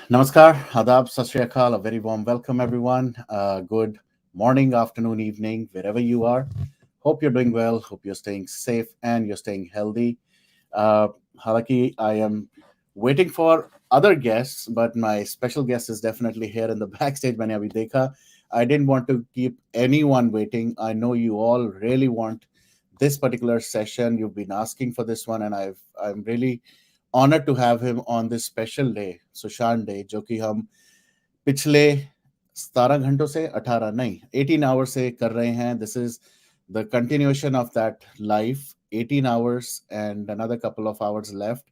Namaskar, Adab, Sat Shri Akal, a very warm welcome, everyone. Good morning, afternoon, evening, wherever you are. Hope you're doing well. Hope you're staying safe and you're staying healthy. Uh, Halaki, I am waiting for other guests, but my special guest is definitely here in the backstage. Maine abhi dekha. I didn't want to keep anyone waiting. I know you all really want this particular session. You've been asking for this one, and I'm really honored to have him on this special day, Sushant day, जो कि हम पिछले 17 घंटों से 18 नहीं 18 hours से कर रहे हैं. This is the continuation of that life. 18 hours and another couple of hours left,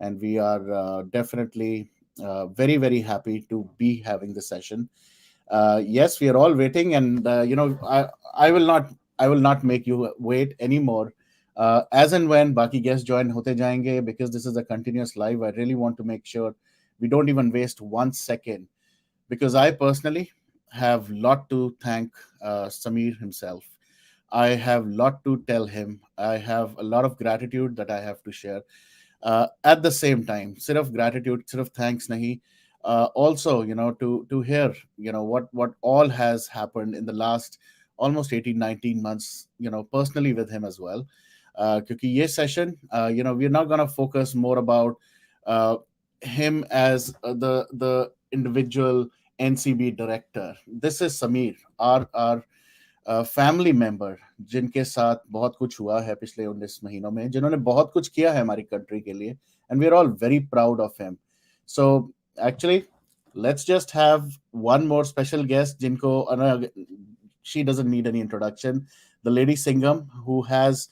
and we are definitely very very happy to be having this session. Yes, we are all waiting, and I will not make you wait anymore. As and when baki guests join hote jayenge, because this is a continuous live, I really want to make sure we don't even waste 1 second, because I personally have lot to thank Samir himself. I have lot to tell him. I have a lot of gratitude that I have to share. At the same time, sirf gratitude, sirf thanks nahi. Also, to hear, what all has happened in the last almost 18, 19 months, personally with him as well. Kyunki ye session, we're not going to focus more about uh, him as the individual NCB director. This is Samir, our family member, जिनके साथ बहुत कुछ हुआ है पिछले 19 महीनों में, जिन्होंने बहुत कुछ किया है हमारी कंट्री के लिए, and we are all very proud of him. So actually let's just have one more special guest, जिनको she doesn't need any introduction, the lady Singham, who has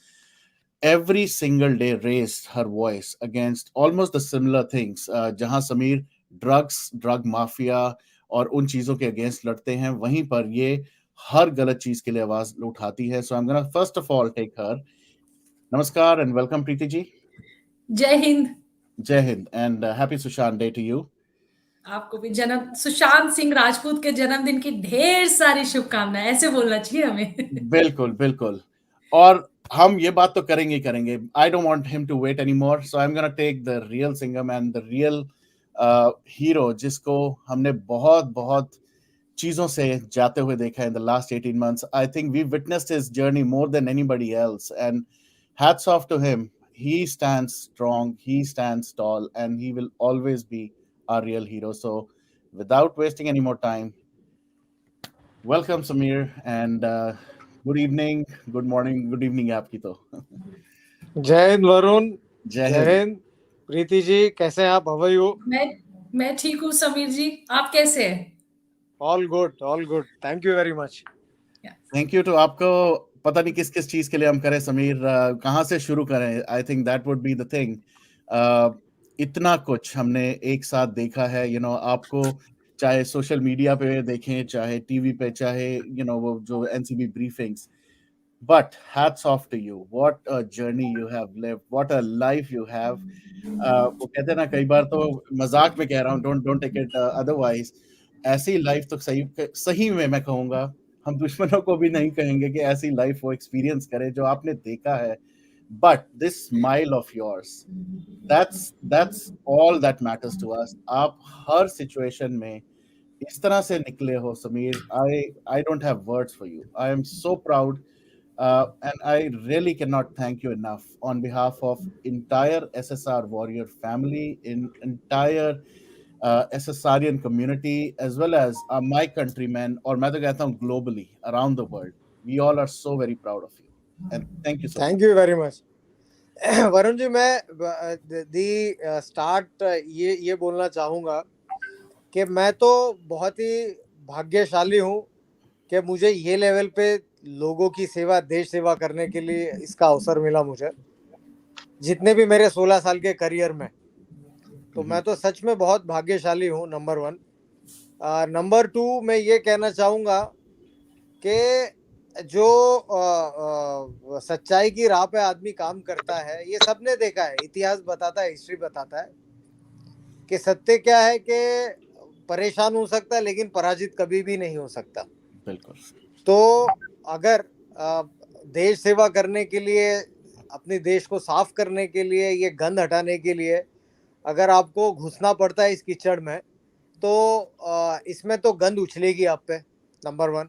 every single day raised her voice against almost the similar things. जहां Sameer drug mafia और उन चीजों के against लड़ते हैं, वहीं पर ये हर गलत चीज के लिए आवाज उठाती है. So I am gonna first of all take her. नमस्कार एंड वेलकम प्रीति जी. जय हिंद. जय Hind and happy Sushant day to you. आपको भी सुशांत सिंह राजपूत के जन्मदिन की ढेर सारी शुभकामनाएं. ऐसे बोलना चाहिए हमें. बिल्कुल बिल्कुल. और हम ये बात तो करेंगे ही करेंगे. I don't want him to wait any more, so I am gonna take the real Singham and the real hero, जिसको हमने बहुत बहुत चीजों से जाते हुए देखा in the last 18 months. I think we've witnessed his journey more than anybody else, and hats off to him. He stands strong, he stands tall, and he will always be our real hero. So without wasting any more time, welcome Samir, and good evening, good morning, good evening आपकी तो. जय हिंद वरुण. जय जय हिंद. प्रीति जी, कैसे हैं आप? How are you? मैं ठीक हूँ समीर जी, आप कैसे हैं? All good, all good. Thank you very much. Thank you. तो आपको पता नहीं किस किस चीज के लिए हम करें समीर. कहाँ से शुरू करें? I think that would be the thing. इतना कुछ हमने एक साथ देखा है. आपको चाहे सोशल मीडिया पे देखें, चाहे टीवी पे, चाहे वो जो NCB briefings, but hats off to you. What a journey you have lived, what a life you have. वो कहते हैं ना, कई बार तो मजाक में कह रहा हूँ, डोंट टेक इट अदरवाइज, ऐसी लाइफ तो सही में मैं कहूँगा, हम दुश्मनों को भी नहीं कहेंगे कि ऐसी लाइफ वो एक्सपीरियंस करे जो आपने देखा है. But this smile of yours, that's all that matters to us. आप हर सिचुएशन में इस तरह से निकले हो Sameer. I don't have words for you. I am so proud. And I really cannot thank you enough on behalf of entire SSR warrior family, in entire SSRian community, as well as my countrymen, और मैं तो कहता हूँ globally around the world. We all are so very proud of you, and thank you so much. Thank you very much. Varun ji, मैं दी start ये बोलना चाहूँगा कि मैं तो बहुत ही भाग्यशाली हूँ कि मुझे ये लेवल पे लोगों की सेवा, देश सेवा करने के लिए इसका अवसर मिला. मुझे जितने भी मेरे 16 साल के करियर में, तो मैं तो सच में बहुत भाग्यशाली हूँ. नंबर 1. नंबर 2, मैं ये कहना चाहूँगा कि जो सच्चाई की राह पे आदमी काम करता है, ये सबने देखा है. इतिहास बताता है, हिस्ट्री बताता है कि सत्य क्या है, कि परेशान हो सकता है लेकिन पराजित कभी भी नहीं हो सकता. बिल्कुल. तो अगर देश सेवा करने के लिए, अपने देश को साफ करने के लिए, ये गंद हटाने के लिए अगर आपको घुसना पड़ता है इस कीचड़ में, तो इसमें तो गंद उछलेगी आप पे, नंबर 1।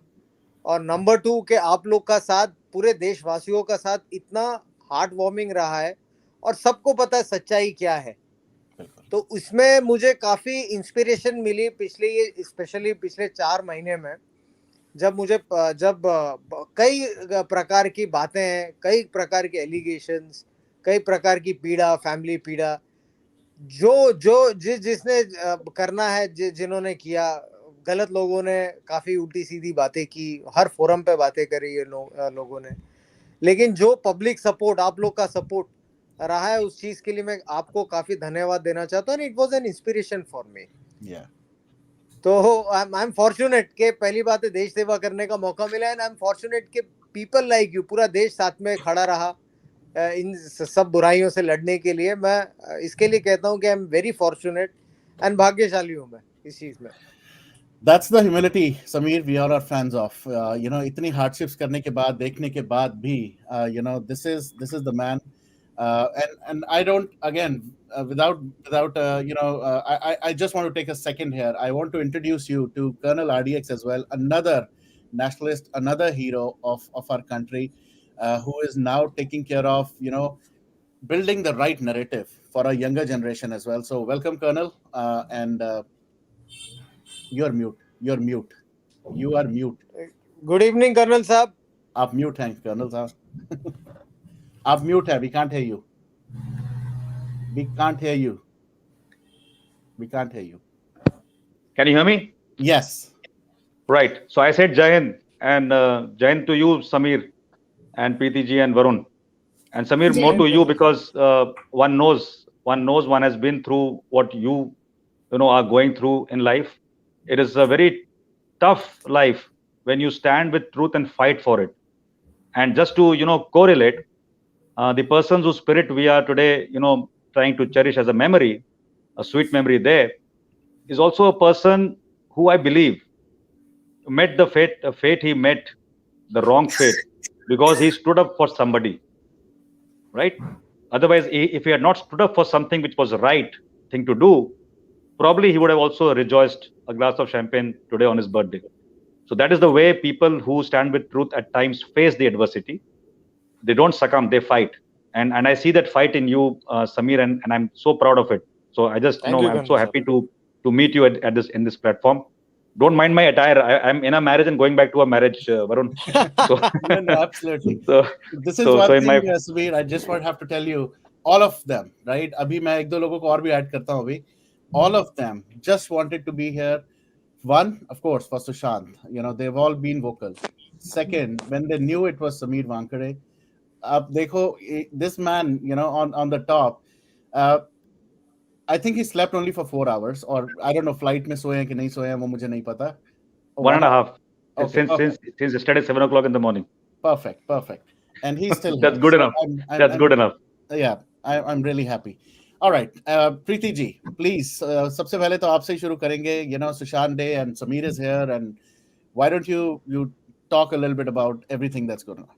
और नंबर 2 कि आप लोग का साथ, पूरे देशवासियों का साथ इतना हार्ट वार्मिंग रहा है और सबको पता है सच्चाई क्या है। तो उसमें मुझे काफ़ी इंस्पिरेशन मिली स्पेशली पिछले 4 महीने में, जब कई प्रकार की बातें, कई प्रकार के एलिगेशंस, कई प्रकार की पीड़ा, फैमिली पीड़ा, जिसने करना है, जिन्होंने किया, गलत लोगों ने काफ़ी उल्टी सीधी बातें की, हर फोरम पे बातें करी ये लोगों ने। लेकिन जो पब्लिक सपोर्ट, आप लोग का सपोर्ट रहा है, उस चीज़ के लिए मैं आपको काफ़ी धन्यवाद देना चाहता हूँ। It was an inspiration for me. तो आई एम फॉर्चुनेट कि पहली बात है देश सेवा करने का मौका मिला, एंड आई एम फॉर्चुनेट कि पीपल लाइक यू, पूरा देश साथ में खड़ा रहा इन सब बुराइयों से लड़ने के लिए। मैं इसके लिए कहता हूँ कि I am very fortunate and भाग्यशाली हूँ मैं इस चीज में। That's the humility, Sameer, we all are fans of. इतनी hardships करने के बाद, देखने के बाद भी, this is the man. And I don't, again, without I just want to take a second here. I want to introduce you to Colonel RDX as well, another nationalist, another hero of our country, who is now taking care of, building the right narrative for a younger generation as well. So welcome, Colonel, and you're mute. You're mute. You are mute. Good evening colonel साहब। आप mute हैं colonel साहब। आप mute है। We can't hear you. We can't hear you. We can't hear you. Can you hear me? Yes. Right. So I said Jai Hind, and Jai Hind to you, Sameer, and Preeti ji and Varun, and Sameer, Jai more Hind. to you, because one knows one has been through what you are going through in life. It is a very tough life when you stand with truth and fight for it. And just to correlate, the persons whose spirit we are today trying to cherish as a memory, a sweet memory there, is also a person who I believe met the fate he met, the wrong fate, because he stood up for somebody, right? Otherwise, if he had not stood up for something which was the right thing to do, probably he would have also rejoiced a glass of champagne today on his birthday. So that is the way people who stand with truth at times face the adversity. They don't succumb, they fight. And I see that fight in you, Sameer, and I'm so proud of it. So I just, Thank you, I'm so Gandhi, happy to meet you at this platform. Don't mind my attire. I'm in a marriage and going back to a marriage, Varun. So, No, absolutely. so, This is so, one so in thing, my, Sameer, I just have to tell you, all of them, right? अभी मैं एक दो लोगों को और भी add करता हूँ अभी. All of them just wanted to be here. One, of course, for Sushant. They've all been vocal. Second, when they knew it was Sameer Vankare, अब देखो, this man, on the top, uh, I think he slept only for 4 hours, or I don't know, flight में सोए हैं कि नहीं सोए हैं वो मुझे नहीं पता. Oh, 1.5. Okay, Since yesterday 7 o'clock in the morning. perfect. And he's still That's here. good So enough. I'm, That's good enough. Yeah, I'm really happy. All right, Preeti ji, please. सबसे पहले तो आपसे ही शुरू करेंगे. Sushant Day and Sameer is here, and why don't you talk a little bit about everything that's going on?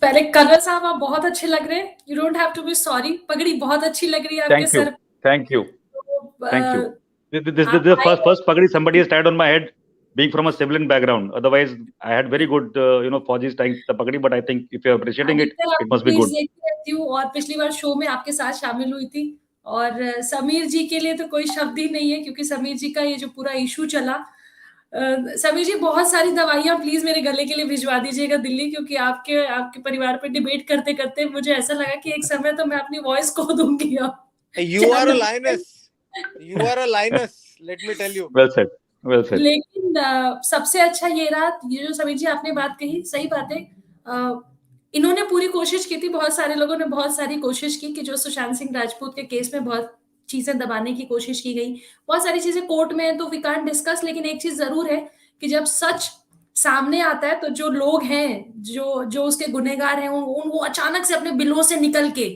पहले colonel साहब आप बहुत अच्छे लग रहे हैं. You don't have to be sorry. पगड़ी बहुत अच्छी लग रही है आपके Thank you. Sir. Thank you. तो, Thank you. This is the first pagadi somebody has tied on my head, being from a civilian background. Otherwise, I had very good, Fauji's tying the pagadi. But I think if you're appreciating it, it must be good. देखती रहती हूँ और पिछली बार show में आपके साथ शामिल हुई थी. और समीर जी के लिए तो कोई शब्द ही नहीं है, क्योंकि समीर जी का ये जो पूरा इशू चला, समीर जी बहुत सारी दवाइयां प्लीज मेरे गले के लिए भिजवा दीजिएगा दिल्ली, क्योंकि आपके परिवार पे डिबेट करते करते मुझे ऐसा लगा कि एक समय तो मैं अपनी वॉइस खो दूंगी. You are a lioness. You are a lioness. Let me tell you. Well said. Well said. लेकिन सबसे अच्छा ये रहा, ये जो समीर जी आपने बात कही, सही बात है. इन्होंने पूरी कोशिश की थी, बहुत सारे लोगों ने बहुत सारी कोशिश की कि जो सुशांत सिंह राजपूत के केस में बहुत चीजें दबाने की कोशिश की गई, बहुत सारी चीजें कोर्ट में है तो वी कांट डिस्कस. लेकिन एक चीज जरूर है कि जब सच सामने आता है तो जो लोग हैं, जो उसके गुनहगार हैं, वो अचानक से अपने बिलों से निकल के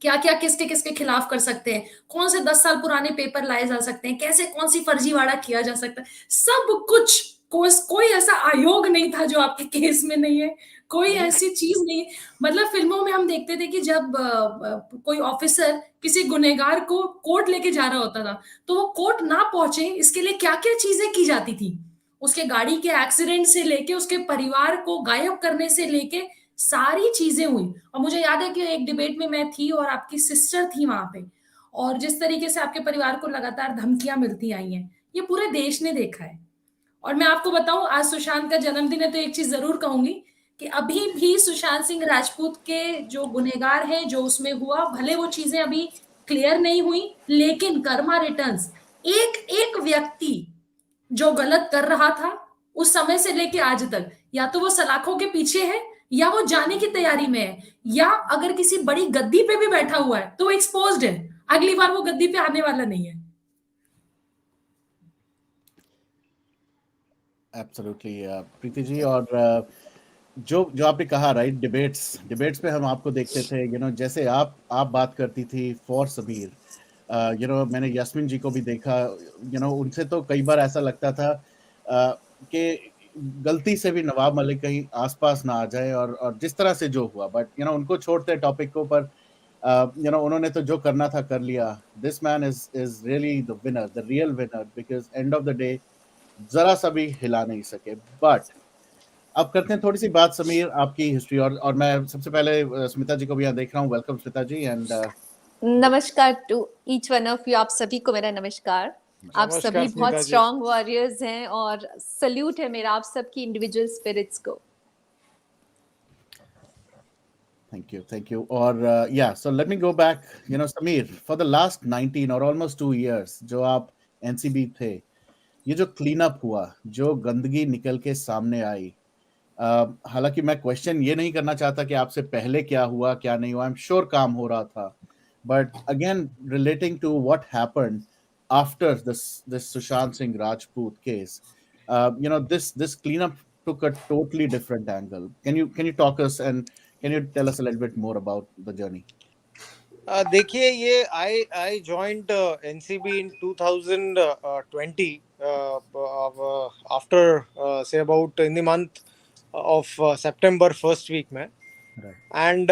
क्या क्या किसके किसके खिलाफ कर सकते हैं, कौन से 10 साल पुराने पेपर लाए जा सकते हैं, कैसे कौन सी फर्जीवाड़ा किया जा सकता है, सब कुछ कोई ऐसा आयोग नहीं था जो आपके केस में नहीं है, कोई ऐसी चीज नहीं। मतलब फिल्मों में हम देखते थे कि जब कोई ऑफिसर किसी गुनहगार को कोर्ट लेके जा रहा होता था, तो वो कोर्ट ना पहुंचे इसके लिए क्या क्या चीजें की जाती थी, उसके गाड़ी के एक्सीडेंट से लेके उसके परिवार को गायब करने से लेके सारी चीजें हुई। और मुझे याद है कि एक डिबेट में मैं थी और आपकी सिस्टर थी वहां पे, और जिस तरीके से आपके परिवार को लगातार धमकियां मिलती आई हैं, ये पूरे देश ने देखा है। और मैं आपको बताऊं, आज सुशांत का जन्मदिन है, तो एक चीज जरूर कहूंगी कि अभी भी सुशांत सिंह राजपूत के जो गुनहगार है, जो उसमें हुआ, भले वो चीजें अभी क्लियर नहीं हुई, लेकिन कर्मा रिटर्न्स, एक एक व्यक्ति जो गलत कर रहा था उस समय से लेके आज तक, या तो वो सलाखों के पीछे है, या वो जाने की तैयारी में है, या अगर किसी बड़ी गद्दी पे भी बैठा हुआ है तो वो एक्सपोज्ड है, अगली बार वो गद्दी पे आने वाला नहीं है। एब्सोल्युटली प्रीति जी। और जो जो आपने कहा, राइट, डिबेट्स पे हम आपको देखते थे, जैसे आप बात करती थी फॉर समीर, मैंने यास्मीन जी को भी देखा, उनसे तो कई बार ऐसा लगता था कि गलती से भी नवाब मलिक कहीं आसपास ना आ जाए, और जिस तरह से जो हुआ, बट उनको छोड़ते टॉपिक को, पर उन्होंने तो जो करना था कर लिया। This man is really the winner, the real winner, because end of the day जरा सा भी हिला नहीं सके। बट अब करते हैं थोड़ी सी बात समीर, आपकी हिस्ट्री, और मैं सबसे पहले स्मिता जी को भी यहाँ देख रहा हूँ। वेलकम स्मिता जी। एंड नमस्कार to each one of you, आप सभी को मेरा नमस्कार। आप सभी बहुत स्ट्रॉन्ग वॉरियर्स हैं और सल्यूट है मेरा आप सबकी इंडिविजुअल स्पिरिट्स को। Thank you. और yeah, so let me go back, Samir, for the last 19 or almost 2 years जो आप एनसीबी थे, ये जो क्लीन अप हुआ, जो गंदगी निकल के सामने आई, हालांकि मैं क्वेश्चन ये नहीं करना चाहता कि आपसे पहले क्या हुआ क्या नहीं हुआ, आई एम श्योर काम हो रहा था, but again relating to what happened after this Sushant Singh Rajput case, this cleanup took a totally different angle. Can you talk us, and can you tell us a little bit more about the journey? देखिए, ये I joined NCB in 2020 after say about in the month of September first week में, and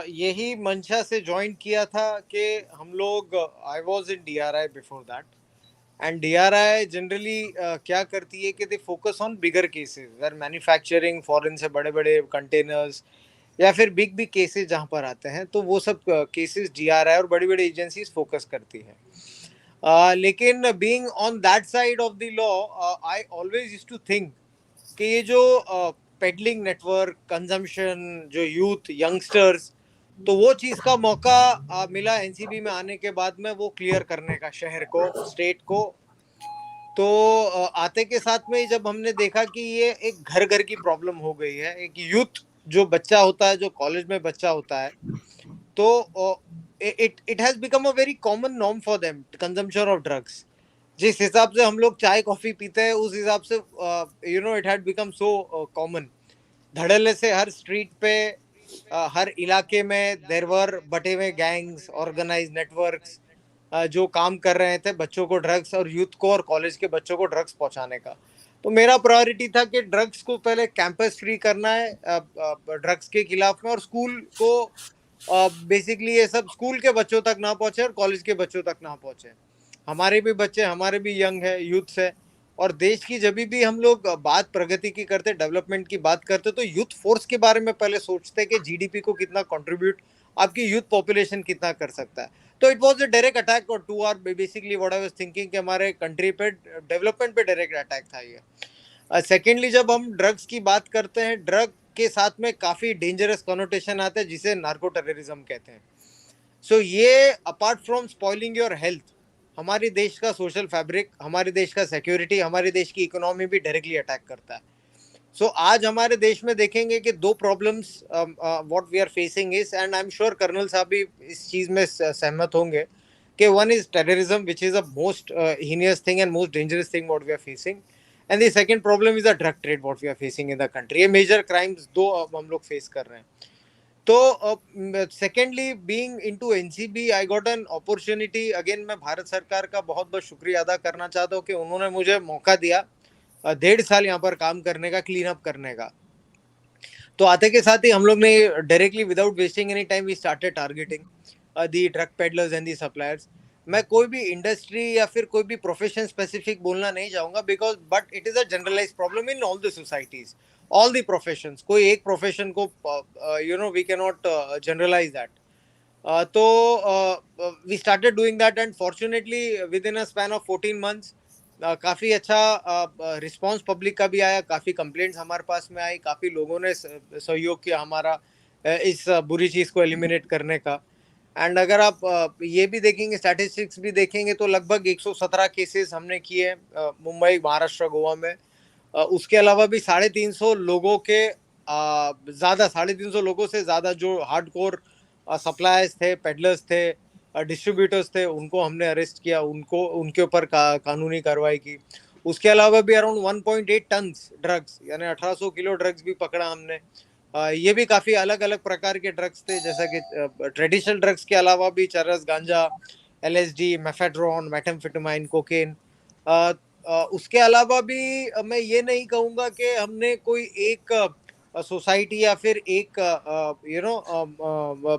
यही मंशा से join किया था कि हम लोग, I was in DRI before that, and DRI generally क्या करती है कि they focus on bigger cases where manufacturing, foreign से बड़े बड़े कंटेनर्स या फिर बिग केसेस जहाँ पर आते हैं, तो वो सब केसेस DRI और बड़ी बड़ी एजेंसीज फोकस करती है। लेकिन being on that side of the law, I always used to think कि ये जो पेडलिंग नेटवर्क, कंजम्पशन, जो यूथ यंगस्टर्स, तो वो चीज़ का मौका मिला एनसीबी में आने के बाद में वो क्लियर करने का, शहर को, स्टेट को। तो आते के साथ में जब हमने देखा कि ये एक घर घर की प्रॉब्लम हो गई है, एक यूथ जो बच्चा होता है, जो कॉलेज में बच्चा होता है, तो it has become a very common norm for them, consumption of drugs. जिस हिसाब से हम लोग चाय कॉफी पीते हैं, उस हिसाब से it had become so common. धड़ल्ले से हर स्ट्रीट पे, हर इलाके में देयर वर बटे हुए गैंग्स, ऑर्गेनाइज नेटवर्क्स जो काम कर रहे थे बच्चों को ड्रग्स, और यूथ को और कॉलेज के बच्चों को ड्रग्स पहुंचाने का। तो मेरा प्रायोरिटी था कि ड्रग्स को पहले कैंपस फ्री करना है ड्रग्स के खिलाफ में, और स्कूल को बेसिकली ये सब स्कूल के बच्चों तक ना पहुंचे और कॉलेज के बच्चों तक ना पहुंचे। हमारे भी बच्चे, हमारे भी यंग है, यूथ है, और देश की जब भी हम लोग बात प्रगति की करते, डेवलपमेंट की बात करते, तो यूथ फोर्स के बारे में पहले सोचते कि जीडीपी को कितना कंट्रीब्यूट आपकी यूथ पॉपुलेशन कितना कर सकता है। तो it was a direct attack और to our basically what I was thinking कि हमारे कंट्री पे डेवलपमेंट पे डायरेक्ट अटैक था ये। सेकेंडली, जब हम ड्रग्स की बात करते हैं, ड्रग के साथ में काफ़ी डेंजरस कॉनोटेशन आता है जिसे नार्को टेररिज्म कहते हैं। सो ये apart from spoiling your health, हमारे देश का सोशल फैब्रिक, हमारे देश का सिक्योरिटी, हमारे देश की इकोनॉमी भी डायरेक्टली अटैक करता है। सो आज हमारे देश में देखेंगे कि दो problems what we are facing is, and I am sure colonel साहब भी इस चीज़ में सहमत होंगे कि one is terrorism which is a most heinous thing and most dangerous thing what we are facing, and the second problem is the drug trade what we are facing in the country. ये major crimes दो हम लोग face कर रहे हैं। तो secondly, being into NCB, I got an opportunity. Again मैं भारत सरकार का बहुत बहुत शुक्रिया अदा करना चाहता हूँ कि उन्होंने मुझे मौका दिया 1.5 साल यहाँ पर काम करने का, क्लीन अप करने का। तो आते के साथ ही हम लोग ने directly without wasting any time we started targeting the drug peddlers and the suppliers. मैं कोई भी इंडस्ट्री या फिर कोई भी प्रोफेशन स्पेसिफिक बोलना नहीं चाहूंगा, because but it is a generalise problem in all the societies, all the professions. कोई एक प्रोफेशन को we can not generalise that. तो we started doing that and fortunately within a span of 14 months काफ़ी अच्छा response public का भी आया, काफ़ी कंप्लेंट्स हमारे पास में आई, काफ़ी लोगों ने सहयोग किया हमारा इस बुरी चीज़ को एलिमिनेट करने का। एंड अगर आप ये भी देखेंगे, स्टैटिस्टिक्स भी देखेंगे, तो लगभग 117 केसेस हमने किए मुंबई, महाराष्ट्र, गोवा में। उसके अलावा भी 350 लोगों के ज़्यादा, 350 लोगों से ज़्यादा जो हार्डकोर सप्लायर्स थे, पेडलर्स थे, डिस्ट्रीब्यूटर्स थे, उनको हमने अरेस्ट किया, उनको उनके ऊपर कानूनी कार्रवाई की। उसके अलावा भी अराउंड 1.8 टन ड्रग्स यानी 1800 किलो ड्रग्स भी पकड़ा हमने। ये भी काफ़ी अलग अलग प्रकार के ड्रग्स थे, जैसा कि ट्रेडिशनल ड्रग्स के अलावा भी चरस, गांजा, LSD, मेफेड्रोन, मेथाम्फेटामाइन, कोकेन। उसके अलावा भी मैं ये नहीं कहूँगा कि हमने कोई एक सोसाइटी या फिर एक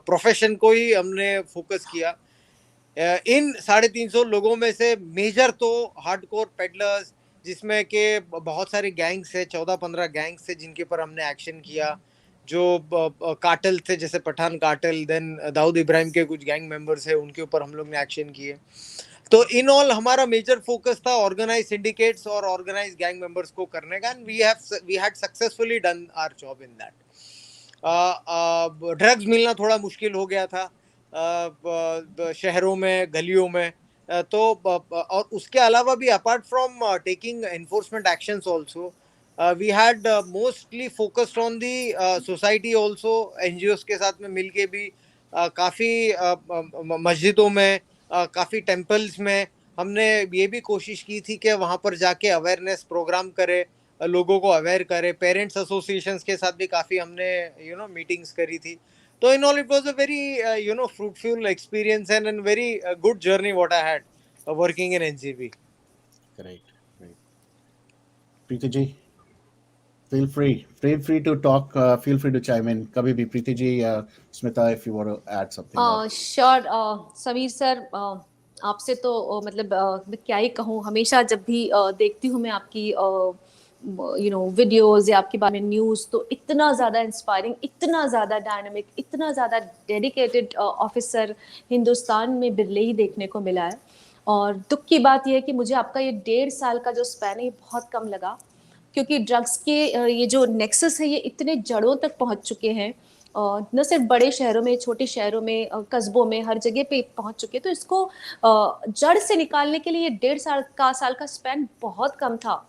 प्रोफेशन को ही हमने फोकस किया। इन 350 लोगों में से मेजर तो हार्डकोर पेडलर्स, जिसमें के बहुत सारे गैंग्स है, 14-15 गैंग्स थे जिनके ऊपर हमने एक्शन किया, जो कार्टेल थे, जैसे पठान कार्टेल, देन दाऊद इब्राहिम के कुछ गैंग मेंबर्स है, उनके ऊपर हम लोग ने एक्शन किए। तो इन ऑल हमारा मेजर फोकस था ऑर्गेनाइज सिंडिकेट्स और ऑर्गेनाइज गैंग मेंबर्स को करने का, and we had successfully done our job in that. Drugs मिलना थोड़ा मुश्किल हो गया था शहरों में, गलियों में। तो और उसके अलावा भी apart from taking enforcement actions also, we had mostly focused on the society also. NGOs के साथ में मिलके भी काफ़ी मस्जिदों में, काफ़ी टेम्पल्स में हमने ये भी कोशिश की थी कि वहाँ पर जाके अवेयरनेस प्रोग्राम करें, लोगों को अवेयर करें। पेरेंट्स एसोसिएशंस के साथ भी काफ़ी हमने मीटिंग्स करी थी। तो in all, it was a very fruitful experience and very good journey what I had working in NGB. Great. Preeti ji, feel free to talk. Feel free to chime in. कभी भी प्रीति जी या Smita, if you want to add something. Sure Sameer sir, आपसे तो मतलब मैं क्या ही कहूँ, हमेशा जब भी देखती हूँ मैं आपकी वीडियोस या आपके बारे में न्यूज़, तो इतना ज़्यादा इंस्पायरिंग, इतना ज़्यादा डायनामिक, इतना ज़्यादा डेडिकेटेड ऑफिसर हिंदुस्तान में बिरले ही देखने को मिला है। और दुख की बात यह है कि मुझे आपका ये 1.5 साल का जो स्पैन है ये बहुत कम लगा, क्योंकि ड्रग्स के ये जो नेक्सस है ये इतने जड़ों तक पहुंच चुके हैं, न सिर्फ बड़े शहरों में, छोटे शहरों में, कस्बों में, हर जगह पे पहुंच चुके हैं। तो इसको जड़ से निकालने के लिए ये 1.5 साल का स्पैन बहुत कम था,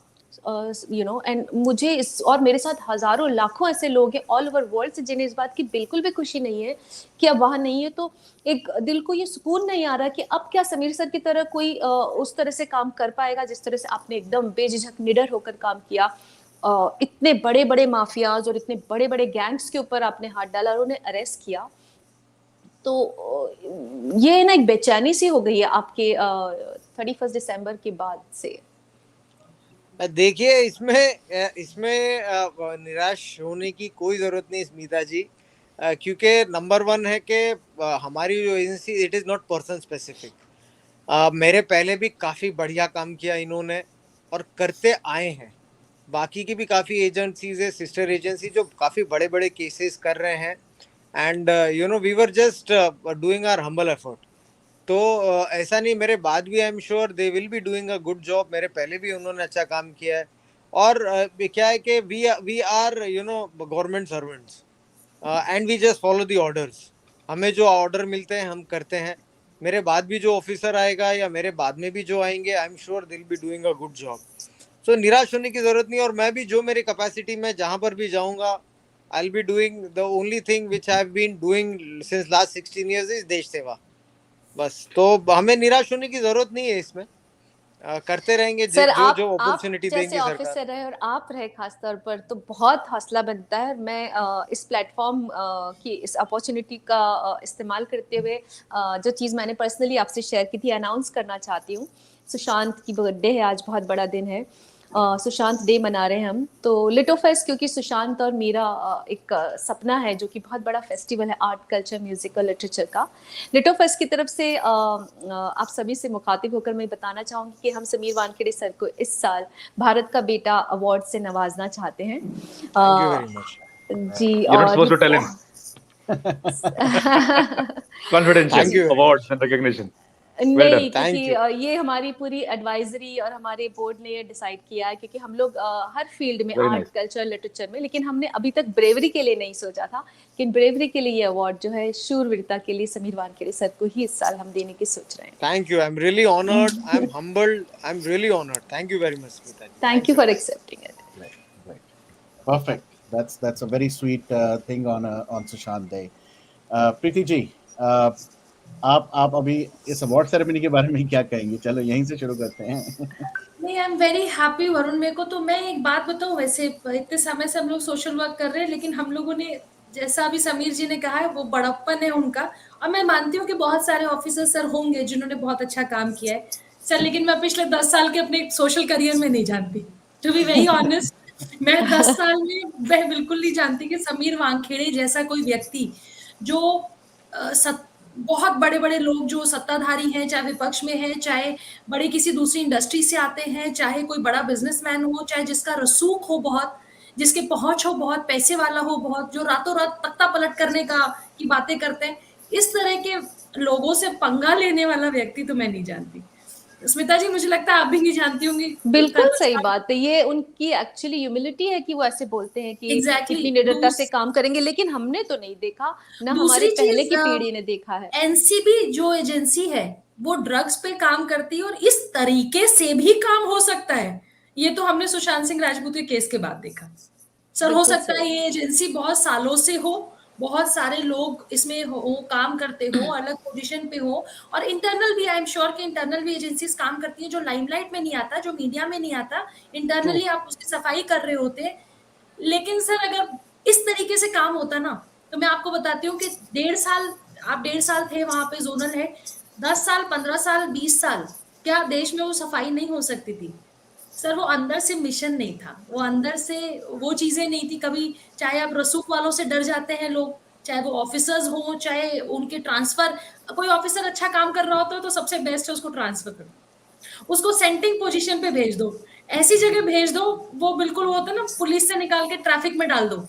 एंड मुझे इस, और मेरे साथ हजारों लाखों ऐसे लोग हैं ऑल ओवर वर्ल्ड से जिन्हें इस बात की बिल्कुल भी खुशी नहीं है कि अब वहाँ नहीं है। तो एक दिल को ये सुकून नहीं आ रहा कि अब क्या समीर सर की तरह कोई उस तरह से काम कर पाएगा जिस तरह से आपने एकदम बेझिझक निडर होकर काम किया। इतने बड़े बड़े माफियाज और इतने बड़े बड़े गैंग्स के ऊपर आपने हाथ डाला और उन्हें अरेस्ट किया। तो ये ना एक बेचैनी सी हो गई है आपके 31 दिसंबर के बाद से। देखिए, इसमें निराश होने की कोई ज़रूरत नहीं स्मिता जी, क्योंकि नंबर 1 है कि हमारी जो agency, it is not person specific. मेरे पहले भी काफ़ी बढ़िया काम किया इन्होंने और करते आए हैं। बाकी की भी काफ़ी एजेंसीज है, सिस्टर एजेंसी, जो काफ़ी बड़े बड़े केसेस कर रहे हैं, and we were just doing our humble effort. तो ऐसा नहीं, मेरे बाद भी I am sure they will be doing a good job. मेरे पहले भी उन्होंने अच्छा काम किया है। और क्या है कि we are government servants and we just follow the orders. हमें जो ऑर्डर मिलते हैं हम करते हैं। मेरे बाद भी जो ऑफिसर आएगा या मेरे बाद में भी जो आएंगे, I am sure they will be doing a good job. So निराश होने की जरूरत नहीं। और मैं भी जो मेरी कैपेसिटी में जहां पर भी जाऊंगा, I will be doing the only thing which I have been doing since last 16 years is देश सेवा, बस। तो हमें निराश होने की जरूरत नहीं है, इसमें करते रहेंगे सर, जो अपॉर्चुनिटी देंगे सरकार। ऑफिसर रहे और आप रहे खास तौर पर, तो बहुत हौसला बनता है। मैं इस प्लेटफॉर्म की इस अपॉर्चुनिटी का इस्तेमाल करते हुए जो चीज़ मैंने पर्सनली आपसे शेयर की थी अनाउंस करना चाहती हूँ। सुशांत की बर्थडे है आज, बहुत बड़ा दिन है। सुशांत डे मना रहे हैं हम। तो लिटो फेस्ट, क्योंकि सुशांत और मेरा एक सपना है जो कि बहुत बड़ा फेस्टिवल है आर्ट, कल्चर, म्यूजिक और लिटरेचर का। लिटो फेस्ट की तरफ से आप सभी से मुखातिब होकर मैं बताना चाहूंगी कि हम समीर वानखेड़े सर को इस साल भारत का बेटा अवार्ड से नवाजना चाहते हैं। Thank you very much ji. You're not और supposed to tell him. Confidential Thank you very awards and recognition. Well नहीं, done. Thank क्योंकि you. ये हमारी पूरी एडवाइजरी और हमारे बोर्ड ने ये डिसाइड किया है, क्योंकि हम लोग हर फील्ड में, Very art, nice. Culture, literature में, लेकिन हमने अभी तक ब्रेवरी के लिए नहीं सोचा था। लेकिन ब्रेवरी के लिए ये अवार्ड जो है, शूरवीरता के लिए समीर वानखेड़े सर को ही इस साल हम देने की सोच रहे हैं। Thank you. I'm really honored. I'm humbled. I'm really honored. Thank you very much, Smita ji. Thank you for accepting it. Right. Perfect. That's a very sweet thing on Sushant Day. Preeti ji, आप अभी इस award ceremony के बारे में क्या कहेंगे? चलो यहीं से शुरू करते हैं। नहीं, I am very happy Varun. मेरे को तो, मैं एक बात बताऊं, वैसे इतने समय से हम लोग सोशल वर्क कर रहे हैं, लेकिन हम लोगों ने, जैसा अभी समीर जी ने कहा है, वो बड़प्पन है उनका। और मैं मानती हूँ कि बहुत सारे ऑफिसर सर होंगे जिन्होंने बहुत अच्छा काम किया है सर, लेकिन मैं पिछले 10 साल के अपने सोशल करियर में नहीं जानती, टू बी वेरी ऑनेस्ट। मैं 10 साल में मैं बिल्कुल नहीं जानती कि समीर वानखेड़े जैसा कोई व्यक्ति, जो बहुत बड़े बड़े लोग जो सत्ताधारी हैं, चाहे विपक्ष में हैं, चाहे बड़े किसी दूसरी इंडस्ट्री से आते हैं, चाहे कोई बड़ा बिजनेसमैन हो, चाहे जिसका रसूख हो बहुत, जिसके पहुंच हो बहुत, पैसे वाला हो बहुत, जो रातों रात तख्ता पलट करने की बातें करते हैं, इस तरह के लोगों से पंगा लेने वाला व्यक्ति तो मैं नहीं जानती। स्मिता जी, मुझे लगता है आप भी नहीं जानती होंगी। बिल्कुल सही बात है। ये उनकी एक्चुअली ह्यूमिलिटी है कि वो ऐसे बोलते हैं कि Exactly. कितनी निडरता से काम करेंगे, लेकिन हमने तो नहीं देखा, ना हमारे दूसरी पहले चीज, की पीढ़ी ने देखा है। एनसीबी जो एजेंसी है वो ड्रग्स पे काम करती है, और इस तरीके से भी काम हो सकता है, ये तो हमने सुशांत सिंह राजपूत के केस के बाद देखा सर। हो बिल्कुल सकता है सही। ये एजेंसी बहुत सालों से हो, बहुत सारे लोग इसमें हो, काम करते हो, अलग पोजीशन पे हो, और इंटरनल भी, आई एम श्योर कि इंटरनल भी एजेंसीज काम करती हैं, जो लाइमलाइट में नहीं आता, जो मीडिया में नहीं आता, इंटरनली आप उसकी सफाई कर रहे होते। लेकिन सर, अगर इस तरीके से काम होता ना, तो मैं आपको बताती हूँ कि 1.5 साल, आप 1.5 साल थे वहां पे, जोनल है, 10 साल, 15 साल, 20 साल, क्या देश में वो सफाई नहीं हो सकती थी सर? वो अंदर से मिशन नहीं था, वो अंदर से वो चीजें नहीं थी कभी। चाहे आप रसूख वालों से डर जाते हैं लोग, चाहे वो ऑफिसर्स हो, चाहे उनके ट्रांसफर, कोई ऑफिसर अच्छा काम कर रहा होता है तो सबसे बेस्ट है उसको ट्रांसफर करो, उसको सेंटिंग पोजीशन पे भेज दो, ऐसी जगह भेज दो, वो बिल्कुल वो होता है ना, पुलिस से निकाल के ट्रैफिक में डाल दो।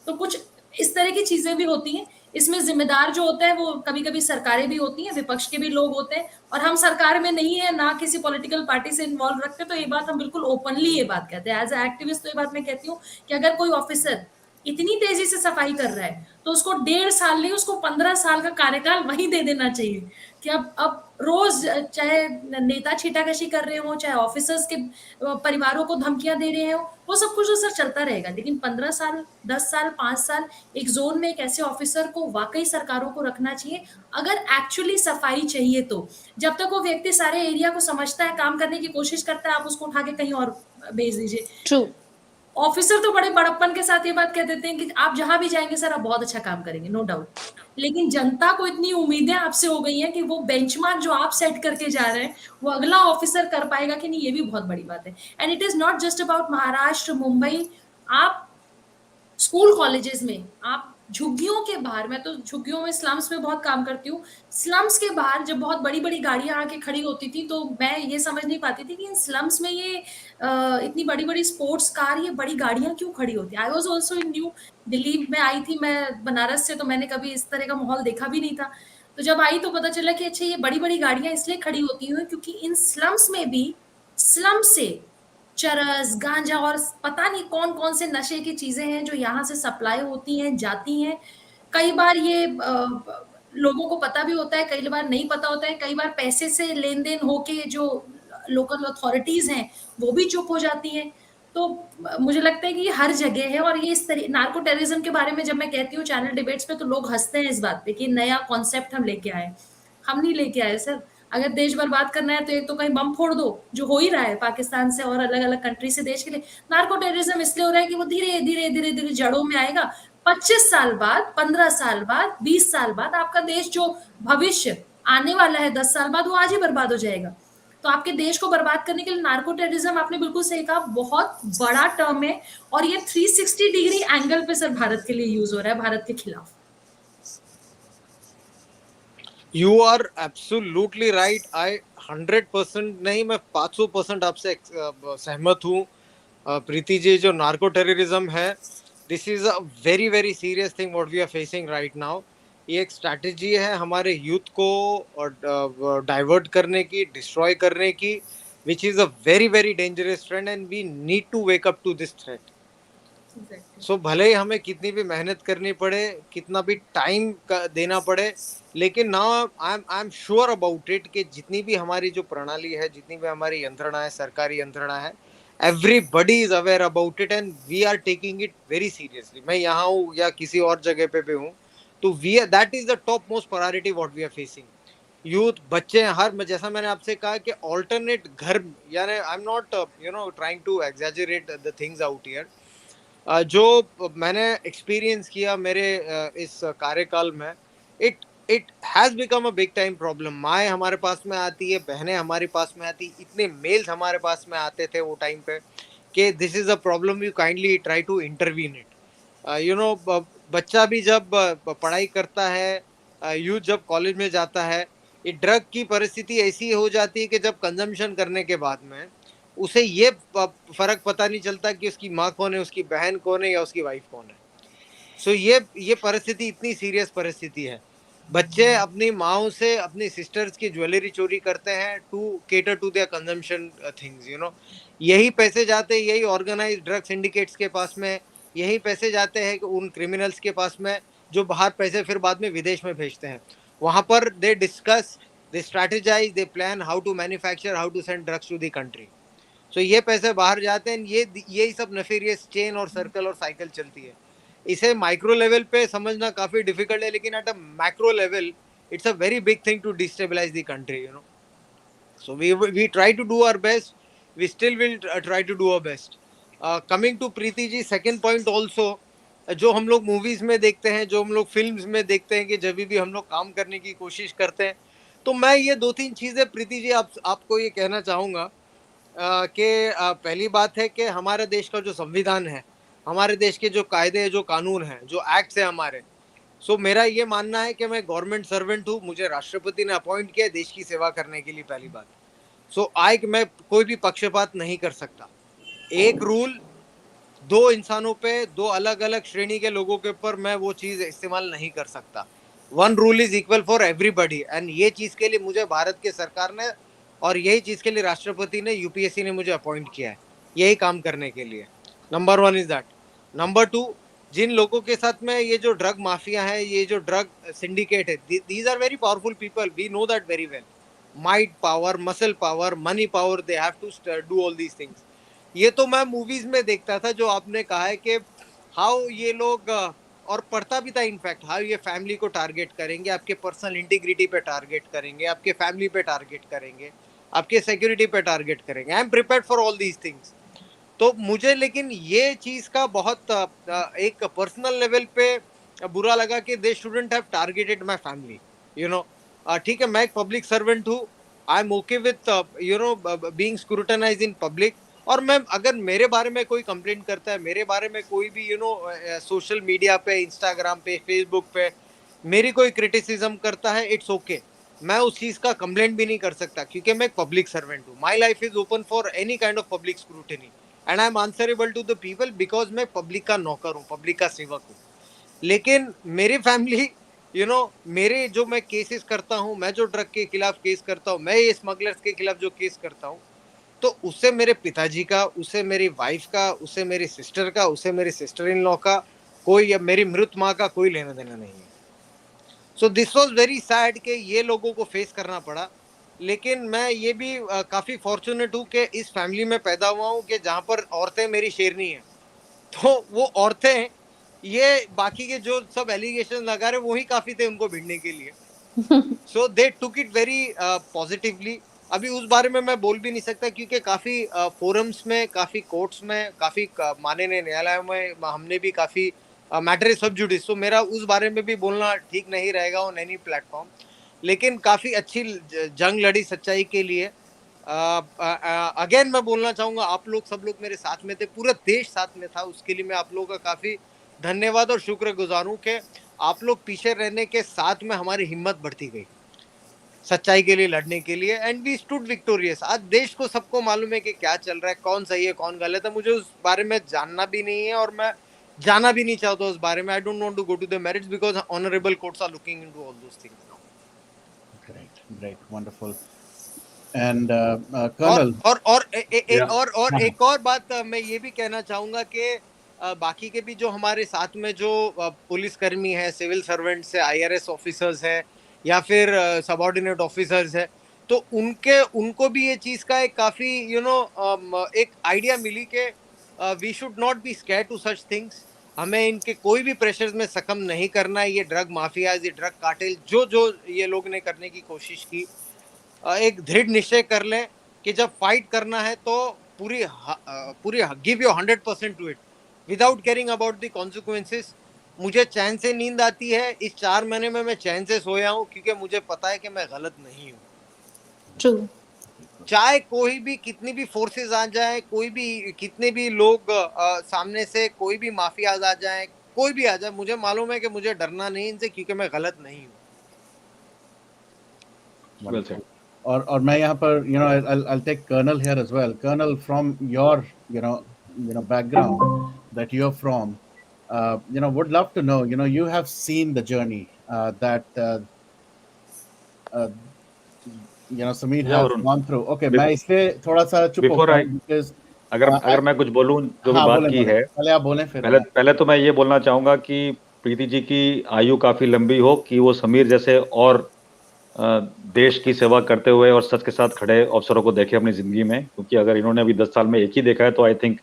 तो कुछ इस तरह की चीजें भी होती हैं। इसमें जिम्मेदार जो होता है वो कभी कभी सरकारें भी होती हैं, विपक्ष के भी लोग होते हैं, और हम सरकार में नहीं है, ना किसी पॉलिटिकल पार्टी से इन्वॉल्व रखते, तो ये बात हम बिल्कुल ओपनली ये बात कहते हैं। एज ए एक्टिविस्ट तो ये बात मैं कहती हूँ कि अगर कोई ऑफिसर इतनी तेजी से सफाई कर रहा है तो उसको 1.5 साल नहीं, उसको 15 साल का कार्यकाल वही दे देना चाहिए कि अब रोज, चाहे नेता छीटाकशी कर रहे हो, चाहे ऑफिसर्स के परिवारों को धमकियां दे रहे हो, वो सब कुछ तो सर चलता रहेगा, लेकिन 15 साल, 10 साल, 5 साल एक जोन में एक ऐसे ऑफिसर को वाकई सरकारों को रखना चाहिए, अगर एक्चुअली सफाई चाहिए तो। जब तक वो व्यक्ति सारे एरिया को समझता है, काम करने की कोशिश करता है, आप उसको उठा के कहीं और भेज दीजिए। ट्रू। ऑफिसर तो बड़े बड़प्पन के साथ ये बात कह देते हैं कि आप जहां भी जाएंगे सर, आप बहुत अच्छा काम करेंगे, नो डाउट, लेकिन जनता को इतनी उम्मीदें आपसे हो गई हैं कि वो बेंचमार्क जो आप सेट करके जा रहे हैं, वो अगला ऑफिसर कर पाएगा कि नहीं, ये भी बहुत बड़ी बात है। And it is not just about Maharashtra, Mumbai, आप स्कूल कॉलेजेस में, आप झुग्गियों के बाहर, मैं तो झुग्गियों में, स्लम्स में बहुत काम करती हूँ, स्लम्स के बाहर जब बहुत बड़ी बड़ी गाड़ियां आके खड़ी होती थी, तो मैं ये समझ नहीं पाती थी कि इन स्लम्स में ये इतनी बड़ी बड़ी स्पोर्ट्स कार, ये बड़ी गाड़ियां क्यों खड़ी होती है। I was also in new Delhi में आई थी मैं बनारस से, तो मैंने कभी इस तरह का माहौल देखा भी नहीं था। तो जब आई तो पता चला कि अच्छा, ये बड़ी बड़ी गाड़ियां इसलिए खड़ी होती हैं क्योंकि इन स्लम्स में भी, स्लम से चरस, गांजा और पता नहीं कौन कौन से नशे की चीजें हैं जो यहाँ से सप्लाई होती हैं, जाती हैं। कई बार ये लोगों को पता भी होता है, कई बार नहीं पता होता है, कई बार पैसे से लेन देन होके जो लोकल अथॉरिटीज हैं वो भी चुप हो जाती हैं। तो मुझे लगता है कि ये हर जगह है, और ये इस तरह नार्को टेररिज्म के बारे में जब मैं कहती हूँ चैनल डिबेट्स पे, तो लोग हंसते हैं इस बात पे कि नया कॉन्सेप्ट हम लेके आए। हम नहीं लेके आए सर। अगर देश बर्बाद करना है तो एक तो कहीं बम फोड़ दो, जो हो ही रहा है पाकिस्तान से और अलग अलग कंट्री से देश के लिए। नार्को टेररिज्म इसलिए हो रहा है कि वो धीरे धीरे धीरे धीरे जड़ों में आएगा। 25 साल बाद, 15 साल बाद, 20 साल बाद आपका देश जो भविष्य आने वाला है, 10 साल बाद, वो आज ही बर्बाद हो जाएगा। तो आपके देश को बर्बाद करने के लिए नार्को टेररिज्म, आपने बिल्कुल सही कहा, बहुत बड़ा टर्म है और ये 360 डिग्री एंगल पे सर भारत के लिए यूज हो रहा है, भारत के खिलाफ। You are absolutely right. I 100% नहीं, मैं 500% आपसे सहमत हूँ। प्रीति जी, जो नार्को टेररिज्म है, this is a very very serious thing what we are facing right now. ये एक स्ट्रैटेजी है हमारे यूथ को डाइवर्ट करने की, डिस्ट्रॉय करने की, which is a very very dangerous trend and we need to wake up to this threat. So भले ही हमें कितनी भी मेहनत करनी पड़े, कितना भी टाइम देना पड़े, लेकिन now I am sure about it कि जितनी भी हमारी जो प्रणाली है, जितनी भी हमारी यंत्रणा है, सरकारी यंत्रणा है, everybody is aware about it and we are taking it very seriously. मैं यहाँ हूँ या किसी और जगह पे भी हूँ, तो we that is the top most priority what we are facing. Youth, बच्चे, हर, जैसा मैंने आपसे कहा कि ऑल्टरनेट घर, यानी I am not trying to exaggerate the things out here. जो मैंने एक्सपीरियंस किया मेरे इस कार्यकाल में, it it has become a big time problem. माएँ हमारे पास में आती है, बहनें हमारे पास में आती, इतने मेल्स हमारे पास में आते थे वो टाइम पे कि this is a problem, you kindly try to intervene it. बच्चा भी जब पढ़ाई करता है, यूथ जब कॉलेज में जाता है, ये ड्रग की परिस्थिति ऐसी हो जाती है कि जब कंजम्पशन करने के बाद में उसे ये फर्क पता नहीं चलता कि उसकी माँ कौन है, उसकी बहन कौन है या उसकी वाइफ कौन है। सो ये परिस्थिति इतनी सीरियस परिस्थिति है। बच्चे अपनी माओ से, अपनी सिस्टर्स की ज्वेलरी चोरी करते हैं to cater to their consumption things, यही पैसे जाते हैं, यही ऑर्गेनाइज ड्रग सिंडिकेट्स के पास में, यही पैसे जाते हैं उन क्रिमिनल्स के पास में जो बाहर पैसे फिर बाद में विदेश में भेजते हैं। वहाँ पर they discuss, they strategise, they plan how to manufacture, how to send drugs to the country. So ये पैसे बाहर जाते हैं, यही सब नेफेरियस चेन और सर्कल और साइकिल चलती है। इसे माइक्रो लेवल पे समझना काफी डिफिकल्ट है, लेकिन at a macro level it's a very big thing to destabilise the country, so we try to do our best, we still will try to do our best. Coming to Preeti ji, second point also, जो हम लोग movies में देखते हैं, जो हम लोग films में देखते हैं कि जब भी हम लोग काम करने की कोशिश करते हैं, तो मैं ये 2-3 चीजें प्रीति जी आपको ये कहना चाहूंगा कि पहली बात है कि हमारे देश का जो संविधान है, हमारे देश के जो कायदे, जो कानून हैं, जो एक्ट्स है हमारे, सो मेरा ये मानना है कि मैं गवर्नमेंट सर्वेंट हूँ, मुझे राष्ट्रपति ने अपॉइंट किया देश की सेवा करने के लिए, पहली बात। सो मैं कोई भी पक्षपात नहीं कर सकता। एक रूल, दो इंसानों पे, दो अलग अलग श्रेणी के लोगों के ऊपर मैं वो चीज़ इस्तेमाल नहीं कर सकता। One rule is equal for everybody, and ये चीज़ के लिए मुझे भारत के सरकार ने, और यही चीज़ के लिए राष्ट्रपति ने, यूपीएससी ने मुझे अपॉइंट किया है यही काम करने के लिए। Number 1 is that. नंबर 2, जिन लोगों के साथ में ये जो ड्रग माफिया है, ये जो ड्रग सिंडिकेट है, these are very powerful people, we know that very well. Might power, muscle power, money power, they have to do all these things. ये तो मैं मूवीज में देखता था, जो आपने कहा है कि हाउ ये लोग, और पढ़ता भी था इनफैक्ट, हाउ ये फैमिली को टारगेट करेंगे, आपके पर्सनल इंटीग्रिटी पे टारगेट करेंगे, आपके फैमिली पे टारगेट करेंगे, आपके सिक्योरिटी पे टारगेट करेंगे। I am prepared for all these things. तो मुझे लेकिन ये चीज का बहुत एक पर्सनल लेवल पे बुरा लगा कि दे shouldn't have targeted my family, ठीक है, मैं एक पब्लिक सर्वेंट हूँ, I am okay with being scrutinised in public. और मैं, अगर मेरे बारे में कोई कंप्लेंट करता है, मेरे बारे में कोई भी सोशल मीडिया पे, इंस्टाग्राम पे, फेसबुक पे मेरी कोई क्रिटिसिज्म करता है, इट्स ओके, मैं उस चीज का कंप्लेंट भी नहीं कर सकता, क्योंकि मैं एक पब्लिक सर्वेंट हूँ। My life is open for any kind of public scrutiny and I am answerable to the people, because मैं पब्लिक का नौकर हूँ, पब्लिक का सेवक हूँ। लेकिन मेरी फैमिली, मेरे जो मैं केसेस करता हूँ, मैं जो ड्रग के खिलाफ केस करता हूँ, मैं ये स्मगलर्स के खिलाफ जो केस करता हूँ, तो उससे मेरे पिताजी का, उससे मेरी वाइफ का, उससे मेरी सिस्टर का, उससे मेरी सिस्टर इन लॉ का कोई, या मेरी मृत माँ का कोई लेना देना नहीं है। So this was very sad कि ये लोगों को फेस करना पड़ा। लेकिन मैं ये भी काफ़ी फॉर्चुनेट हूँ कि इस फैमिली में पैदा हुआ हूँ कि जहाँ पर औरतें मेरी शेरनी हैं। तो वो औरतें, ये बाकी के जो सब एलिगेशन लगा रहे, वही काफ़ी थे उनको भिड़ने के लिए। सो दे टुक इट वेरी पॉजिटिवली। अभी उस बारे में मैं बोल भी नहीं सकता, क्योंकि काफ़ी फोरम्स में, काफ़ी कोर्ट्स में, काफ़ी माननीय न्यायालयों में हमने भी काफ़ी मैटर सब जुडिस, तो मेरा उस बारे में भी बोलना ठीक नहीं रहेगा ऑन एनी प्लेटफॉर्म। लेकिन काफ़ी अच्छी जंग लड़ी सच्चाई के लिए, अगेन मैं बोलना चाहूंगा, आप लोग सब लोग मेरे साथ में थे, पूरा देश साथ में था, उसके लिए मैं आप लोगों का काफी धन्यवाद और शुक्रगुजार हूं कि आप लोग पीछे रहने के साथ में हमारी हिम्मत बढ़ती गई सच्चाई के लिए लड़ने के लिए, एंड वी स्टूड विक्टोरियस। आज देश को सबको मालूम है कि क्या चल रहा है, कौन सही है कौन गलत है। मुझे उस बारे में जानना भी नहीं है और मैं जाना भी नहीं चाहता उस बारे में। I don't want to go to the merits because honourable courts are looking into all those things now. Great, wonderful. And Colonel. और एक और बात मैं ये भी कहना चाहूंगा कि बाकी के भी जो हमारे साथ में जो पुलिसकर्मी है, सिविल सर्वेंट्स है, आईआरएस ऑफिसर्स है या फिर सबऑर्डिनेट ऑफिसर्स है, तो उनको भी ये चीज का एक काफी एक आइडिया मिली कि we should not be scared to such things. हमें इनके कोई भी प्रेशर्स में सकम नहीं करना है। ये ड्रग माफियाज, ये ड्रग कार्टेल जो ये लोग ने करने की कोशिश की, एक दृढ़ निश्चय कर लें कि जब फाइट करना है तो पूरी give your 100% to it without caring about the consequences. मुझे चैन से नींद आती है, इस 4 महीने में मैं चैन से सोया हूँ क्योंकि मुझे पता है कि मैं गलत नहीं हूँ। ट्रू। चाहे कोई भी, कितनी भी फोर्सेस आ जाए, कोई भी, कितने भी लोग सामने से, कोई भी माफिया आ जाए, कोई भी आ जाए, मुझे मालूम है कि मुझे डरना नहीं इनसे क्योंकि मैं गलत नहीं हूँ। Well said. और मैं यहाँ पर I'll take Colonel here as well. Colonel, from your background that you're from, would love to know, you have seen the journey that Sameer Yeah, has Varun. gone through. Okay, मैं इसलिए थोड़ा सा चुप हो Before गया I- because अगर मैं कुछ बोलूं, जो भी हाँ, बात बोले, की है, पहले आप बोलें फिर पहले तो मैं ये बोलना चाहूंगा कि प्रीति जी की आयु काफी लंबी हो, कि वो समीर जैसे और देश की सेवा करते हुए और सच के साथ खड़े अफसरों को देखे अपनी जिंदगी में, क्योंकि अगर इन्होंने अभी 10 साल में एक ही देखा है तो I think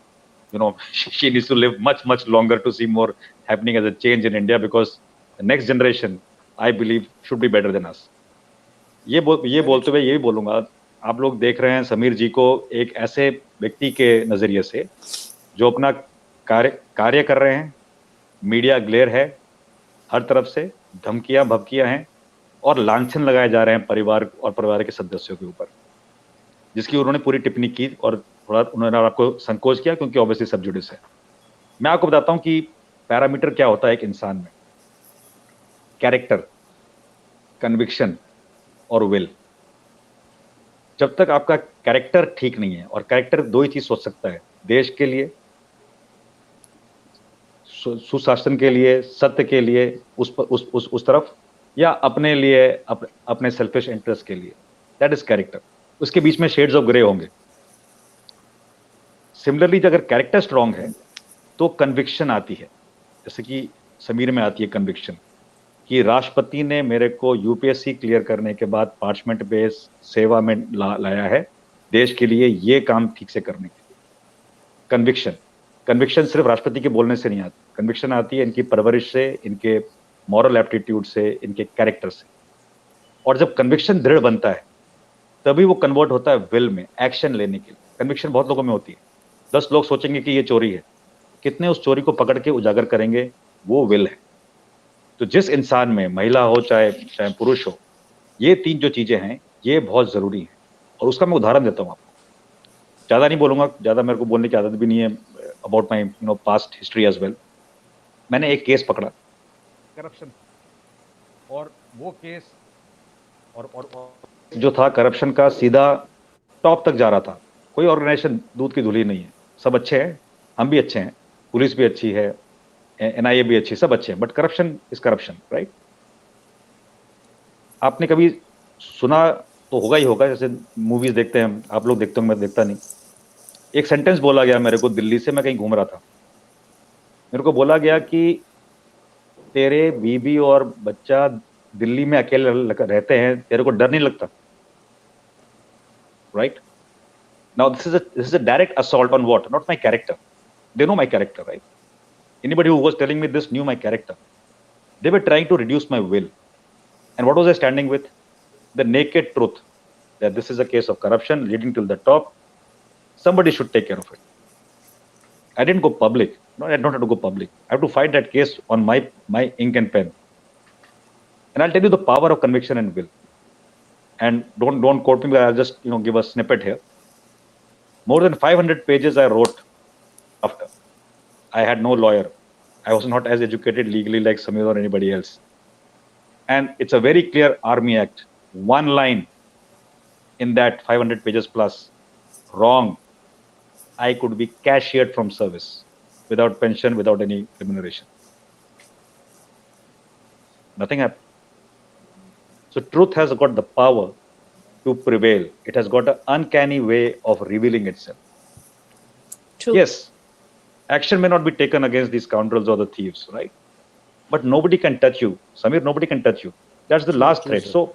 she needs to live much longer to see more happening as a change in India, because the next generation, I believe, should be better than us. ये बोलते हुए यही बोलूंगा, आप लोग देख रहे हैं समीर जी को एक ऐसे व्यक्ति के नजरिए से जो अपना कार्य कर रहे हैं। मीडिया ग्लेयर है, हर तरफ से धमकियां भभकियां हैं और लांछन लगाए जा रहे हैं परिवार के सदस्यों के ऊपर, जिसकी उन्होंने पूरी टिप्पणी की और थोड़ा उन्होंने आपको संकोच किया क्योंकि ऑब्वियसली सब जुडिस है। मैं आपको बताता हूं कि पैरामीटर क्या होता है एक इंसान में। कैरेक्टर, कन्विक्शन और विल। जब तक आपका कैरेक्टर ठीक नहीं है, और कैरेक्टर दो ही चीज सोच सकता है, देश के लिए, सुशासन के लिए, सत्य के लिए, उस तरफ, या अपने लिए, अपने सेल्फिश इंटरेस्ट के लिए। That is character. उसके बीच में शेड्स ऑफ ग्रे होंगे। सिमिलरली अगर कैरेक्टर स्ट्रांग है तो कन्विक्शन आती है, जैसे कि समीर में आती है कन्विक्शन कि राष्ट्रपति ने मेरे को यूपीएससी क्लियर करने के बाद पार्चमेंट बेस सेवा में लाया है देश के लिए, ये काम ठीक से करने के लिए। कन्विक्शन सिर्फ राष्ट्रपति के बोलने से नहीं आती। कन्विक्शन आती है इनकी परवरिश से, इनके मॉरल एप्टीट्यूड से, इनके कैरेक्टर से। और जब कन्विक्शन दृढ़ बनता है तभी वो कन्वर्ट होता है विल में, एक्शन लेने के लिए। कन्विक्शन बहुत लोगों में होती है। 10 लोग सोचेंगे कि ये चोरी है, कितने उस चोरी को पकड़ के उजागर करेंगे, वो विल है। तो जिस इंसान में, महिला हो चाहे पुरुष हो, ये 3 जो चीजें हैं ये बहुत जरूरी है। और उसका मैं उदाहरण देता हूँ आपको। ज्यादा नहीं बोलूंगा, ज्यादा मेरे को बोलने की आदत भी नहीं है about my past history as well. मैंने एक केस पकड़ा करप्शन, और वो केस और जो था करप्शन का, सीधा टॉप तक जा रहा था। कोई ऑर्गेनाइजेशन दूध की धुली नहीं है, सब अच्छे हैं, हम भी अच्छे हैं, पुलिस भी अच्छी है, एनआईए भी अच्छी, सब अच्छे हैं, but corruption is corruption, right? आपने कभी सुना तो होगा ही होगा, जैसे मूवीज देखते हैं आप लोग, देखते हो, मैं देखता नहीं। एक सेंटेंस बोला गया मेरे को दिल्ली से, मैं कहीं घूम रहा था, मेरे को बोला गया कि तेरे बीबी और बच्चा दिल्ली में अकेले रहते हैं, तेरे को डर नहीं लगता? Right? Now this is a direct assault on what? Not my character. They know my character, right? Anybody who was telling me this knew my character. They were trying to reduce my will. And what was I standing with? The naked truth that this is a case of corruption leading till the top. Somebody should take care of it. I didn't go public. No, I don't have to go public. I have to fight that case on my ink and pen. And I'll tell you the power of conviction and will. and don't quote me, but I'll just give a snippet here. More than 500 pages I wrote after. I had no lawyer. I was not as educated legally like Samir or anybody else. And it's a very clear Army Act. One line in that 500 pages plus wrong, I could be cashiered from service without pension, without any remuneration. Nothing happened. So truth has got the power to prevail. It has got an uncanny way of revealing itself. True. Yes, action may not be taken against these scoundrels or the thieves, right? But nobody can touch you. Samir, nobody can touch you. That's the last threat. So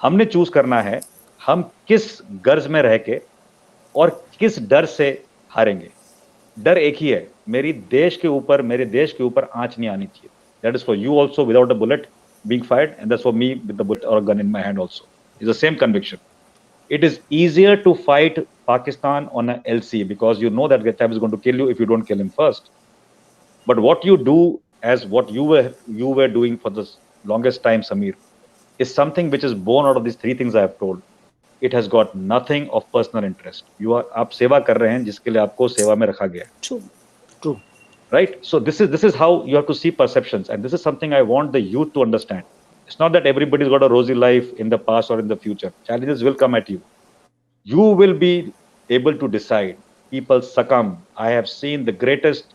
हमने choose करना है हम किस गर्ज में रह के और किस डर से हारेंगे. डर एक ही है, मेरे देश के ऊपर आंच नहीं आनी चाहिए. That is for you also without a bullet being fired, and that's for me with the bullet or a gun in my hand also. It's the same conviction. It is easier to fight Pakistan on a LC because you know that Getachev is going to kill you if you don't kill him first. But what you do, as what you were doing for the longest time, Samir, is something which is born out of these three things I have told. It has got nothing of personal interest. आप सेवा कर रहे हैं जिसके लिए आपको सेवा में रखा गया है. True. Right? So this is how you have to see perceptions, and this is something I want the youth to understand. It's not that everybody's got a rosy life in the past or in the future. Challenges will come at you. You will be able to decide. People succumb. I have seen the greatest,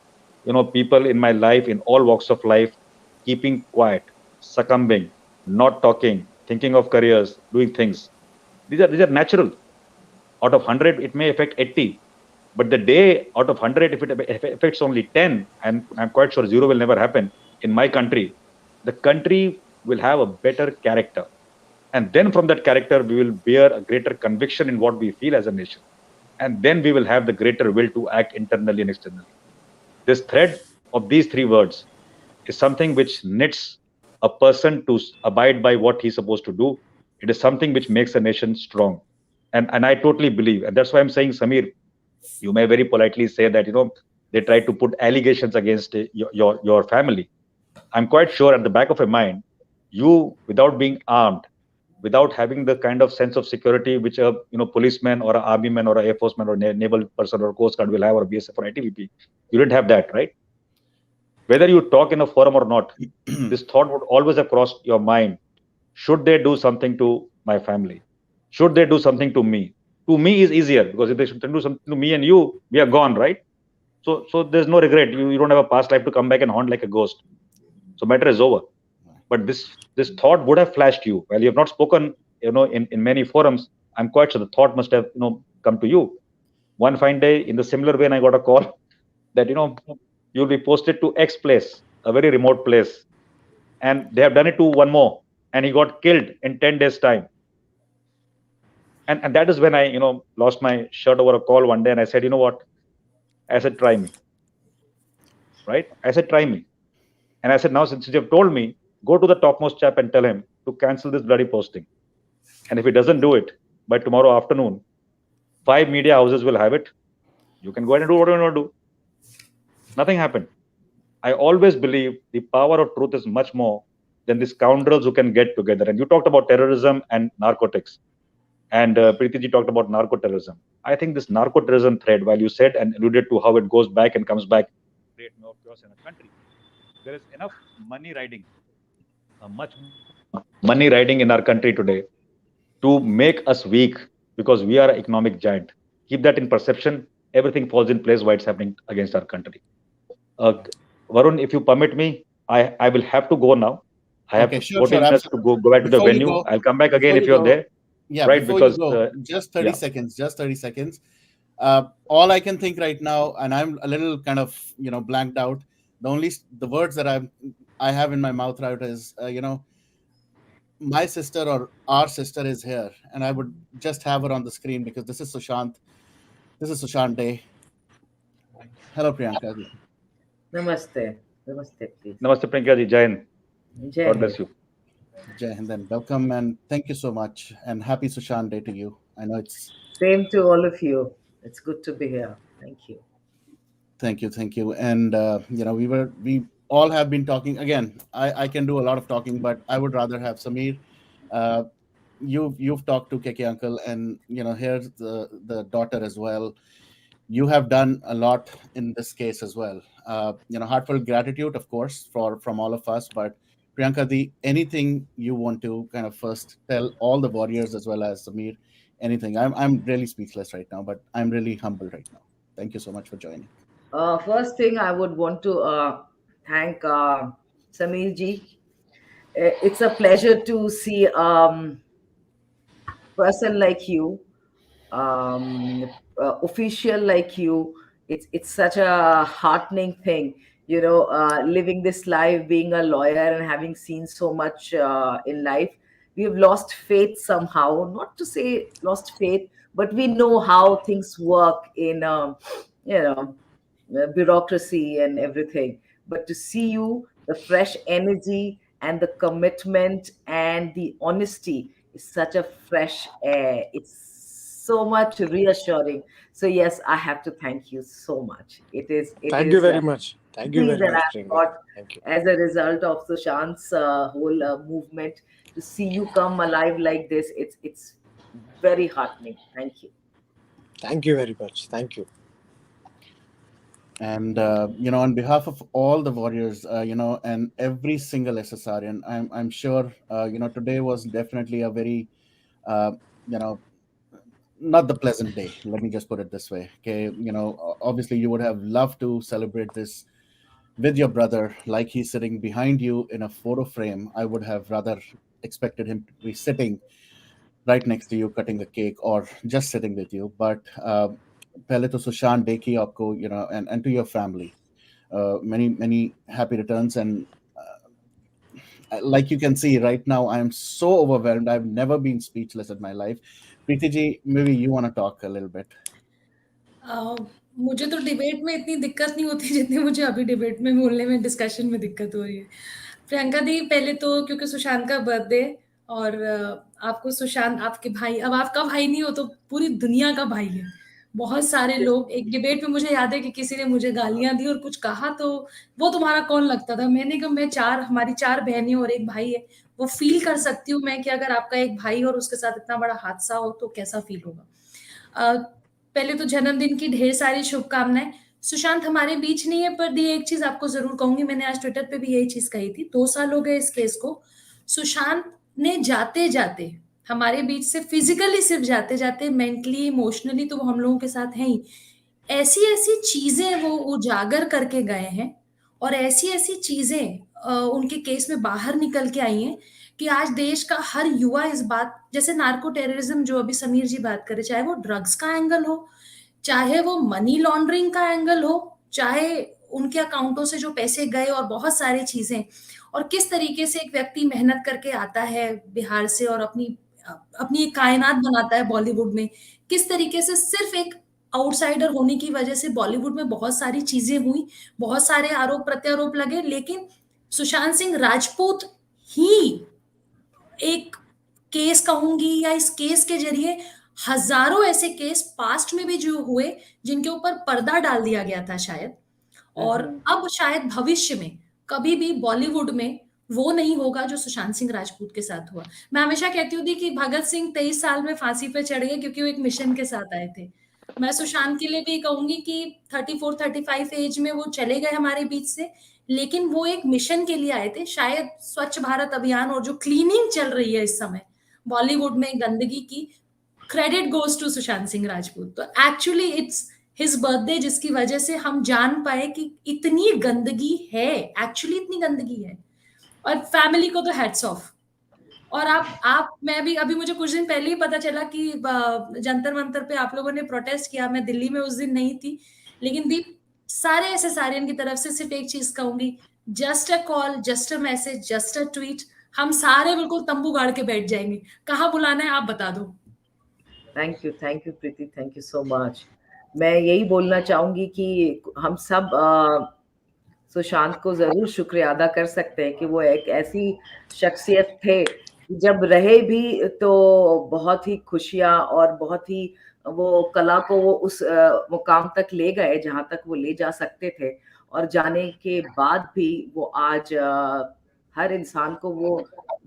people in my life, in all walks of life, keeping quiet, succumbing, not talking, thinking of careers, doing things. These are natural. Out of 100, it may affect 80. But the day out of 100, if it affects only 10, I'm quite sure zero will never happen in my country. The country will have a better character. And then from that character, we will bear a greater conviction in what we feel as a nation. And then we will have the greater will to act internally and externally. This thread of these three words is something which knits a person to abide by what he's supposed to do. It is something which makes a nation strong. And I totally believe, and that's why I'm saying, Samir, you may very politely say that, they try to put allegations against your family. I'm quite sure at the back of your mind, you, without being armed, without having the kind of sense of security which a policeman or an army man or an air force man or a naval person or a coast guard will have, or a BSF or ITBP, you didn't have that, right? Whether you talk in a forum or not, this thought would always have crossed your mind. Should they do something to my family? Should they do something to me? To me is easier, because if they should do something to me and you, we are gone, right? So there's no regret. You don't have a past life to come back and haunt like a ghost. So matter is over. But this thought would have flashed you. Well, you have not spoken, in many forums. I'm quite sure the thought must have, come to you. One fine day, in the similar way, I got a call that, you'll be posted to X place, a very remote place. And they have done it to one more. And he got killed in 10 days' time. And that is when I, lost my shirt over a call one day. And I said, you know what? I said, try me. Right? I said, try me. And I said, now, since you have told me, go to the topmost chap and tell him to cancel this bloody posting. And if he doesn't do it by tomorrow afternoon, 5 media houses will have it. You can go ahead and do what you want to do. Nothing happened. I always believe the power of truth is much more than the scoundrels who can get together. And you talked about terrorism and narcotics. And Preetiji talked about narco-terrorism. I think this narco-terrorism thread, while you said and alluded to how it goes back and comes back, create more chaos in a country. There is enough money riding, much money riding in our country today to make us weak, because we are an economic giant. Keep that in perception. Everything falls in place why it's happening against our country. Varun, if you permit me, I will have to go now. I have 14 minutes to go back to the venue. I'll come back again if you're there. Yeah, right, because just 30 seconds. Just 30 seconds. All I can think right now, and I'm a little kind of blanked out. The words that I have in my mouth right is my sister or our sister is here, and I would just have her on the screen because this is Sushant. This is Sushant Day. Hello, Priyanka. Namaste. Namaste, please. Namaste, Priyanka ji. Jai Hind. Jai God bless you. Jai Hind, and welcome, and thank you so much, and happy Sushant Day to you. I know it's same to all of you. It's good to be here. Thank you. Thank you, and we all have been talking again. I can do a lot of talking, but I would rather have Samir. you've talked to Keke uncle, and here's the daughter as well. You have done a lot in this case as well. Heartfelt gratitude, of course, from all of us. But Priyanka, anything you want to kind of first tell all the warriors as well as Samir, anything? I'm really speechless right now, but I'm really humbled right now. Thank you so much for joining. First thing, I would want to thank Samir ji. It's a pleasure to see person like you, um, official like you. It's such a heartening thing, living this life, being a lawyer, and having seen so much in life. We have lost faith somehow. Not to say lost faith, but we know how things work in, you know, bureaucracy and everything. But to see you, the fresh energy and the commitment and the honesty is such a fresh air. It's so much reassuring. So yes, I have to thank you so much. Thank you very much. Thank you thing very that much, I've Priyanka. got Thank you. as a result of Sushant's whole movement. To see you come alive like this, it's very heartening. Thank you. Thank you very much. Thank you. And on behalf of all the warriors, and every single SSRian, I'm sure today was definitely a very you know not the pleasant day. Let me just put it this way. Okay, obviously you would have loved to celebrate this with your brother, like he's sitting behind you in a photo frame. I would have rather expected him to be sitting right next to you, cutting a cake, or just sitting with you. But पहले तो Sushant day की आपको and to your family, many many happy returns. And like you can see right now, I am so overwhelmed. I've never been speechless in my life. Preeti ji, maybe you want to talk a little bit. मुझे तो debate में इतनी दिक्कत नहीं होती जितनी मुझे अभी डिबेट में बोलने में, डिस्कशन में दिक्कत हो रही है। प्रियंका दी, पहले तो क्योंकि सुशांत का बर्थडे और आपको सुशांत आपके भाई, अब आपका भाई नहीं हो तो पूरी दुनिया का भाई है। बहुत सारे लोग, एक डिबेट में मुझे याद है कि किसी ने मुझे गालियाँ दी और कुछ कहा, तो वो तुम्हारा कौन लगता था? मैंने कहा हमारी 4 बहनें और 1 भाई है। वो फ़ील कर सकती हूँ मैं कि अगर आपका एक भाई और उसके साथ इतना बड़ा हादसा हो तो कैसा फ़ील होगा। पहले तो जन्मदिन की ढेर सारी शुभकामनाएं। सुशांत हमारे बीच नहीं है, पर दी एक चीज आपको जरूर कहूंगी, मैंने आज ट्विटर पे भी यही चीज कही थी। 2 साल हो गए इस केस को। सुशांत ने जाते जाते हमारे बीच से, फिजिकली सिर्फ जाते जाते, मेंटली इमोशनली तो वो हम लोगों के साथ हैं ही, ऐसी ऐसी चीजें वो उजागर करके गए हैं और ऐसी ऐसी चीजें उनके केस में बाहर निकल के आई हैं कि आज देश का हर युवा इस बात, जैसे नार्को टेररिज्म जो अभी समीर जी बात करे, चाहे वो ड्रग्स का एंगल हो, चाहे वो मनी लॉन्ड्रिंग का एंगल हो, चाहे उनके अकाउंटों से जो पैसे गए और बहुत सारी चीजें, और किस तरीके से एक व्यक्ति मेहनत करके आता है बिहार से और अपनी अपनी एक कायनात बनाता है बॉलीवुड में, किस तरीके से सिर्फ एक आउटसाइडर होने की वजह से बॉलीवुड में बहुत सारी चीजें हुई, बहुत सारे आरोप प्रत्यारोप लगे, लेकिन सुशांत सिंह राजपूत ही एक केस कहूंगी, या इस केस के जरिए हजारों ऐसे केस पास्ट में भी जो हुए जिनके ऊपर पर्दा डाल दिया गया था शायद, और अब शायद भविष्य में कभी भी बॉलीवुड में वो नहीं होगा जो सुशांत सिंह राजपूत के साथ हुआ। मैं हमेशा कहती हूँ कि भगत सिंह 23 साल में फांसी पे चढ़ गए क्योंकि वो एक मिशन के साथ आए थे। मैं सुशांत के लिए भी कहूंगी कि 34-35 एज में वो चले गए हमारे बीच से, लेकिन वो एक मिशन के लिए आए थे। शायद स्वच्छ भारत अभियान और जो क्लीनिंग चल रही है इस समय बॉलीवुड में गंदगी की, credit goes to Sushant Singh Rajput. तो एक्चुअली इट्स हिज बर्थडे जिसकी वजह से हम जान पाए कि इतनी गंदगी है, एक्चुअली इतनी गंदगी है। और फैमिली को तो हेड्स ऑफ। और मैं भी अभी, मुझे कुछ दिन पहले ही पता चला कि जंतर मंतर पे आप लोगों ने प्रोटेस्ट किया। मैं दिल्ली में उस दिन नहीं थी, लेकिन दीप, सारे एसएसआरियन की तरफ से सिर्फ एक चीज कहूंगी, just a call, just a message, just a tweet, हम सारे बिल्कुल तंबू गाड़ के बैठ जाएंगे। कहाँ बुलाना है आप बता दो। Thank you Preeti, thank you so much. मैं यही बोलना चाहूंगी कि हम सब सुशांत को जरूर शुक्रिया अदा कर सकते हैं कि वो एक ऐसी शख्सियत थे, जब रहे भी तो बहुत ही खुशियां और बहुत ही वो कला को वो उस मुकाम तक ले गए जहां तक वो ले जा सकते थे, और जाने के बाद भी वो आज हर इंसान को वो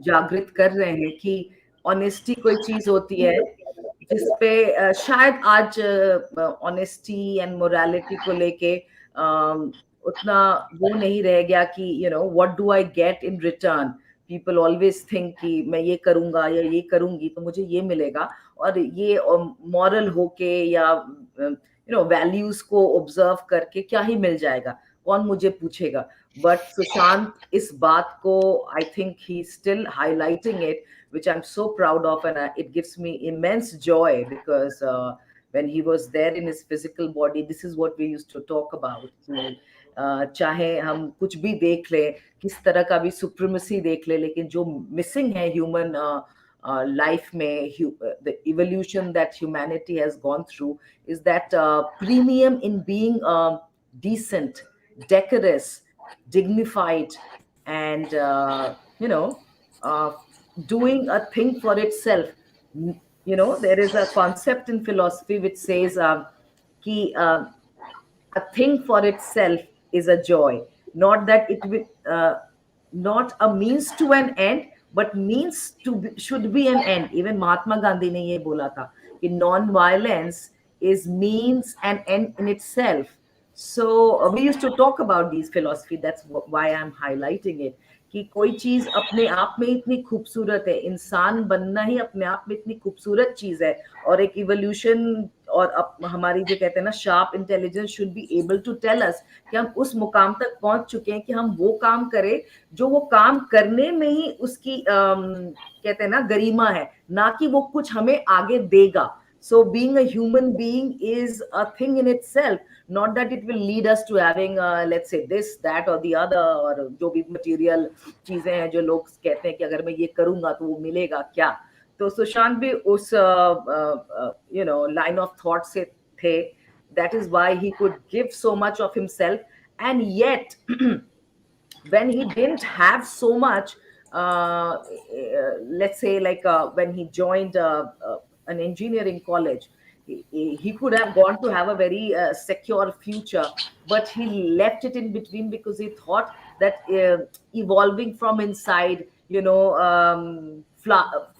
जागृत कर रहे हैं कि ऑनेस्टी कोई चीज होती है जिसपे शायद आज ऑनेस्टी एंड मोरालिटी को लेके उतना वो नहीं रह गया कि what do I get in return. People always think कि मैं ये करूंगा या ये करूंगी तो मुझे ये मिलेगा, और ये मॉरल होके या वैल्यूज को ऑब्जर्व करके क्या ही मिल जाएगा, कौन मुझे पूछेगा. बट सुशांत इस बात को, I think he still highlighting it, which I'm so proud of, and it gives me immense joy because when he was there in his physical body, this is what we used to talk about. चाहे हम कुछ भी देख ले, किस तरह का भी supremacy देख ले, लेकिन जो missing है human life में, the evolution that humanity has gone through is that premium in being decent, decorous, dignified, and doing a thing for itself. There is a concept in philosophy which says ki, a thing for itself is a joy, not that it will not a means to an end, but means to should be an end. Even Mahatma Gandhi ne ye bola tha ki non-violence is means and end in itself. So we used to talk about these philosophy. That's why I'm highlighting it. कि कोई चीज अपने आप में इतनी खूबसूरत है, इंसान बनना ही अपने आप में इतनी खूबसूरत चीज है, और एक इवोल्यूशन और हमारी जो कहते हैं ना sharp intelligence should be able to tell us कि हम उस मुकाम तक पहुंच चुके हैं कि हम वो काम करें जो वो काम करने में ही उसकी कहते हैं ना गरिमा है, ना कि वो कुछ हमें आगे देगा. So being a human being is a thing in itself, not that it will lead us to having let's say this, that or the other, और जो भी material चीजें हैं जो लोग कहते हैं कि अगर मैं ये करूंगा तो वो मिलेगा क्या. तो सुशांत भी उस line of thought से थे. That is why he could give so much of himself, and yet when he didn't have so much, let's say like when he joined an engineering college, he could have gone to have a very secure future, but he left it in between because he thought that evolving from inside,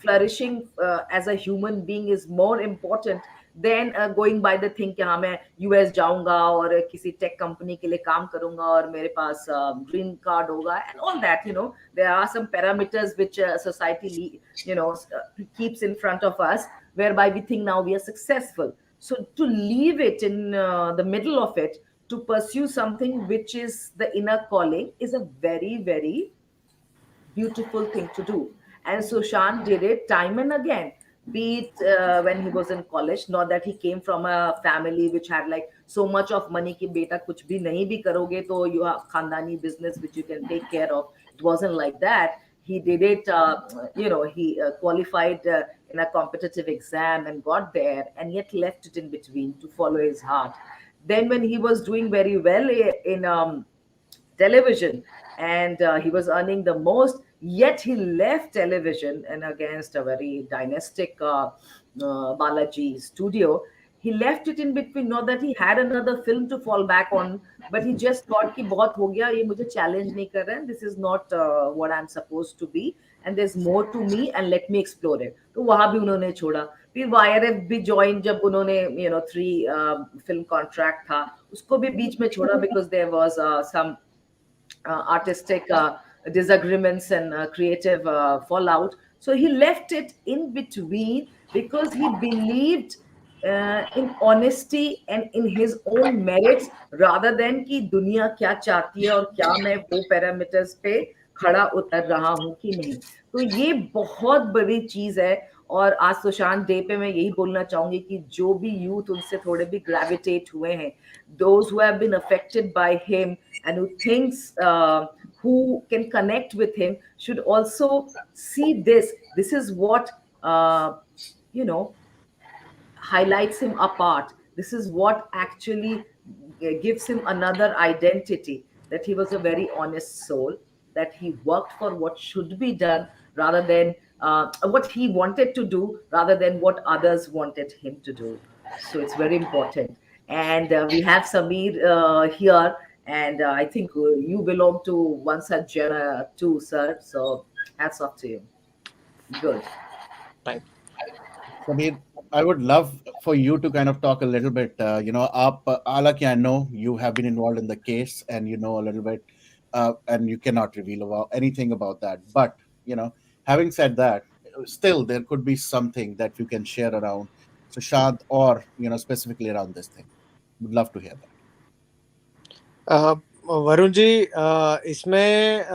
flourishing as a human being is more important than going by the thing कि हाँ मैं US जाऊंगा और किसी tech company के लिए काम करूंगा और मेरे पास ग्रीन कार्ड होगा, and all that. There are some parameters which society keeps in front of us, whereby we think now we are successful. So to leave it in the middle of it to pursue something which is the inner calling is a very, very beautiful thing to do. And Sushant did it time and again, be it when he was in college. Not that he came from a family which had like so much of money ki beta kuch bhi nahi bhi karoge to you have khandani business which you can take care of. It wasn't like that. He did it, he qualified in a competitive exam and got there, and yet left it in between to follow his heart. Then when he was doing very well in television, and he was earning the most, yet he left television and against a very dynastic Balaji studio. He left it in between. Not that he had another film to fall back on, but he just thought कि बहुत हो गया, ये मुझे challenge नहीं कर रहा है, this is not what I'm supposed to be, and there's more to me, and let me explore it. तो वहाँ भी उन्होंने छोड़ा. फिर YRF भी join जब उन्होंने 3 film contract था, उसको भी बीच में छोड़ा because there was some artistic disagreements and creative fallout. So he left it in between because he believed in honesty and in his own merits, rather than कि दुनिया क्या चाहती है और क्या मैं वो पैरामीटर्स पे खड़ा उतर रहा हूँ कि नहीं. तो ये बहुत बड़ी चीज है. और आज सुशांत डे पे मैं यही बोलना चाहूंगी कि जो भी यूथ उनसे थोड़े भी ग्रेविटेट हुए हैं, those who have been affected by him and who thinks who can connect with him should also see this. This is what highlights him apart. This is what actually gives him another identity, that he was a very honest soul, that he worked for what should be done rather than what he wanted to do rather than what others wanted him to do. So it's very important. And we have Sameer here, and I think you belong to one such genre too, sir. So hats off to you. Good. time. Samir, I would love for you to kind of talk a little bit. Alaki, I know you have been involved in the case and you know a little bit, and you cannot reveal about anything about that. But having said that, still there could be something that you can share around Sushant or specifically around this thing. Would love to hear that. Varun ji, इसमें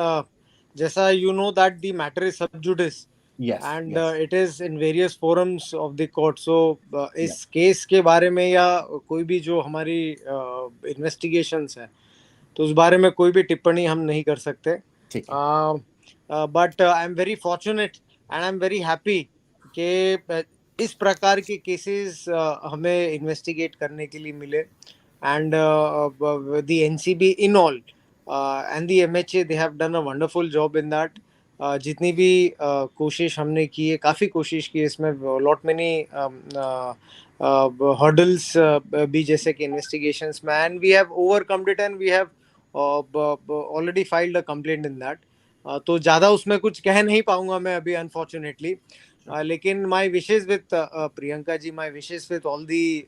जैसा you know that the matter is sub judice Yes, and yes, it is in various forums of the court, so yeah, इस case के बारे में या कोई भी जो हमारी इन्वेस्टिगेशंस है तो उस बारे में कोई भी टिप्पणी हम नहीं कर सकते. ठीक है. But I am very fortunate and I am very happy कि इस प्रकार के केसेस हमें इन्वेस्टिगेट करने के लिए मिले. And the NCB in all and the MHA, they have done a wonderful job in that. जितनी भी कोशिश हमने की है, काफ़ी कोशिश की है इसमें, lot many hurdles भी जैसे कि investigations में, and we have overcome it and we have already filed a complaint in that. तो ज़्यादा उसमें कुछ कह नहीं पाऊँगा मैं अभी unfortunately. लेकिन my wishes with Priyanka ji, my wishes with all the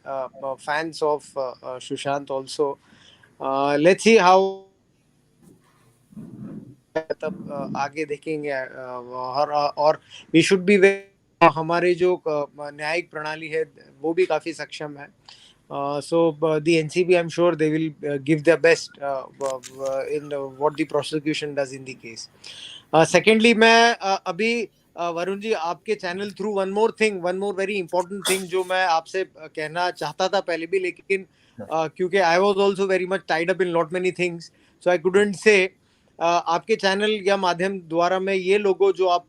fans of Sushant also. Let's see how तब आगे देखेंगे. और we should be very, हमारे जो न्यायिक प्रणाली है वो भी काफ़ी सक्षम है. So the NCB, I'm sure they will give their best in what the prosecution does in the case. Secondly, मैं अभी वरुण जी आपके channel through one more very important thing जो मैं आपसे कहना चाहता था पहले भी, लेकिन क्योंकि I was also very much tied up in lot many things, so I couldn't से. आपके चैनल या माध्यम द्वारा मैं ये लोगों जो आप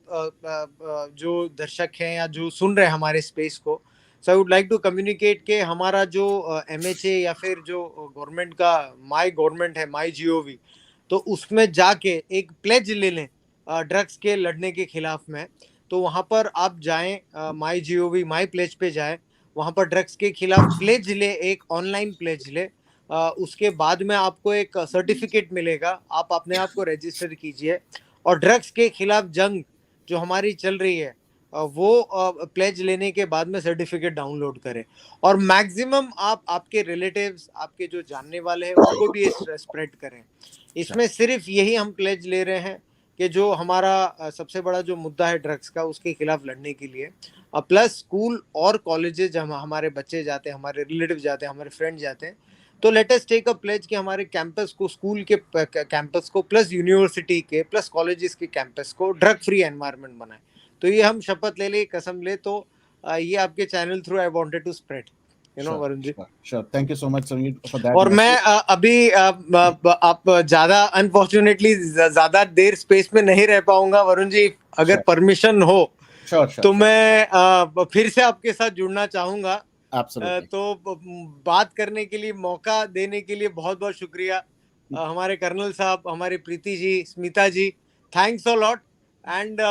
जो दर्शक हैं या जो सुन रहे हैं हमारे स्पेस को, so I would like to communicate के हमारा जो MHA या फिर जो गवर्नमेंट का माई गवर्नमेंट है, माई GOV, तो उसमें जाके एक प्लेज ले लें ड्रग्स के लड़ने के खिलाफ में. तो वहाँ पर आप जाएं, माई GOV माई प्लेज पे जाएं, वहाँ पर ड्रग्स के खिलाफ प्लेज ले, एक ऑनलाइन प्लेज ले. उसके बाद में आपको एक सर्टिफिकेट मिलेगा, आप अपने आप को रजिस्टर कीजिए और ड्रग्स के खिलाफ जंग जो हमारी चल रही है वो प्लेज लेने के बाद में सर्टिफिकेट डाउनलोड करें. और मैक्सिमम आप आपके रिलेटिव्स, आपके जो जानने वाले हैं उनको भी स्प्रेड करें. इसमें सिर्फ यही हम प्लेज ले रहे हैं कि जो हमारा सबसे बड़ा जो मुद्दा है ड्रग्स का, उसके खिलाफ लड़ने के लिए, प्लस स्कूल और कॉलेजेस जब हमारे बच्चे जाते हैं, हमारे रिलेटिव जाते हैं, हमारे फ्रेंड जाते हैं, तो let us take a pledge कि हमारे कैंपस को, स्कूल के कैंपस को, प्लस यूनिवर्सिटी के, प्लस कॉलेजेस के कैंपस को ड्रग फ्री एनवायरनमेंट बनाए. तो ये हम शपथ ले ले, कसम ले. तो ये आपके channel through I wanted to spread, you know Varun ji. Sure. Thank you so much, Samir, for that. और मैं अभी आप ज़्यादा अनफॉर्चुनेटली ज़्यादा देर स्पेस में नहीं रह पाऊंगा वरुण जी, अगर परमिशन हो तो मैं फिर से आपके साथ जुड़ना चाहूंगा. तो बात करने के लिए, मौका देने के लिए बहुत बहुत शुक्रिया. हमारे कर्नल साहब, हमारे Preeti ji, Smita ji, thanks a lot. And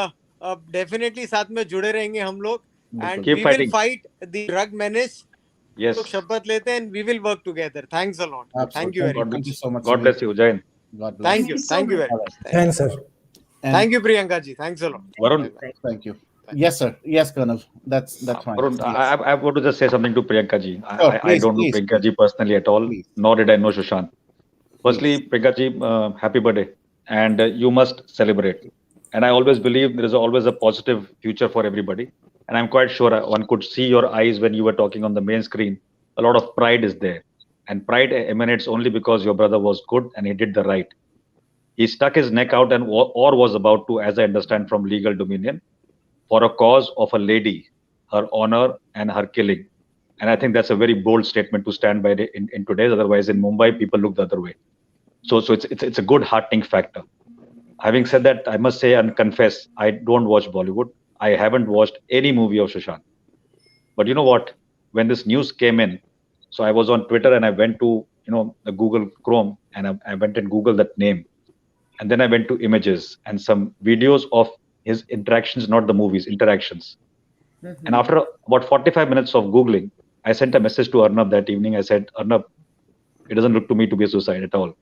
definitely साथ में जुड़े रहेंगे हम लोग, and we will fight the drug menace. Yes. तो शपथ लेते हैं, we will work together. Thanks a lot. Thank you very much. Thank you so much. God bless you, Jain. God bless. Thank you very much. Thanks, sir. Thank you, Priyanka ji. Thanks a lot. Varun, Thank you. Yes, sir. Yes, Colonel. That's fine. Varun, Yes. I want to just say something to Priyanka ji. Sure, I please, don't know please, Priyanka ji personally at all, Please. nor did I know Sushant. Firstly, Priyanka ji, happy birthday, and you must celebrate. And I always believe there is always a positive future for everybody. And I'm quite sure one could see your eyes when you were talking on the main screen. A lot of pride is there, and pride emanates only because your brother was good and he did the right. He stuck his neck out and or was about to, as I understand from legal dominion, for a cause of a lady, her honor and her killing. And I think that's a very bold statement to stand by in today's. Otherwise, in Mumbai, people look the other way. So it's a good heartening factor. Having said that, I must say and confess, I don't watch Bollywood. I haven't watched any movie of Sushant. But you know what? When this news came in, so I was on Twitter and I went to the Google Chrome and I went and Googled that name, and then I went to images and some videos of his interactions, not the movies, interactions. Mm-hmm. And after about 45 minutes of Googling, I sent a message to Arnab that evening. I said, Arnab, it doesn't look to me to be a suicide at all.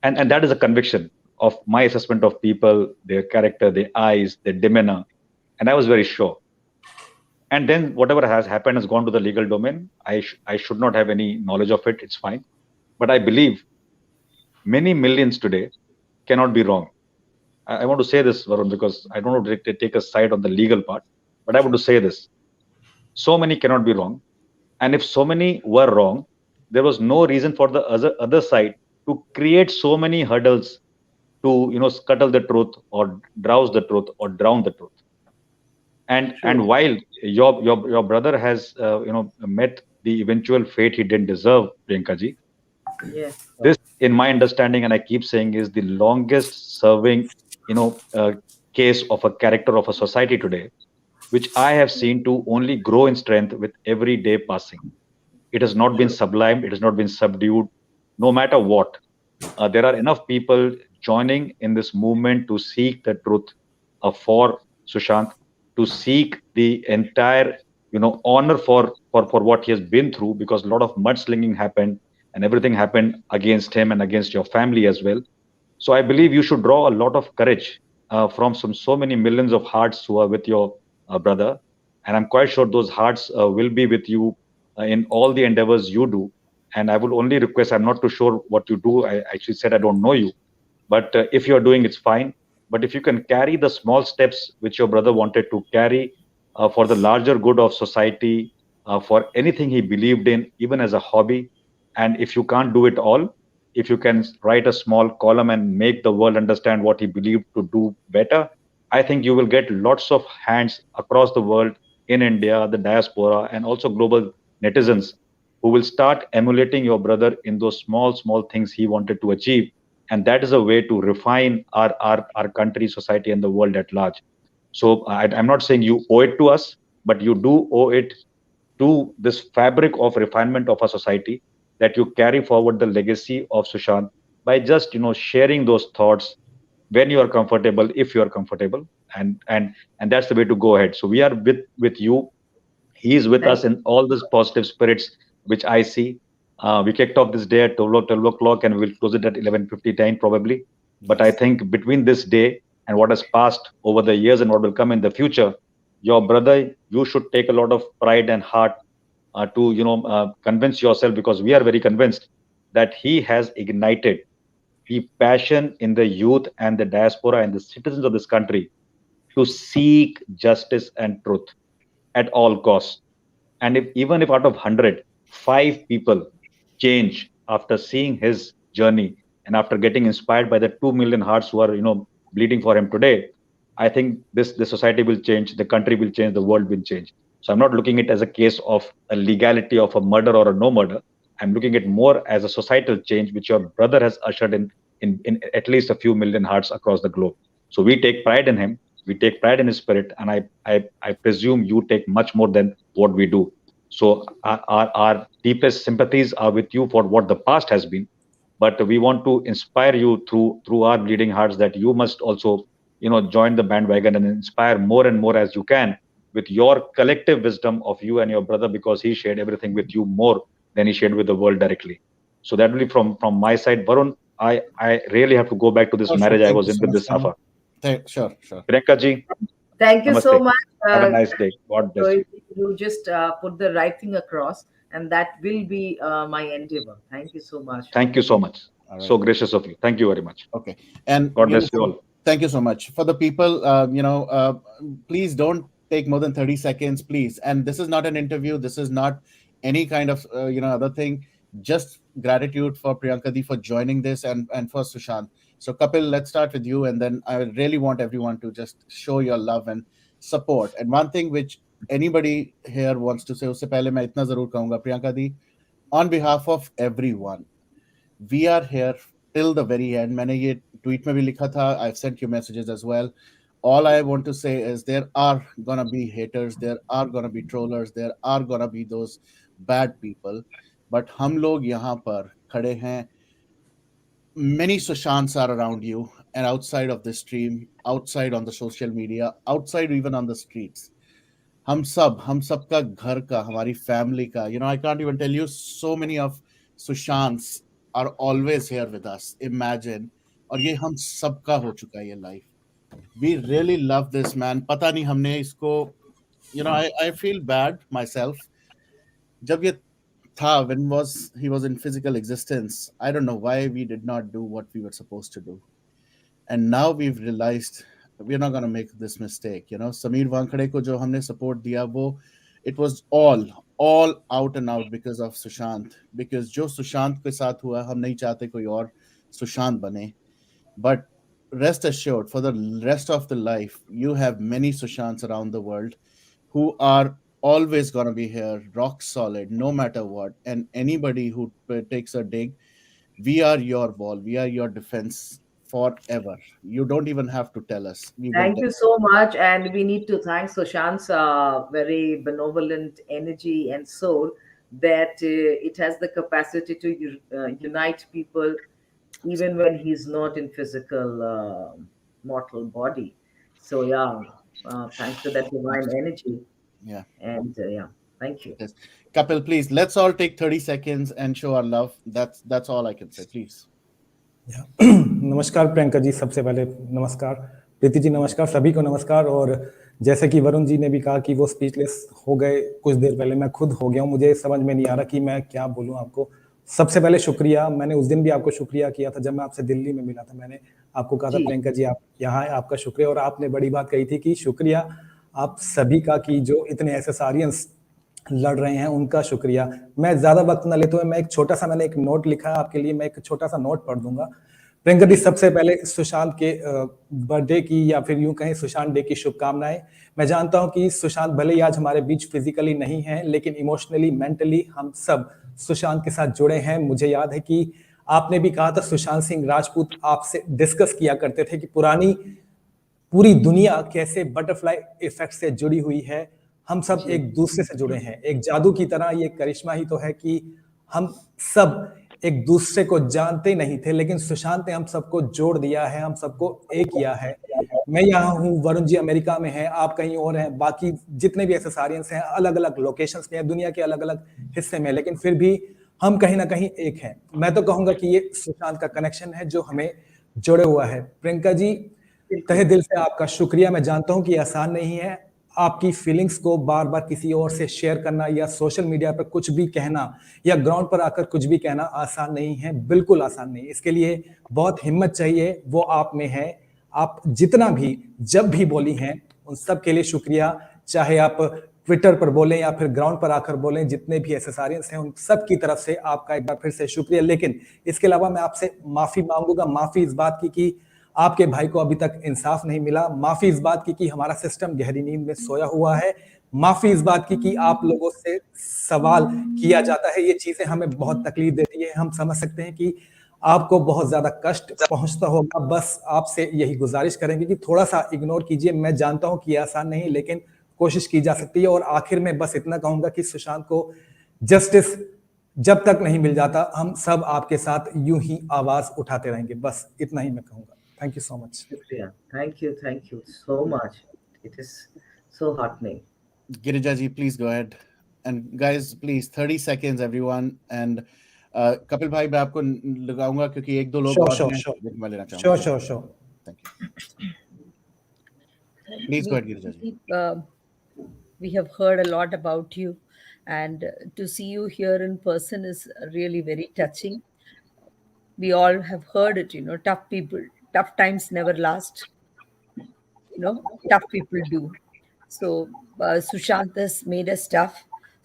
And that is a conviction of my assessment of people, their character, their eyes, their demeanor. And I was very sure. And then whatever has happened has gone to the legal domain. I should not have any knowledge of it. It's fine. But I believe many millions today cannot be wrong. I want to say this, Varun, because I don't want to take a side on the legal part, but I want to say this. So many cannot be wrong. And if so many were wrong, there was no reason for the other side to create so many hurdles to, scuttle the truth or drowse the truth or drown the truth. And True. while your brother has met the eventual fate he didn't deserve, Priyanka ji, Yes. this, in my understanding, and I keep saying, is the longest serving, you know, uh, case of a character of a society today, which I have seen to only grow in strength with every day passing. It has not been True. sublimed, it has not been subdued, no matter what. There are enough people joining in this movement to seek the truth for Sushant, to seek the entire, honor for what he has been through, because a lot of mudslinging happened and everything happened against him and against your family as well. So I believe you should draw a lot of courage from so many millions of hearts who are with your brother, and I'm quite sure those hearts will be with you in all the endeavors you do. And I will only request, I'm not too sure what you do. I actually said I don't know you, but if you're doing, it's fine. But if you can carry the small steps which your brother wanted to carry for the larger good of society, for anything he believed in, even as a hobby, and if you can't do it all, if you can write a small column and make the world understand what he believed to do better, I think you will get lots of hands across the world, in India, the diaspora, and also global netizens, who will start emulating your brother in those small things he wanted to achieve. And that is a way to refine our country, society, and the world at large. So I'm not saying you owe it to us, but you do owe it to this fabric of refinement of our society, that you carry forward the legacy of Sushant by just sharing those thoughts when you are comfortable, if you are comfortable, and that's the way to go ahead. So we are with you. He is with Thank us in all these positive spirits, which I see. We kicked off this day at 12 o'clock, and we'll close it at 11:59 probably. But I Yes. think between this day and what has passed over the years and what will come in the future, your brother, you should take a lot of pride and heart to convince yourself, because we are very convinced that he has ignited the passion in the youth and the diaspora and the citizens of this country to seek justice and truth at all costs. And if even if out of 100, 5 people change after seeing his journey and after getting inspired by the 2 million hearts who are bleeding for him today, I think this society will change, the country will change, the world will change. So I'm not looking at it as a case of a legality of a murder or a no murder. I'm looking at more as a societal change which your brother has ushered in at least a few million hearts across the globe. So we take pride in him, we take pride in his spirit, and I presume you take much more than what we do. So our deepest sympathies are with you for what the past has been, but we want to inspire you through our bleeding hearts, that you must also join the bandwagon and inspire more and more as you can, with your collective wisdom of you and your brother, because he shared everything with you more than he shared with the world directly. So that will be from my side. Varun, I really have to go back to this Oh, sure. marriage I Thank you was in so with much, this Safa. Simon. Sure, sure. Priyanka ji, Thank you so namaste. much. Have a nice day. God bless you. You just put the right thing across, and that will be my endeavor. Thank you so much for Thank you so letting. much. All right. So gracious of you. Thank you very much. Okay. And God bless you all. thank you so much for the people. Please don't take more than 30 seconds, please. And this is not an interview. This is not any kind of other thing. Just gratitude for Priyankadi for joining this, and for Sushant. So Kapil, let's start with you, and then I really want everyone to just show your love and support. And one thing which anybody here wants to say, उससे पहले मैं इतना जरूर कहूंगा, Priyanka di, on behalf of everyone, we are here till the very end. मैंने ये tweet में भी लिखा था. I've sent you messages as well. All I want to say is there are gonna be haters, there are gonna be trollers, there are gonna be those bad people. But हम लोग यहाँ पर खड़े हैं. Many Sushants are around you and outside of this stream, outside on the social media, outside even on the streets. हम सब का घर का, हमारी फैमिली का, I can't even tell you, so many of Sushants are always here with us. Imagine. और ये हम सबका हो चुका है ये life. We really love this man. पता नहीं हमने इसको I feel bad myself. जब ये था, when was he was in physical existence, I don't know why we did not do what we were supposed to do. And now we've realized we're not going to make this mistake. Sameer Wankhede ko jo humne support diya, wo it was all out and out because of Sushant. Because jo Sushant ke saath hua, hum nahi chahte koi aur Sushant bane. But rest assured, for the rest of the life, you have many Sushants around the world who are always going to be here, rock solid, no matter what. And anybody who takes a dig, we are your wall, we are your defense forever. You don't even have to tell us. We will Thank tell. you so much. And we need to thank Sushant's very benevolent energy and soul that it has the capacity to unite people even when he's not in physical mortal body. So, yeah, thanks to that divine energy. Yeah. And yeah, thank you. Yes. Kapil, please, let's all take 30 seconds and show our love. That's all I can say. Please. नमस्कार प्रियंका जी, सबसे पहले नमस्कार। प्रीति जी नमस्कार, सभी को नमस्कार। और जैसे कि वरुण जी ने भी कहा कि वो स्पीचलेस हो गए कुछ देर पहले, मैं खुद हो गया हूँ। मुझे समझ में नहीं आ रहा कि मैं क्या बोलूँ आपको। सबसे पहले शुक्रिया। मैंने उस दिन भी आपको शुक्रिया किया था जब मैं आपसे दिल्ली में मिला था। मैंने आपको कहा था प्रियंका जी आप यहाँ आए, आपका शुक्रिया। और आपने बड़ी बात कही थी कि शुक्रिया आप सभी का कि जो इतने एसएसआरियंस लड़ रहे हैं उनका शुक्रिया। मैं ज्यादा वक्त न लेते हुए मैं मैंने एक नोट लिखा है आपके लिए, मैं एक छोटा सा नोट पढ़ दूंगा। प्रियंका जी, सबसे पहले सुशांत के बर्थडे की या फिर यूं कहें सुशांत डे की शुभकामनाएं। मैं जानता हूं कि सुशांत भले ही आज हमारे बीच फिजिकली नहीं है, लेकिन इमोशनली, मेंटली हम सब सुशांत के साथ जुड़े हैं। मुझे याद है कि आपने भी कहा था सुशांत सिंह राजपूत आपसे डिस्कस किया करते थे कि पूरी दुनिया कैसे बटरफ्लाई इफेक्ट से जुड़ी हुई है। हम सब एक दूसरे से जुड़े हैं, एक जादू की तरह। ये करिश्मा ही तो है कि हम सब एक दूसरे को जानते नहीं थे, लेकिन सुशांत ने हम सबको जोड़ दिया है, हम सबको एक किया है। मैं यहाँ हूँ, वरुण जी अमेरिका में हैं, आप कहीं और हैं, बाकी जितने भी एसएसआरियंस हैं अलग अलग लोकेशंस में हैं, दुनिया के अलग अलग हिस्से में, लेकिन फिर भी हम कहीं ना कहीं एक हैं। मैं तो कहूंगा कि ये सुशांत का कनेक्शन है जो हमें जोड़े हुआ है। प्रियंका जी, तहे दिल से आपका शुक्रिया। मैं जानता हूं कि आसान नहीं है आपकी फीलिंग्स को बार बार किसी और से शेयर करना, या सोशल मीडिया पर कुछ भी कहना, या ग्राउंड पर आकर कुछ भी कहना आसान नहीं है, बिल्कुल आसान नहीं। इसके लिए बहुत हिम्मत चाहिए, वो आप में है। आप जितना भी जब भी बोली हैं उन सब के लिए शुक्रिया। चाहे आप ट्विटर पर बोलें या फिर ग्राउंड पर आकर बोलें, जितने भी एसएसआरियंस हैं उन सब की तरफ से आपका एक बार फिर से शुक्रिया। लेकिन इसके अलावा मैं आपसे माफी मांगूंगा। माफी इस बात की कि आपके भाई को अभी तक इंसाफ नहीं मिला। माफी इस बात की कि हमारा सिस्टम गहरी नींद में सोया हुआ है। माफी इस बात की कि आप लोगों से सवाल किया जाता है। ये चीजें हमें बहुत तकलीफ देती है। हम समझ सकते हैं कि आपको बहुत ज्यादा कष्ट पहुंचता होगा। बस आपसे यही गुजारिश करेंगे कि थोड़ा सा इग्नोर कीजिए। मैं जानता हूं कि आसान नहीं, लेकिन कोशिश की जा सकती है। और आखिर में बस इतना कहूंगा कि सुशांत को जस्टिस जब तक नहीं मिल जाता, हम सब आपके साथ यूं ही आवाज उठाते रहेंगे। बस इतना ही मैं कहूंगा। Thank you so much. Yeah, thank you so much. It is so heartening. Girija ji, please go ahead. And guys, please, 30 seconds, everyone. And Kapil bhai, मैं आपको लगाऊंगा क्योंकि एक दो लोग और हैं जिनको मैं लेना चाहूंगा। Sure. Thank you. Please go ahead, Girija ji. We have heard a lot about you, and to see you here in person is really very touching. We all have heard it, tough times never last. Tough people do. So Sushant has made us tough.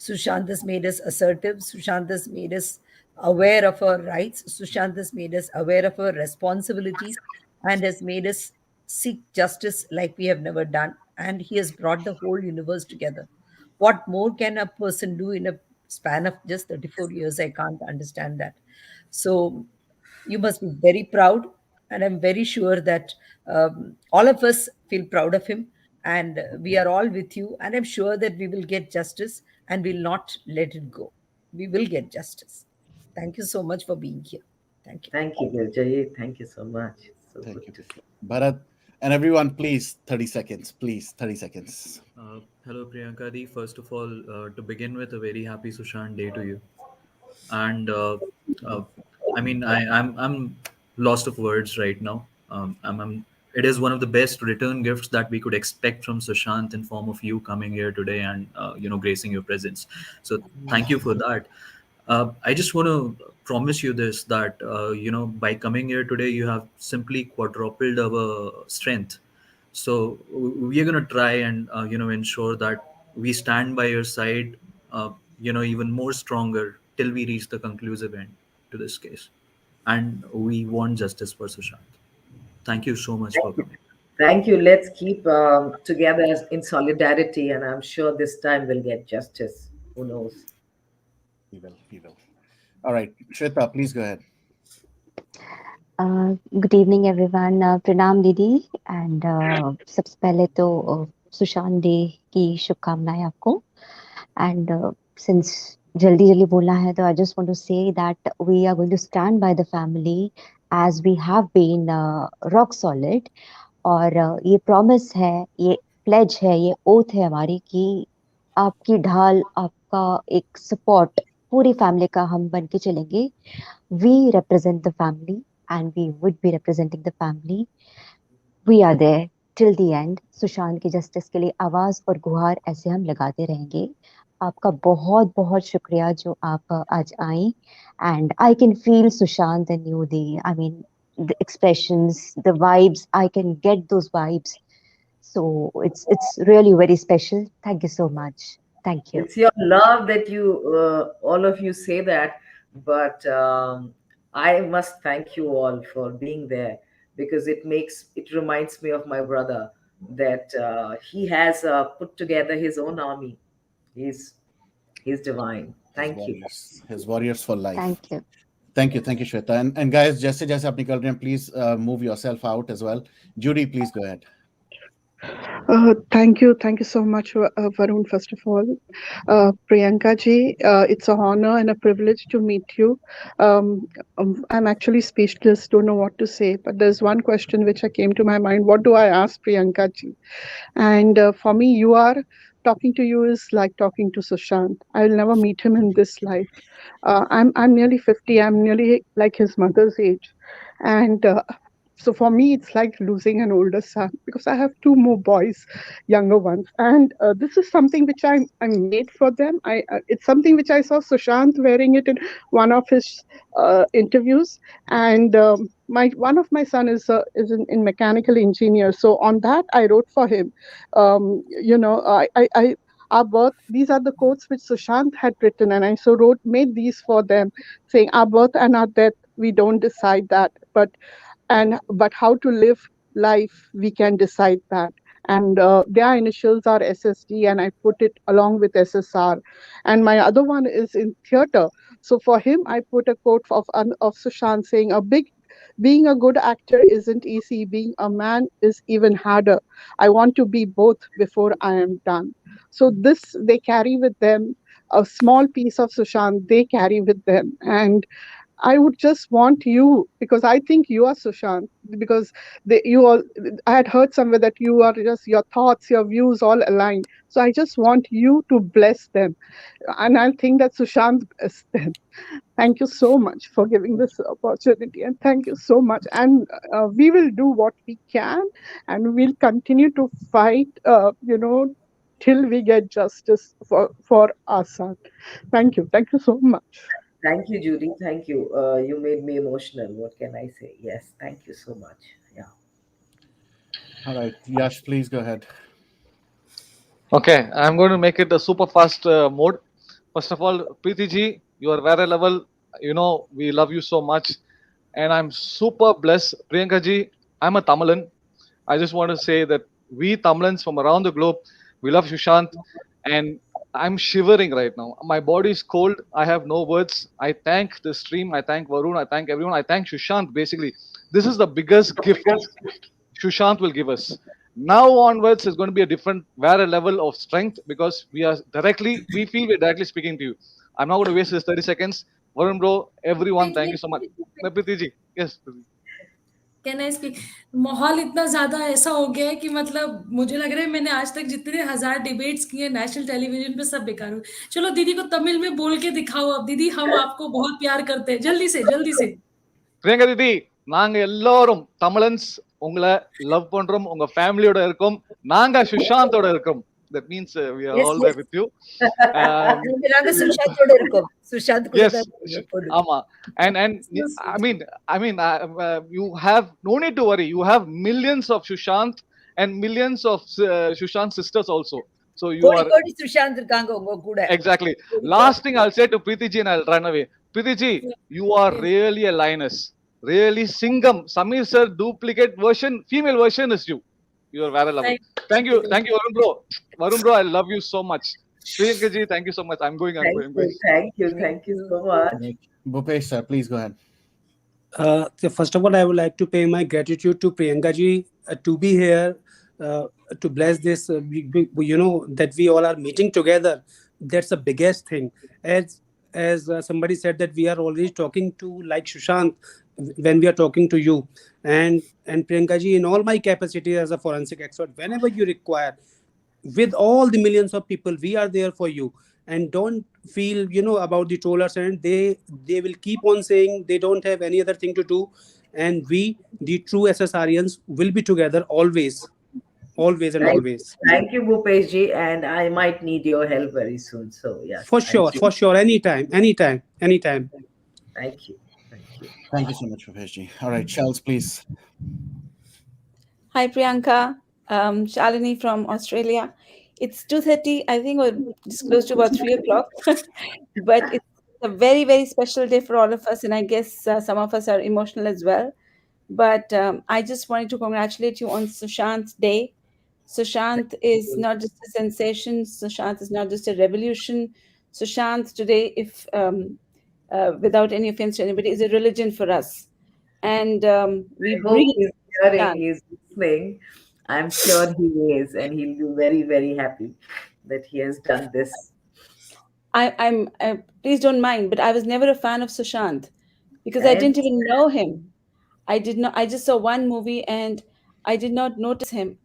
Sushant has made us assertive. Sushant has made us aware of our rights. Sushant has made us aware of our responsibilities and has made us seek justice like we have never done. And he has brought the whole universe together. What more can a person do in a span of just 34 years? I can't understand that. So you must be very proud, and I'm very sure that all of us feel proud of him, and we are all with you, and I'm sure that we will get justice and will not let it go. We will get justice. Thank you so much for being here. Thank you. Thank you, Girija. Thank you so much. So Thank good you. to see. Bharat, and everyone, please, 30 seconds. Please, 30 seconds. Hello, Priyanka Di. First of all, to begin with, a very happy Sushant Day to you. And I mean, I'm lost of words right now. I'm it is one of the best return gifts that we could expect from Sushant in form of you coming here today and gracing your presence. So thank you for that. I just want to promise you this, that by coming here today, you have simply quadrupled our strength. So we are going to try and ensure that we stand by your side, even more stronger till we reach the conclusive end to this case, and we want justice for Sushant. Thank you so much for coming. Thank you. Let's keep together in solidarity, and I'm sure this time we'll get justice. Who knows? We will. We will. All right, Shweta, please go ahead. Good evening everyone, प्रणाम दीदी and सबसे पहले तो Sushant day की शुभकामनाएं आपको and since जल्दी जल्दी बोलना है तो I just want to say that we are going to stand by the family as we have been rock solid और ये प्रॉमिस है, ये प्लेज है, ये ओथ है हमारी कि आपकी ढाल, आपका एक सपोर्ट पूरी फैमिली का हम बन के चलेंगे. We represent the family and we would be representing the family. We are there till the end. Sushant की जस्टिस के लिए आवाज और गुहार ऐसे हम लगाते रहेंगे. आपका बहुत बहुत शुक्रिया जो आप आज I and I can feel Sushant and you di, I mean the expressions, the vibes, I can get those vibes. So it's really very special. Thank you so much. Thank you. It's your love that you, all of you say that, but I must thank you all for being there, because it reminds me of my brother, that he has put together his own army. He's divine. Thank you. His warriors for life. Thank you. Thank you, Shweta. And guys, जैसे जैसे आप निकल रहे हैं, please move yourself out as well. Judy, please go ahead. Thank you so much, Varun. First of all, Priyanka ji, it's an honor and a privilege to meet you. I'm actually speechless, don't know what to say, but there's one question which came to my mind. What do I ask Priyanka ji? And for me, talking to you is like talking to Sushant. I'll never meet him in this life. I'm nearly 50. I'm nearly like his mother's age, and so for me, it's like losing an older son, because I have two more boys, younger ones, and this is something which I made for them. It's something which I saw Sushant wearing it in one of his interviews, and one of my son is in mechanical engineer. So on that, I wrote for him. I our birth. These are the quotes which Sushant had written, and I made these for them, saying our birth and our death, we don't decide that, but how to live life, we can decide that. And their initials are SSD, and I put it along with SSR. And my other one is in theater. So for him, I put a quote of Sushant saying, being a good actor isn't easy. Being a man is even harder. I want to be both before I am done. So this, they carry with them a small piece of Sushant, they carry with them. And I would just want you, because I think you are Sushant, because I had heard somewhere that you are just, your thoughts, your views all aligned. So I just want you to bless them. And I think that Sushant blessed them. Thank you so much for giving this opportunity, and thank you so much. And we will do what we can, and we'll continue to fight, till we get justice for our son. Thank you. Thank you so much. Thank you, Judy. Thank you. You made me emotional. What can I say? Yes, thank you so much. Yeah. All right, Yash, please go ahead. Okay, I'm going to make it a super fast mode. First of all, Preeti ji, you are very level. We love you so much, and I'm super blessed. Priyanka ji, I'm a Tamilan. I just want to say that we Tamilans from around the globe, we love Sushant, and I'm shivering right now. My body is cold. I have no words. I thank the stream. I thank Varun. I thank everyone. I thank Sushant. Basically, this is the biggest gift Sushant will give us. Now onwards is going to be a different, very level of strength, because we feel we're directly speaking to you. I'm not going to waste this 30 seconds. Varun bro, everyone, thank you so much. Preeti ji, yes. Can I speak? माहौल इतना ज्यादा ऐसा हो गया है कि मतलब मुझे लग रहा है मैंने आज तक जितने 1000 डिबेट्स किए नेशनल टेलीविजन पे सब बेकार हुए. चलो दीदी को तमिल में बोल के दिखाओ. अब दीदी, हम आपको बहुत प्यार करते हैं. जल्दी से Priyanka didi, நாங்க எல்லாரும் தமிழன்ஸ் உங்களை லவ் பண்றோம், உங்க ஃபேமிலியோட இருக்கோம், நாங்க சுஷாந்தோட இருக்கோம். That means we are Yes, all yes. there with you. நாங்க சுஷாந்தோட இருக்கோம். சுஷாந்த் கூட Yes, தான் இருக்கோம். ஆமா. And I mean you have no need to worry. You have millions of Sushant and millions of Sushant sisters also. So you கோடி are கோடி சுஷாந்த் இருக்காங்க உங்க கூட. exactly. Last thing I'll say to Preeti ji and I'll run away. Preeti ji, you are really a lioness. Really Singham. Samir sir duplicate version, female version is you. You are very lovely. Thank you Varun bro. Varun bro, I love you so much. Priyanka ji, thank you so much. I'm going. Thank you so much. Bhupesh sir, please go ahead. So first of all, I would like to pay my gratitude to Priyanka ji to be here, to bless this. You know that we all are meeting together. That's the biggest thing. As somebody said that we are already talking to like Sushant when we are talking to you, and Priyanka ji, in all my capacity as a forensic expert, whenever you require, with all the millions of people, we are there for you. And don't feel, you know, about the trollers, and they will keep on saying they don't have any other thing to do, and we, the true SSRians, will be together always and always. Thank you, Bhupesh ji, and I might need your help very soon. So yeah, For sure, anytime. Thank you. Thank you so much, Bhupesh ji. All right, Charles, please. Hi, Priyanka. Shalini from Australia. It's 2:30. I think we're just close to about 3 o'clock. But it's a very, very special day for all of us. And I guess some of us are emotional as well. But I just wanted to congratulate you on Sushant's day. Sushant is not just a sensation. Sushant is not just a revolution. Sushant today, if without any offense to anybody, is a religion for us. And we I hope breathe. he's hearing, he's listening. I'm sure he is, and he'll be very, very happy that he has done this. I'm please don't mind, but I was never a fan of Sushant because I didn't even know him. I just saw one movie and I did not notice him.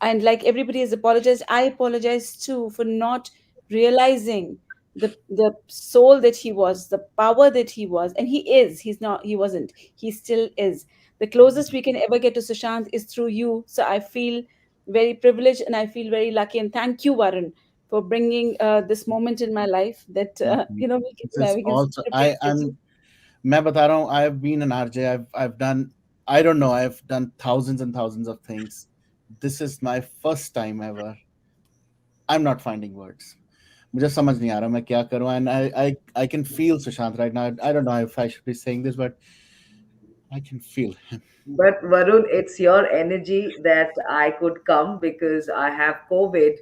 And like everybody has apologized, I apologize too for not realizing the soul that he was, the power that he was. And he wasn't, he still is. The closest we can ever get to Sushant is through you. So I feel very privileged and I feel very lucky. And thank you, Varun, for bringing this moment in my life that, we can Also, celebrate with you. मैं बता रहा हूँ, I've been an RJ. I've done, I don't know, I've done thousands and thousands of things. This is my first time ever. I'm not finding words. मुझे समझ नहीं आ रहा मैं क्या करूँ, and I can feel Sushant right now. I don't know if I should be saying this, but I can feel him. But Varun, it's your energy that I could come because I have COVID.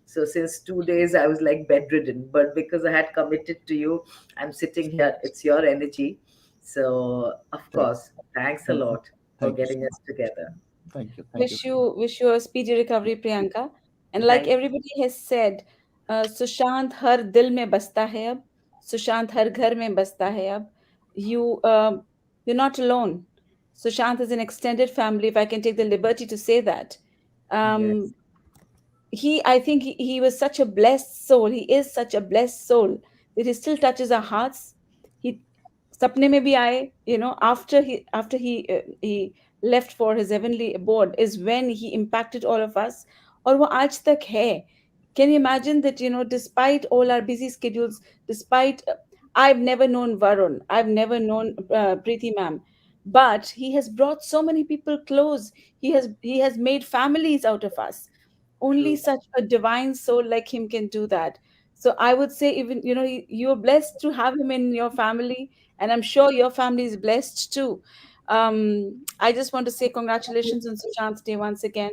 So since 2 days I was like bedridden, but because I had committed to you, I'm sitting here. It's your energy. So of course, thanks a lot for getting us together. Thank you. Wish you a speedy recovery, Priyanka. And like everybody has said, Sushant har dil mein basta hai ab. Sushant har ghar mein basta hai ab. You're not alone. Sushant is an extended family, if I can take the liberty to say that. I think he was such a blessed soul. He is such a blessed soul that he still touches our hearts. He sapne mein bhi aaye, after he left for his heavenly abode is when he impacted all of us. Aur wo aaj tak hai. Can you imagine that, despite all our busy schedules, I've never known Varun, I've never known Preeti ma'am, but he has brought so many people close. He has made families out of us. Only such a divine soul like him can do that. So I would say, even you're blessed to have him in your family, and I'm sure your family is blessed too. I just want to say congratulations on Sushant's day once again.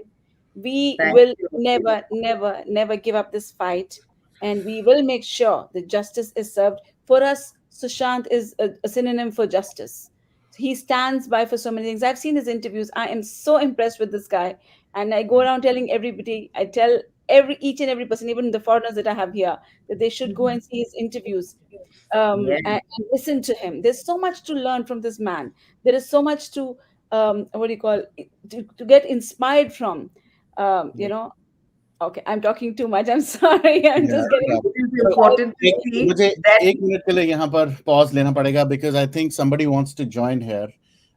We will never give up this fight, and we will make sure that justice is served. For us, Sushant is a synonym for justice. He stands by for so many things. I've seen his interviews. I am so impressed with this guy. And I go around telling everybody, I tell each and every person, even the foreigners that I have here, that they should go and see his interviews and listen to him. There's so much to learn from this man. There is so much to, to get inspired from, Okay, I'm talking too much. I'm sorry. I'm just getting. It's important to see मुझे that 1 minute के लिए यहाँ पर pause लेना पड़ेगा because I think somebody wants to join here.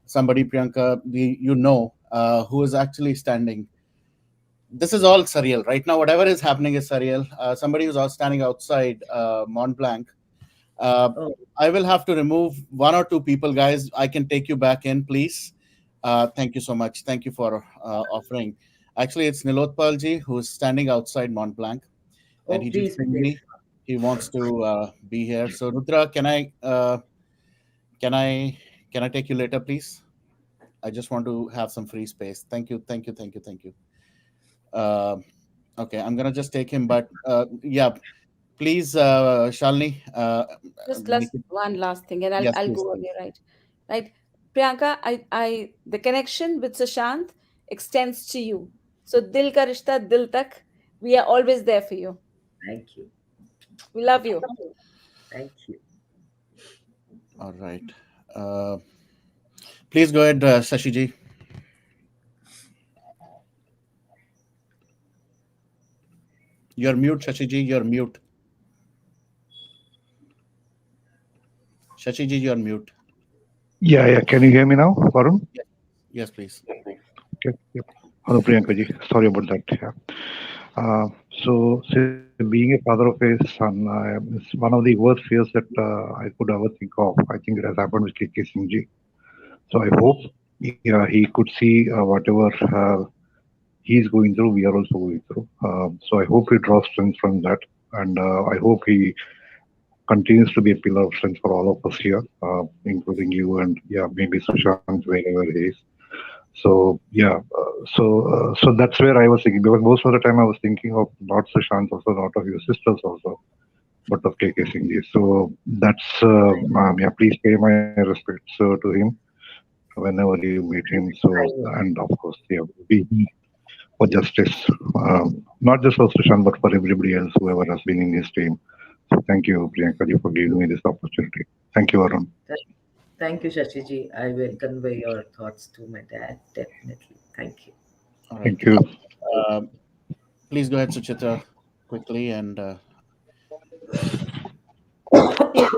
Somebody, Priyanka, you know, who is actually standing. This is all surreal right now. Whatever is happening is surreal. Somebody who's standing outside Mont Blanc. Oh, I will have to remove one or two people, guys. I can take you back in, please. Thank you so much. Thank you for offering. Actually, it's Nilotpal ji who's standing outside Mont Blanc, and oh, he just please, pinged please. me. He wants to be here. So, Rudra, can I can I take you later, please? I just want to have some free space. Thank you, thank you, thank you, thank you. Uh, okay, I'm gonna just take him, but yeah, please, Shalini, Just make it, one last thing, and yes, I'll please, go please. away, right. Priyanka, the connection with Sushant extends to you. So dil ka rishta dil tak, we are always there for you. Thank you. We love you. Thank you. All right. Uh, please go ahead, Shashi ji. You're mute, Shashi ji. You're mute. Shashi ji, you're mute. Yeah. Can you hear me now, Varun? Yes, yes, please. Okay. Yep. Hello, Priyanka ji. Sorry about that. Yeah. So, being a father of a son, is one of the worst fears that I could ever think of. I think it has happened with KK Singh ji. So I hope, yeah, he could see whatever he's going through, we are also going through. So I hope he draws strength from that, and I hope he continues to be a pillar of strength for all of us here, including you and yeah, maybe Sushant wherever he is. So yeah, so that's where I was thinking, because most of the time I was thinking of not Sushant, also not of your sisters also, but of KK Singh ji. So that's yeah. Please pay my respects to him whenever you meet him. So and of course, yeah, be for justice, not just for Sushant, but for everybody else, whoever has been in his team. So thank you, Priyanka ji, for giving me this opportunity. Thank you, Arun. Thank you, Shashiji. I will convey your thoughts to my dad, definitely. Thank you. All right. Thank you. Please go ahead, Suchitra, quickly, and Yeah.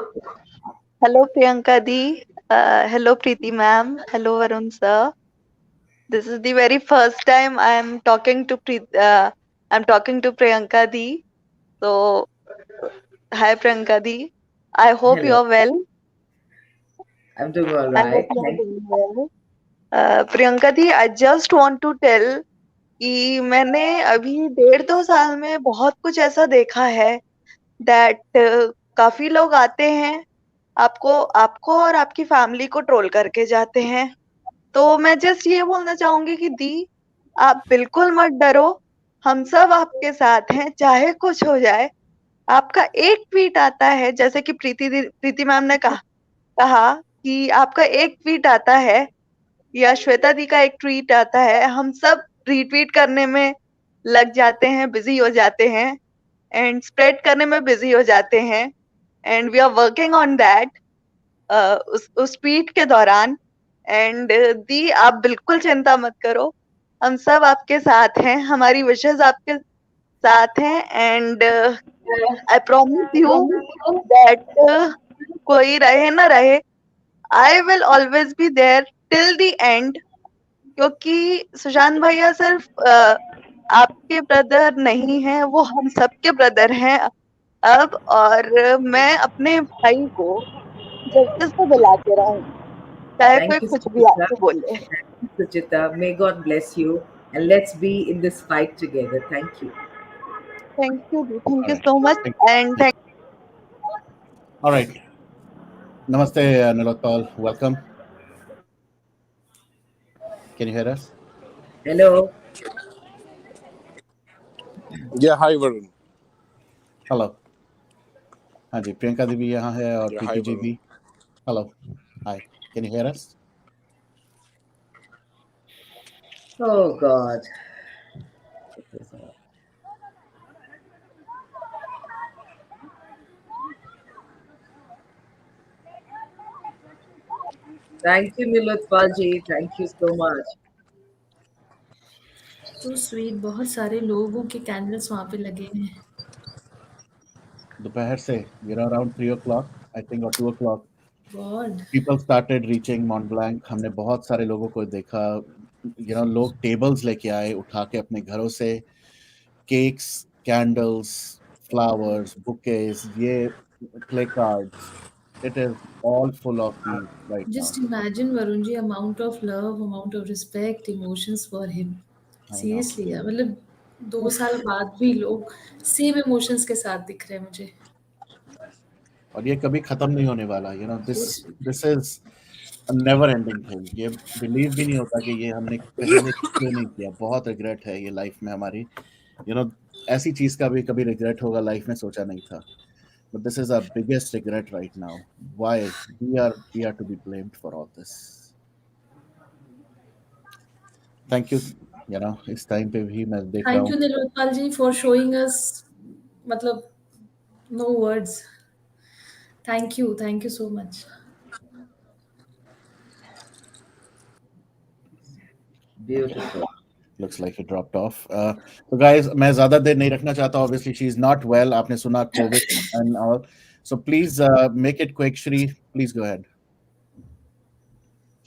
Hello, Priyanka Di. Hello, Preeti ma'am. Hello, Varun sir. This is the very first time I'm talking to Priyanka Di. So, hi Priyanka Di. I hope Hello. you're well. I'm doing all I hope right. you're Thank doing well. Priyanka Di, I just want to tell कि मैंने अभी 1.5 साल में बहुत कुछ ऐसा देखा है that काफी लोग आते हैं आपको आपको और आपकी फैमिली को ट्रोल करके जाते हैं। तो मैं जस्ट ये बोलना चाहूंगी कि दी, आप बिल्कुल मत डरो, हम सब आपके साथ हैं, चाहे कुछ हो जाए। आपका एक ट्वीट आता है, जैसे कि प्रीति मैम ने कहा कि आपका एक ट्वीट आता है या श्वेता दी का एक ट्वीट आता है, हम सब रीट्वीट करने में लग जाते हैं, बिजी हो जाते हैं एंड स्प्रेड करने में बिजी हो जाते हैं and we are working on that उस ट्वीट के दौरान। एंड दी, आप बिल्कुल चिंता मत करो, हम सब आपके साथ हैं, हमारी विशेष आपके साथ हैं and I promise you that कोई रहे ना रहे, I will always be there till the end, क्योंकि सुशांत भैया सिर्फ आपके ब्रदर नहीं हैं, वो हम सबके ब्रदर हैं अब। और मैं अपने भाई को जस्टिस पे दिला के रहूंगी, चाहे कोई you, कुछ भी Suchita. आपको बोले। Thank you, Suchita. May God bless you. And let's be in this fight together. Thank you. Thank you the, all thank you right. So much and thank All right. Namaste, Nilotpal. Welcome. Can you hear us? Hello. Yeah, hi Varun. Hello. हाँ जी, प्रियंका दी भी यहाँ है और Yeah, hi Preeti ji Varun. भी। Hello. Hi. Can you hear us? Oh, God. Thank you, Nilotpalji. Thank you so much. So sweet, बहुत सारे लोगों के कैंडल्स वहाँ पे लगे हैं। दोपहर से, around 3 o'clock, I think, or 2 o'clock. God. People started reaching Mont Blanc. हमने बहुत सारे लोगों को देखा, लोग टेबल्स लेके आए उठा के अपने घरों से, केक्स, कैंडल्स, flowers, bouquets, ये play cards. It is all full of these right now. Just imagine, Varun ji, amount of love, amount of respect, emotions for him. I know. Seriously, यार मतलब 2 साल बाद भी लोग सेम इमोशंस के साथ दिख रहे हैं मुझे. और ये कभी खत्म नहीं होने वाला. this Yes. this is a never ending thing. ये बिलीव भी नहीं होता कि ये हमने पहले क्यों नहीं किया. बहुत रिग्रेट है ये लाइफ में हमारी. ऐसी चीज का भी कभी रिग्रेट होगा लाइफ में सोचा नहीं था. But this is our biggest regret right now. Why we are to be blamed for all this. Thank you. इस टाइम पे भी मैं देख रहा Thank you, हूँ. Nilotpal ji, for showing us. मतलब no words. Thank you so much. Beautiful. Looks like it dropped off. So guys, मैं ज़्यादा देर नहीं रखना चाहता. Obviously, she is not well. आपने सुना COVID and all. So please make it quick, Shri. Please go ahead.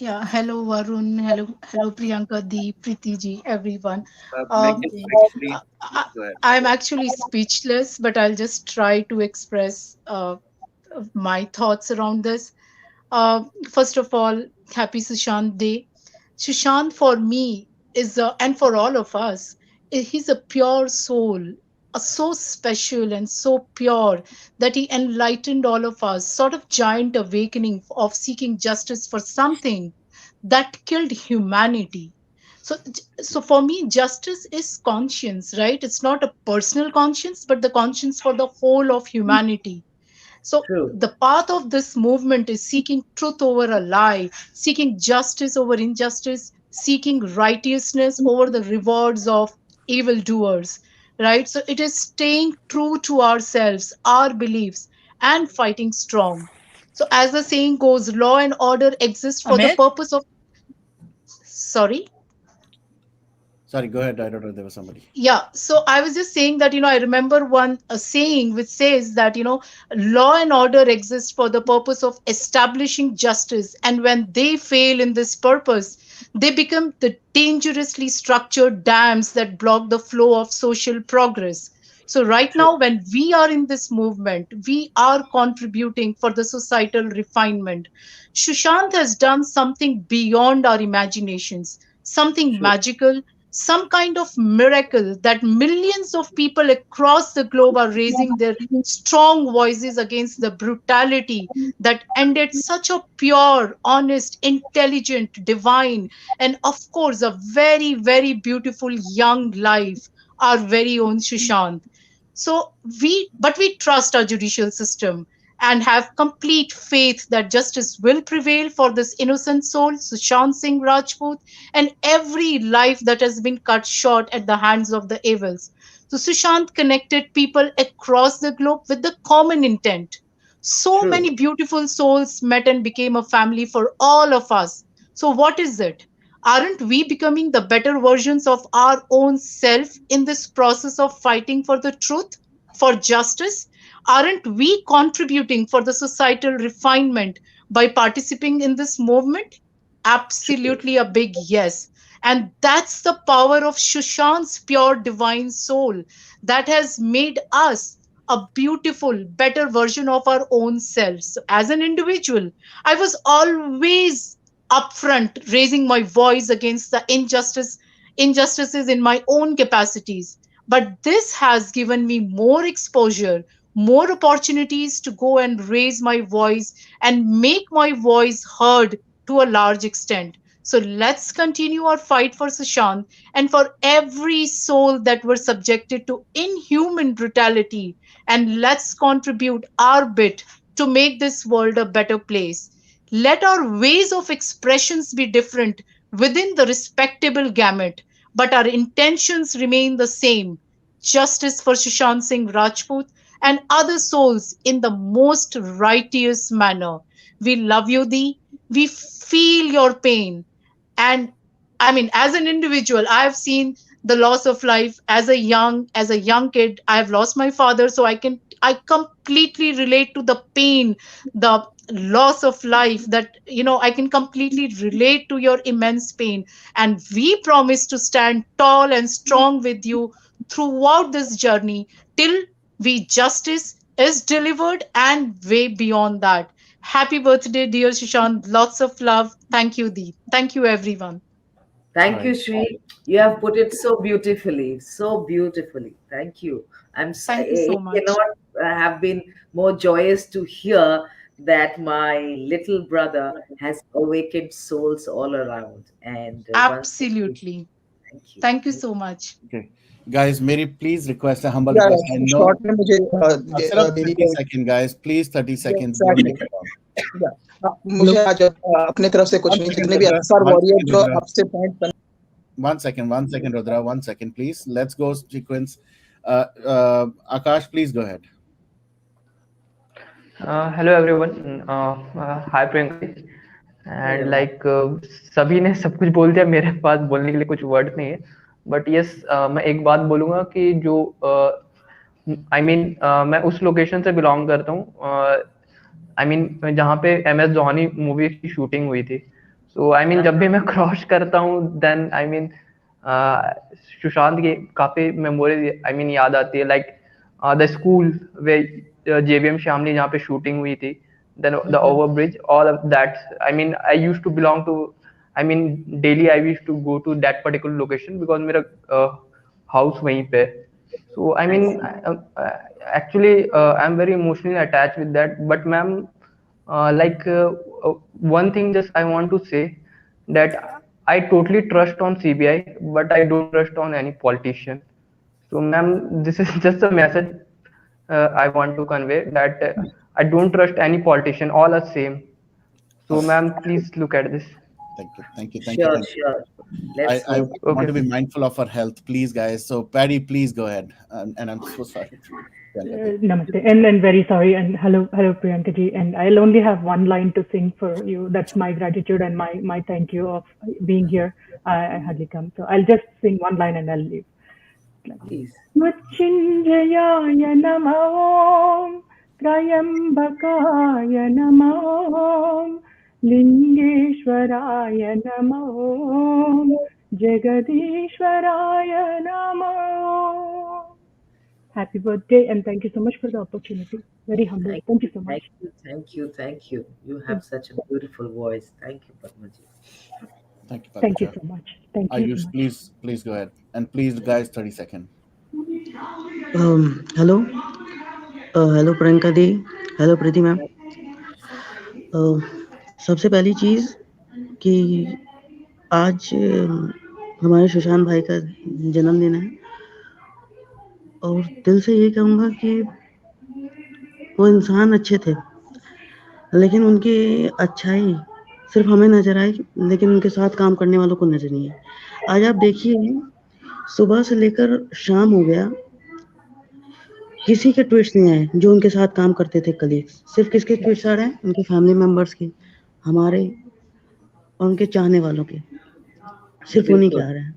Yeah, hello Varun, hello Priyanka, Deep, Preeti ji, everyone. Make it quick, Shri. Go ahead. I'm actually speechless, but I'll just try to express my thoughts around this. First of all, happy Sushant Day. Sushant for me is, and for all of us, he's a pure soul, so special and so pure that he enlightened all of us, sort of giant awakening of seeking justice for something that killed humanity. So, so for me, justice is conscience, right? It's not a personal conscience, but the conscience for the whole of humanity. So True. the path of this movement is seeking truth over a lie, seeking justice over injustice, seeking righteousness over the rewards of evildoers, right? So it is staying true to ourselves, our beliefs, and fighting strong. So as the saying goes, law and order exist for the Amit? purpose of, sorry? Sorry, go ahead. I don't know. There was somebody. Yeah, so I was just saying that, I remember one a saying which says that, law and order exist for the purpose of establishing justice. And when they fail in this purpose, they become the dangerously structured dams that block the flow of social progress. So, right now, when we are in this movement, we are contributing for the societal refinement. Shushant has done something beyond our imaginations, something magical, some kind of miracle that millions of people across the globe are raising their strong voices against the brutality that ended such a pure, honest, intelligent, divine, and of course, a very, very beautiful young life, our very own Sushant. So but we trust our judicial system and have complete faith that justice will prevail for this innocent soul, Sushant Singh Rajput, and every life that has been cut short at the hands of the evils. So Sushant connected people across the globe with the common intent. So True. many beautiful souls met and became a family for all of us. So what is it? Aren't we becoming the better versions of our own self in this process of fighting for the truth, for justice? Aren't we contributing for the societal refinement by participating in this movement? Absolutely a big yes. And that's the power of Shushant's pure divine soul that has made us a beautiful, better version of our own selves. So as an individual, I was always upfront raising my voice against the injustices in my own capacities. But this has given me more exposure, more opportunities to go and raise my voice and make my voice heard to a large extent. So let's continue our fight for Sushant and for every soul that were subjected to inhuman brutality. And let's contribute our bit to make this world a better place. Let our ways of expressions be different within the respectable gamut, but our intentions remain the same: justice for Sushant Singh Rajput and other souls in the most righteous manner. We love you, Dee. We feel your pain. And I mean, as an individual, I have seen the loss of life as a young kid. I have lost my father, so I completely relate to the pain, the loss of life, that I can completely relate to your immense pain, and we promise to stand tall and strong with you throughout this journey till we justice is delivered and way beyond that. Happy birthday, dear Sushant. Lots of love. Thank you, Deep. Thank you, everyone. Thank you, Shri. You have put it so beautifully, so beautifully. Thank you. Thank you It so much. cannot have been more joyous to hear that my little brother has awakened souls all around. And once again, Absolutely. thank you. Thank you so much. Okay. Guys, Mary, please request a humble Yeah, request. I know. short में मुझे Sirf दीदी 30 seconds, guys. Please, 30 seconds. Don't exactly. make it long. मुझे आज अपने तरफ से कुछ One नहीं, second, जितने भी Rudra. अफसर One वॉरियर second, जो Rudra. आपसे point One second, Rudra. 1 second, please. Let's go sequence. Akash, please go ahead. Hello everyone, hi Priyanka ji. And Hello. Like सभी ने सब कुछ बोल दिया, मेरे पास बोलने के लिए कुछ वर्ड नहीं है, बट यस मैं एक बात बोलूँगा कि जो आई मीन मैं उस लोकेशन से बिलोंग करता हूँ, आई मीन जहाँ पे MS धोनी मूवी की शूटिंग हुई थी। सो आई मीन जब भी मैं क्रॉस करता हूँ देन आई मीन सुशांत की काफ़ी मेमोरीज आई मीन याद आती है, like the school way JVM Shamli जहाँ पे शूटिंग हुई थी, then the overbridge, all of that. I mean, I used to belong to, I mean, daily I used to go to that particular location because मेरा house वहीं पे. So I mean, actually, I'm very emotionally attached with that. But ma'am, one thing just I want to say that I totally trust on CBI, but I don't trust on any politician. So ma'am, this is just a message I want to convey that I don't trust any politician. All are same. So, ma'am, please look at this. Thank you. Sure, sure. Let's I hope. want to be mindful of our health, please, guys. So, Paddy, please go ahead. And I'm so sorry. Namaste. And very sorry. And hello, Priyanka ji. And I'll only have one line to sing for you. That's my gratitude and my thank you of being here. I hardly come. So I'll just sing one line and I'll leave. Please. Mrittyunjayaya namo, Trayambakaya namo, Lingeshwaraya namo, Jagadishwaraya namo. Happy birthday and thank you so much for the opportunity. Very humble. Thank you so much. Thank you. You have such a beautiful voice. Thank you, Padmaji. Thank you, Padmaji. Thank you so much. Thank you so much. Please go ahead. And please, guys, 30 seconds. Hello hello Priyanka the, hello Preeti ma'am. सबसे पहली चीज़ कि आज हमारे सुशांत भाई का जन्मदिन है और दिल से ये कहूँगा कि वो इंसान अच्छे थे, लेकिन उनकी अच्छाई सिर्फ हमें नज़र आई, लेकिन उनके साथ काम करने वालों को नज़र नहीं है। आज आप देखिए, सुबह से लेकर शाम हो गया, किसी के ट्वीट्स नहीं आए जो उनके साथ काम करते थे कलीग्स। सिर्फ किसके ट्वीट्स आ रहे हैं? उनके फैमिली मेंबर्स के, हमारे और उनके चाहने वालों के, सिर्फ उन्हीं के आ रहे हैं।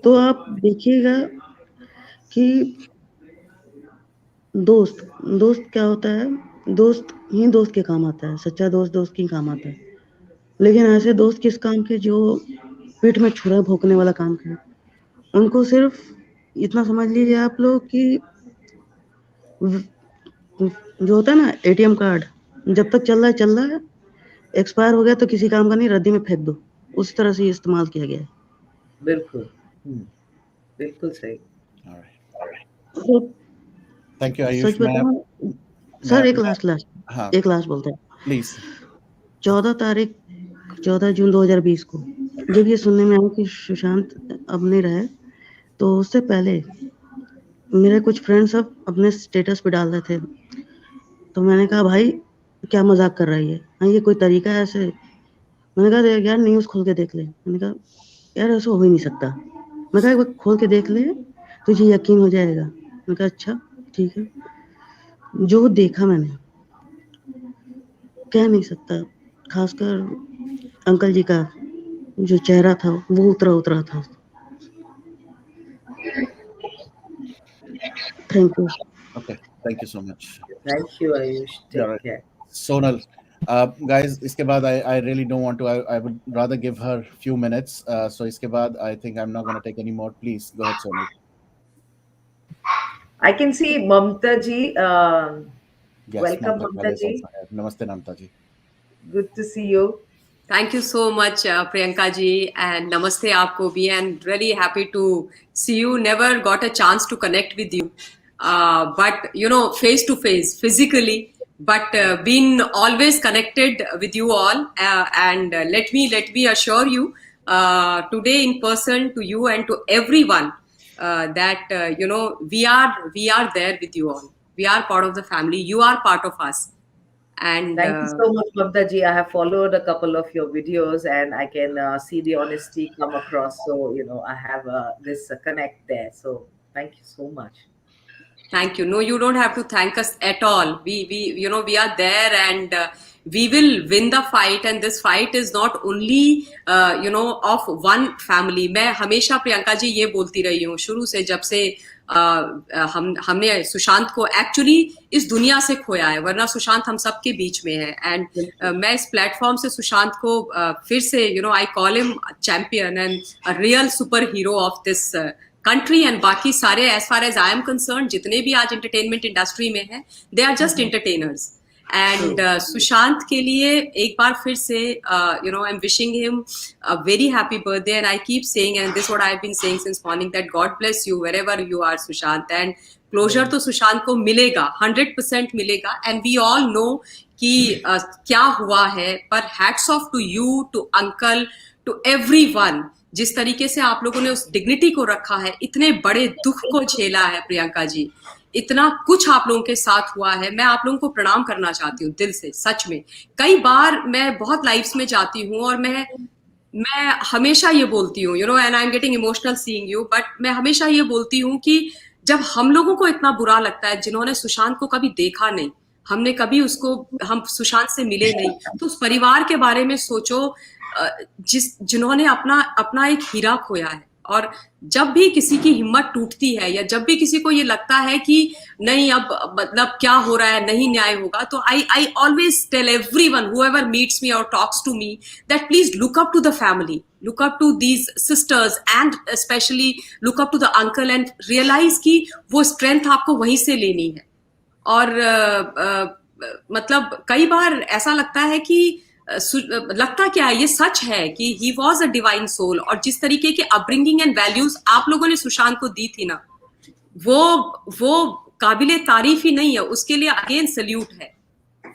तो आप देखिएगा कि दोस्त क्या होता है, दोस्त ही दोस्त के काम आता है, सच्चा दोस्त दोस्त के काम आता है। लेकिन ऐसे दोस्त किस काम के जो पीठ में छुरा भोंकने वाला काम करे। उनको सिर्फ इतना समझ लीजिए आप लोग कि जो होता है ना ATM कार्ड, जब तक चल रहा है, एक्सपायर हो गया तो किसी काम का नहीं, रद्दी में फेंक दो, उस तरह से इस्तेमाल किया गया है। बिल्कुल सही। Thank you Ayush. सच बताऊं सर, एक लास्ट बोलते हैं प्लीज। 14 जून 2020 को जब ये सुनने में आया कि सुशांत अब नहीं रहे, तो उससे पहले मेरे कुछ फ्रेंड्स सब अपने स्टेटस पे डाल रहे थे, तो मैंने कहा भाई क्या मजाक कर रही है, हाँ ये कोई तरीका है ऐसे? मैंने कहा यार न्यूज़ खोल के देख ले। मैंने कहा यार ऐसा हो ही नहीं सकता। मैं कहा एक बार खोल के देख ले, तुझे यकीन हो जाएगा। मैंने कहा अच्छा ठीक है। जो देखा मैंने कह नहीं सकता, खासकर अंकल जी का जो चेहरा था वो उतरा था। Thank you. Okay, thank you so much. Thank you, Ayush. Take care. Sonal. Guys, इसके बाद I really don't want to. I would rather give her few minutes. So इसके बाद I think I'm not going to take any more. Please go ahead, Sonal. I can see Mamta ji. Yes, Welcome, Mamta Mamta Khale is ji. also here. Namaste, Mamta ji. Good to see you. Thank you so much, Priyanka ji, and namaste aapko bhi, and really happy to see you. Never got a chance to connect with you, but face to face, physically, but been always connected with you all. And let me assure you today in person to you and to everyone that we are there with you all. We are part of the family. You are part of us, and. Thank you so much, Mamta ji. I have followed a couple of your videos, and I can see the honesty come across. So I have this connect there. So thank you so much. Thank you. No, you don't have to thank us at all. We are there, and we will win the fight. And this fight is not only of one family. मैं हमेशा प्रियंका जी ये बोलती रही हूँ शुरू से, जब से हमने सुशांत को एक्चुअली इस दुनिया से खोया है, वरना सुशांत हम सबके बीच में है. एंड मैं इस प्लेटफॉर्म से सुशांत को फिर से I call him champion and a real super hero of this country. And बाकी सारे as far as I am concern जितने भी आज एंटरटेनमेंट इंडस्ट्री में हैं, they are just entertainers. And Sushant के लिए एक बार फिर से I am wishing him a very happy birthday. And I keep saying, and this what I have been saying since morning, that God bless you wherever you are Sushant. And closure तो सुशांत को मिलेगा, 100% मिलेगा. एंड वी ऑल नो कि क्या हुआ है, पर hats off to you, to uncle, to everyone. जिस तरीके से आप लोगों ने उस डिग्निटी को रखा है, इतने बड़े दुख को झेला है प्रियंका जी, इतना कुछ आप लोगों के साथ हुआ है. मैं आप लोगों को प्रणाम करना चाहती हूँ दिल से, सच में. कई बार मैं बहुत लाइव्स में जाती हूँ और मैं हमेशा ये बोलती हूँ, and I am getting emotional seeing you, but मैं हमेशा ये बोलती हूँ कि जब हम लोगों को इतना बुरा लगता है, जिन्होंने सुशांत को कभी देखा नहीं, हमने कभी हम सुशांत से मिले नहीं, तो उस परिवार के बारे में सोचो जिन्होंने अपना एक हीरा खोया है. और जब भी किसी की हिम्मत टूटती है, या जब भी किसी को ये लगता है कि नहीं अब मतलब क्या हो रहा है, नहीं न्याय होगा, तो I always tell everyone whoever meets me और talks to me that please look up to the family, look up to these sisters, and especially look up to the uncle, and realize कि वो strength आपको वहीं से लेनी है. और मतलब कई बार ऐसा लगता है कि लगता क्या है, ये सच है कि he was a divine soul. और जिस तरीके के अपब्रिंगिंग एंड वैल्यूज आप लोगों ने सुशांत को दी थी ना, वो काबिले तारीफ ही नहीं है, उसके लिए अगेन सल्यूट है.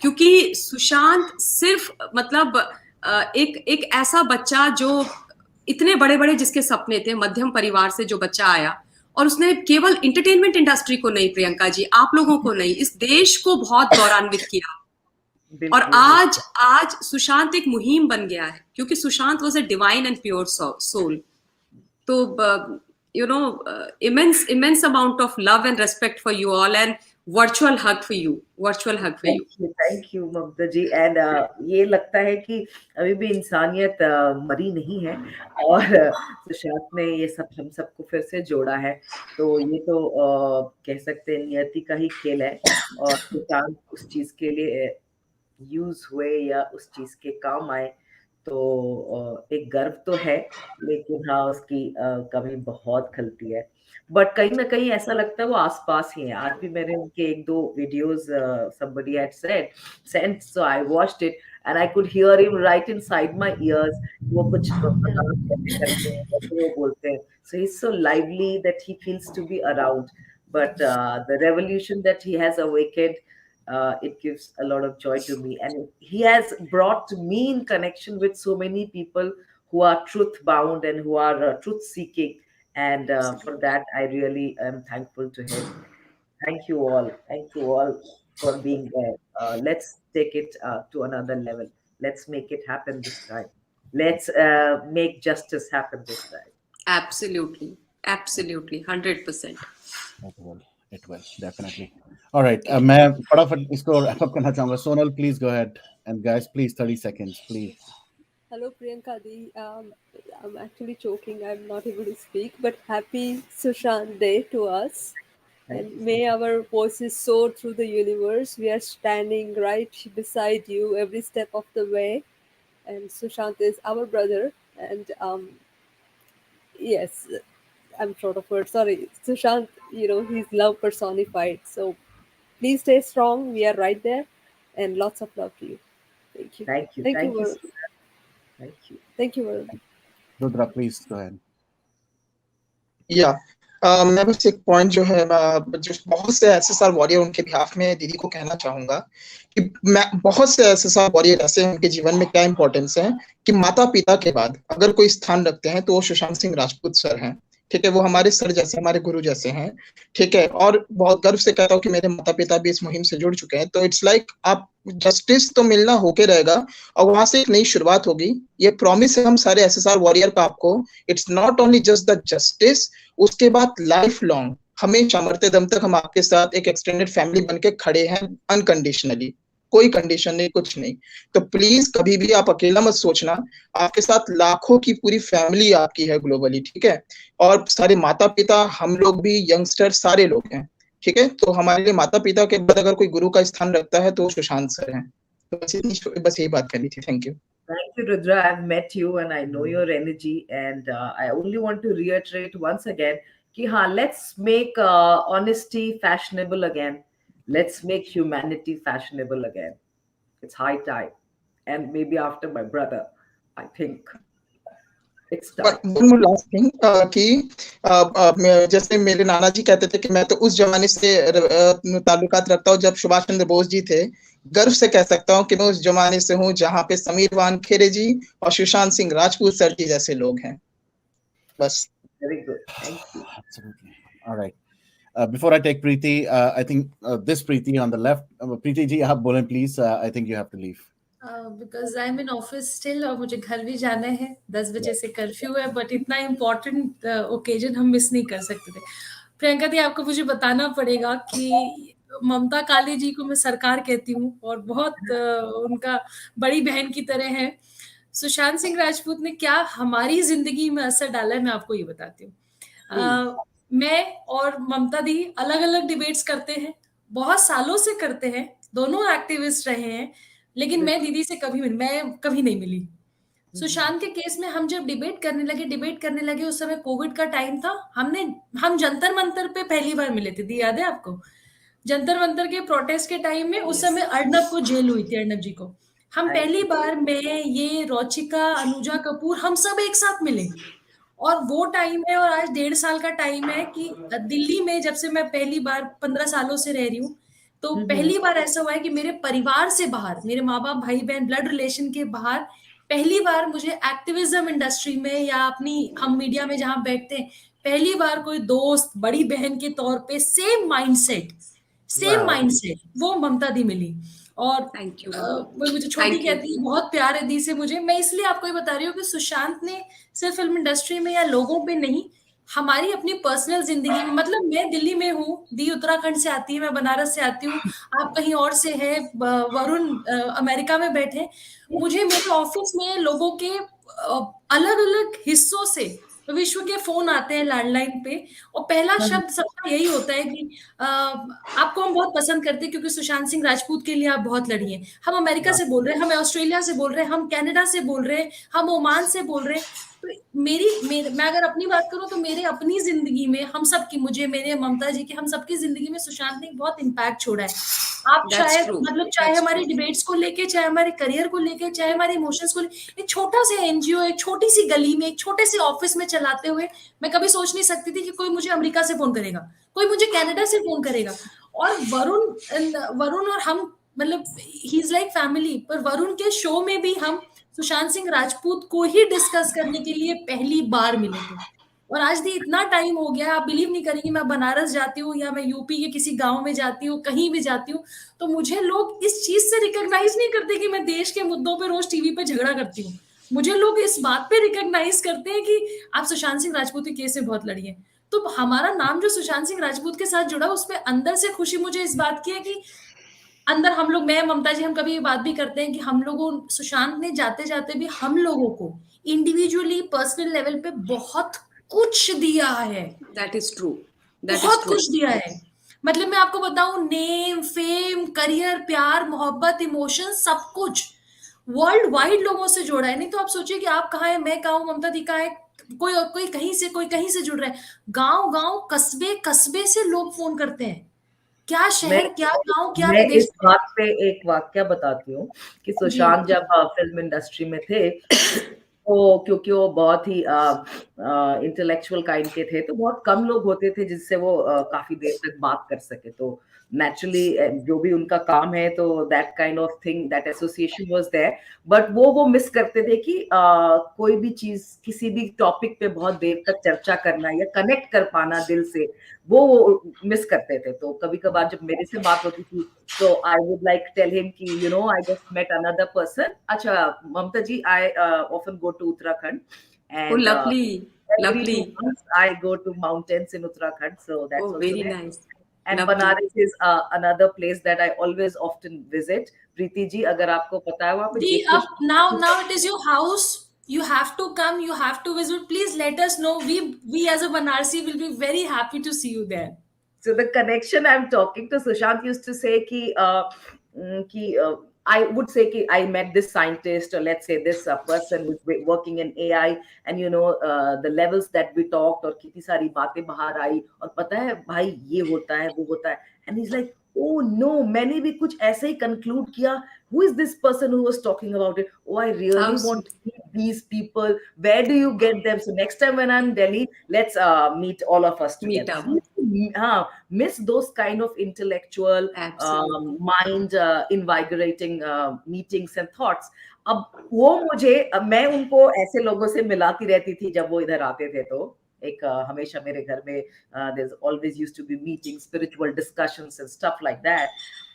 क्योंकि सुशांत सिर्फ मतलब एक ऐसा बच्चा जो इतने बड़े बड़े जिसके सपने थे, मध्यम परिवार से जो बच्चा आया, और उसने केवल इंटरटेनमेंट इंडस्ट्री को नहीं प्रियंका जी, आप लोगों को नहीं, इस देश को बहुत गौरवान्वित किया. और आज सुशांत एक मुहिम बन गया है, क्योंकि Sushant was a divine and pure soul. तो immense amount of love and respect for you all, and virtual hug for you. Thank you Mamta ji. And ये लगता है कि अभी भी इंसानियत मरी नहीं है, और सुशांत ने ये सब हम सबको फिर से जोड़ा है. तो ये तो कह सकते हैं नियति का ही खेल है, और सुशांत उस चीज के लिए यूज हुए या उस चीज के काम आए, तो एक गर्व तो है, लेकिन हाँ उसकी कमी बहुत खलती है. बट कहीं ना कहीं ऐसा लगता है वो आसपास ही है. आज भी मैंने उनके एक दो videos somebody had sent, so I watched it and I could hear him right inside my ears. वो कुछ करते हैं, वो बोलते हैं. So he's so lively that he feels to be around. But the revolution that he has awakened, it gives a lot of joy to me, and he has brought me in connection with so many people who are truth bound and who are truth seeking, and for that I really am thankful to him. Thank you all for being there. Let's take it to another level. Let's make it happen this time. Let's make justice happen this time. Absolutely 100%. It will definitely. All right, मैं फटाफट इसको wrap up करना चाहूंगा. Sonal, please go ahead, and guys, please 30 seconds, please. Hello, Priyanka Di. I'm actually choking. I'm not able to speak, but happy Sushant Day to us. And may our voices soar through the universe. We are standing right beside you every step of the way. And Sushant is our brother. And yes, I'm short of words. Sorry, Sushant, he's love personified. So please stay strong. We are right there. And lots of love to you. Thank you. Thank you. Thank you, Thank you. Varun. Thank you. Thank you, Varun. Rudra, please go ahead. या मैं बस एक point जो है जो बहुत से SSR warrior उनके बिहाफ में दीदी को कहना चाहूंगा कि मैं बहुत से एसएसआर वॉरियर ऐसे हैं उनके जीवन में क्या इंपॉर्टेंस है कि माता पिता के बाद अगर कोई स्थान रखते हैं तो वो सुशांत सिंह राजपूत सर हैं। ठीक है, वो हमारे सर जैसे हमारे गुरु जैसे हैं। ठीक है, और बहुत गर्व से कहता हूँ कि मेरे माता पिता भी इस मुहिम से जुड़ चुके हैं। तो इट्स लाइक आप जस्टिस तो मिलना होके रहेगा और वहां से एक नई शुरुआत होगी। ये प्रॉमिस है हम सारे एसएसआर वॉरियर का आपको। It's not only just the justice, उसके बाद लाइफ लॉन्ग हमेशा मरते दम तक हम आपके साथ एक एक्सटेंडेड फैमिली बनके खड़े हैं अनकंडीशनली, कोई कंडीशन नहीं, कुछ नहीं। तो प्लीज कभी भी आप अकेला मत सोचना, आपके साथ लाखों की पूरी फैमिली आपकी है ग्लोबली। ठीक है, और सारे माता पिता, हम लोग भी, यंगस्टर, सारे लोग हैं। ठीक है, तो हमारे लिए माता पिता के बाद अगर कोई गुरु का स्थान रखता है तो सुशांत सर हैं। तो बस यही बात करनी थी। Thank you. Thank you, Rudra. I've met you and I know your energy, and I only want to reiterate once again कि हाँ, let's make honesty fashionable again. Let's make humanity fashionable again. It's high time, and maybe after my brother, I think it's time. One more last thing कि जैसे मेरे नाना जी कहते थे कि मैं तो उस जमाने से ताल्लुकात रखता हूँ जब सुभाष चंद्र बोस जी थे। गर्व से कह सकता हूँ कि मैं उस जमाने से हूँ जहाँ पे समीर वानखेड़े जी और सुशांत सिंह राजपूत सर जी जैसे लोग हैं। बस। Very good. Thank you. Absolutely. All right. Before I take Preeti, I think this Preeti on the left. Preeti ji, आप बोलें please. I think you have to leave. Because I'm in office still और मुझे घर भी जाना है। 10 बजे से कर्फ्यू है, बट इतना इम्पोर्टेंट ओकेजन हम मिस नहीं कर सकते थे। प्रियंका दी, आपको मुझे बताना पड़ेगा कि ममता काली जी को मैं सरकार कहती हूँ और बहुत उनका बड़ी बहन की तरह है। सुशांत सिंह राजपूत ने क्या हमारी जिंदगी में असर डाला है, मैं आपको ये बताती हूँ। मैं और ममता दी अलग अलग डिबेट्स करते हैं, बहुत सालों से करते हैं, दोनों एक्टिविस्ट रहे हैं, लेकिन मैं दीदी से मैं कभी नहीं मिली। सुशांत के केस में हम जब डिबेट करने लगे उस समय कोविड का टाइम था। हम जंतर मंतर पे पहली बार मिले थे, दी याद है आपको? जंतर मंतर के प्रोटेस्ट के टाइम में उस समय अर्नब को जेल हुई थी, अर्नब जी को। हम पहली बार, मैं, ये रोचिका, अनुजा कपूर, हम सब एक साथ मिले। और वो टाइम है, और आज 1.5 साल का टाइम है कि दिल्ली में जब से मैं पहली बार 15 सालों से रह रही हूँ, तो पहली बार ऐसा हुआ है कि मेरे परिवार से बाहर, मेरे माँ बाप, भाई बहन, ब्लड रिलेशन के बाहर पहली बार मुझे एक्टिविज्म इंडस्ट्री में या अपनी, हम मीडिया में जहां बैठते हैं, पहली बार कोई दोस्त, बड़ी बहन के तौर पे सेम माइंडसेट वो ममता दी मिली। और वो मुझे छोटी कहती है, बहुत प्यार है दी से मुझे। मैं इसलिए आपको ये बता रही हूँ कि सुशांत ने सिर्फ फिल्म इंडस्ट्री में या लोगों पे नहीं, हमारी अपनी पर्सनल जिंदगी में, मतलब मैं दिल्ली में हूँ, दी उत्तराखंड से आती है, मैं बनारस से आती हूँ, आप कहीं और से है, वरुण अमेरिका में बैठे, मुझे मेरे ऑफिस में लोगों के अलग अलग हिस्सों से विश्व के फोन आते हैं लैंडलाइन पे, और पहला शब्द सबका यही होता है कि आपको हम बहुत पसंद करते हैं क्योंकि सुशांत सिंह राजपूत के लिए आप बहुत लड़ी हैं। हम अमेरिका से बोल रहे हैं, हम ऑस्ट्रेलिया से बोल रहे हैं, हम कनाडा से बोल रहे हैं, हम ओमान से बोल रहे हैं। तो मैं अगर अपनी बात करूं तो मेरे अपनी जिंदगी में हम सब की, मुझे, मेरे, ममता जी की, हम सबकी जिंदगी में सुशांत ने बहुत इम्पैक्ट छोड़ा है। आप चाहे हमारी डिबेट्स को लेके, चाहे हमारे करियर को लेके, चाहे हमारे इमोशंस को लेके, एक छोटा सा एनजीओ, एक छोटी सी गली में, एक छोटे से ऑफिस में चलाते हुए मैं कभी सोच नहीं सकती थी कि कोई मुझे अमेरिका से फोन करेगा, कोई मुझे कनाडा से फोन करेगा। और वरुण और हम, मतलब ही इज लाइक फैमिली। पर वरुण के शो में भी हम सुशांत सिंह राजपूत को ही डिस्कस करने के लिए पहली बार मिले थे। और आज भी इतना टाइम हो गया, आप बिलीव नहीं करेंगे, मैं बनारस जाती हूँ या मैं यूपी के किसी गांव में जाती हूँ, कहीं भी जाती हूँ, तो मुझे लोग इस चीज से रिकॉग्नाइज नहीं करते कि मैं देश के मुद्दों पे रोज टीवी पे झगड़ा करती हूँ। मुझे लोग इस बात पे रिकॉग्नाइज करते हैं कि आप सुशांत सिंह राजपूत के केस में बहुत लड़ी है। तो हमारा नाम जो सुशांत सिंह राजपूत के साथ जुड़ा, उसमें अंदर से खुशी मुझे इस बात की है कि अंदर हम लोग, मैं, ममता जी, हम कभी ये बात भी करते हैं कि हम लोगों, सुशांत ने जाते जाते भी हम लोगों को इंडिविजुअली, पर्सनल लेवल पे बहुत कुछ दिया है। That is true. बहुत कुछ दिया है। मतलब मैं आपको बताऊं, नेम, फेम, करियर, प्यार, मोहब्बत, इमोशन, सब कुछ वर्ल्ड वाइड लोगों से जोड़ा है। नहीं तो आप सोचिए कि आप कहाँ है, मैं कहाँ हूँ, ममता दी कहाँ है, कोई कहीं से जुड़ रहा है। गांव गांव, कस्बे कस्बे से लोग फोन करते हैं। क्या मैं शहर, क्या गांव, क्या मैं विदेश इस बात पे एक वाक्य बताती हूँ कि जी सुशांत जब फिल्म इंडस्ट्री में थे, तो क्योंकि वो बहुत ही इंटेलेक्चुअल काइंड के थे, तो बहुत कम लोग होते थे जिससे वो काफी देर तक बात कर सके। तो नेचुरली जो भी उनका काम है, तो that kind of thing, that association was there. But वो मिस करते थे कि कोई भी चीज, किसी भी टॉपिक पे बहुत देर तक चर्चा करना या कनेक्ट कर पाना दिल से, वो मिस करते थे। तो कभी कभार जब मेरे से बात होती थी, तो I would like tell him कि I just met another person. अच्छा Mamata ji, I often go to Uttarakhand, Oh, and lovely, every 2 lovely. months I go to mountains in Uttarakhand, so that's Oh, also very there. nice. And Lovely. Banaras is another place that I always often visit. Preeti ji, अगर आपको पता है वहाँ पे दी, JK अब now it is your house, you have to come, you have to visit, please let us know, we as a Banarsi will be very happy to see you there. So the connection I'm talking to, Sushant used to say ki I would say ki I met this scientist, or let's say this person who's working in AI, and the levels that we talked, और कितनी सारी बातें बाहर आई, और पता है भाई ये होता है वो होता है, and he's like, oh no, मैंने भी कुछ ऐसे ही conclude किया. Who is this person who was talking about it? Oh, I really How want sweet. to meet these people. Where do you get them? So next time when I'm in Delhi, let's meet all of us Meet together. up. So miss those kind of intellectual, Absolutely. mind invigorating meetings and thoughts. अब वो मुझे, मैं उनको ऐसे लोगों से मिलाती रहती थी जब वो इधर आते थे। तो एक हमेशा मेरे घर में there's always used to be meetings, spiritual discussions and stuff like that.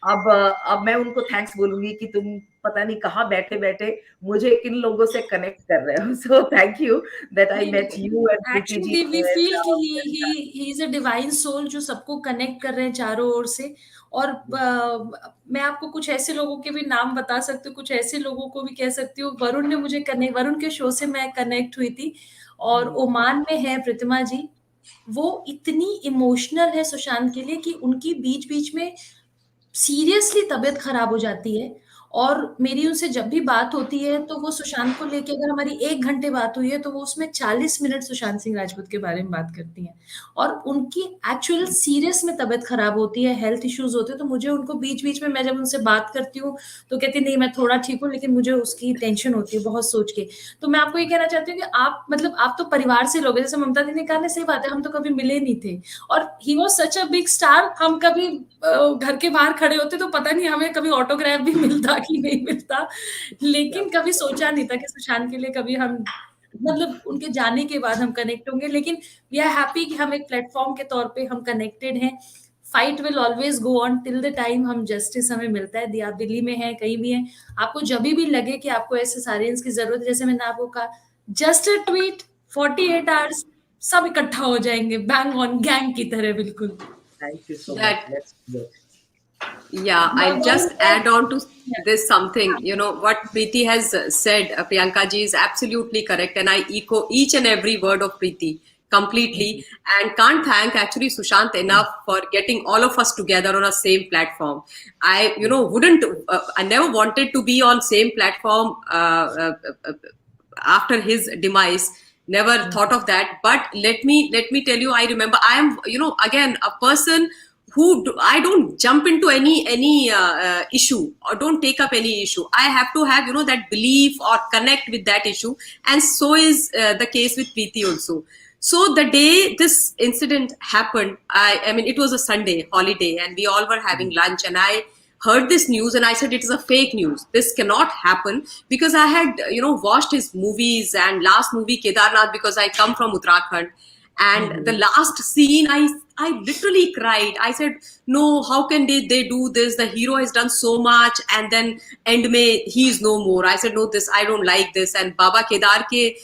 अब मैं उनको थैंक्स बोलूंगी कि तुम पता नहीं कहाँ बैठे बैठे मुझे इन लोगों से कनेक्ट कर रहे हो। So thank you that I met you and Preeti ji. Actually we feel कि he is a divine soul जो सबको कनेक्ट कर रहे हैं चारों ओर से। और मैं आपको कुछ ऐसे लोगों के भी नाम बता सकती हूँ, कुछ ऐसे लोगों को भी कह सकती हूँ। वरुण के शो से मैं कनेक्ट हुई थी, और ओमान में है प्रतिमा जी, वो इतनी इमोशनल है सुशांत के लिए कि उनकी बीच बीच में सीरियसली तबीयत खराब हो जाती है। और मेरी उनसे जब भी बात होती है तो वो सुशांत को लेके, अगर हमारी 1 घंटे बात हुई है तो वो उसमें 40 मिनट सुशांत सिंह राजपूत के बारे में बात करती हैं। और उनकी एक्चुअल सीरियस में तबीयत खराब होती है, हेल्थ इश्यूज होते हैं, तो मुझे उनको बीच-बीच में, मैं जब उनसे बात करती हूँ तो कहती नहीं मैं थोड़ा ठीक हूँ, लेकिन मुझे उसकी टेंशन होती है बहुत सोच के। तो मैं आपको ये कहना चाहती हूँ कि आप तो परिवार से लोग हैं, जैसे ममता दी ने कहा ना, सही बात है, हम तो कभी मिले नहीं थे। और he was such a big star, हम कभी घर के बाहर खड़े होते तो पता नहीं हमें कभी ऑटोग्राफ भी मिलता कि नहीं मिलता, लेकिन कभी सोचा नहीं था कि सुशांत के लिए कभी हम, मतलब उनके जाने के बाद हम कनेक्ट होंगे। लेकिन वी आर हैप्पी कि हम एक प्लेटफॉर्म के तौर पे हम कनेक्टेड हैं। Fight will always go on till the time हम जस्टिस हमें मिलता है। आप दिल्ली में हैं, कहीं भी हैं, आपको जब भी लगे कि आपको ऐसे साइलेंस की जरूरत है, जैसे मैंने आपको कहा, जस्ट अ ट्वीट, 48 आवर्स, सब इकट्ठा हो जाएंगे बैंग ऑन गैंग की तरह। बिल्कुल। Thank you so much, That let's do it. Yeah, I'll just add on to this something. You know, what Preeti has said, Priyanka ji, is absolutely correct. And I echo each and every word of Preeti completely. And can't thank actually Sushant enough for getting all of us together on a same platform. I never wanted to be on same platform after his demise. Never thought of that. But let me tell you, I remember I am, again, a person I don't jump into any issue or don't take up any issue. I have to have that belief or connect with that issue, and so is the case with Preeti also. So the day this incident happened, I mean it was a Sunday holiday, and we all were having lunch, and I heard this news and I said it is a fake news. This cannot happen, because I had watched his movies, and last movie Kedarnath, because I come from Uttarakhand. And the last scene, I literally cried. I said, no, how can they do this? The hero has done so much, and then end mein he is no more. I said, no, this I don't like this. And Baba Kedar ke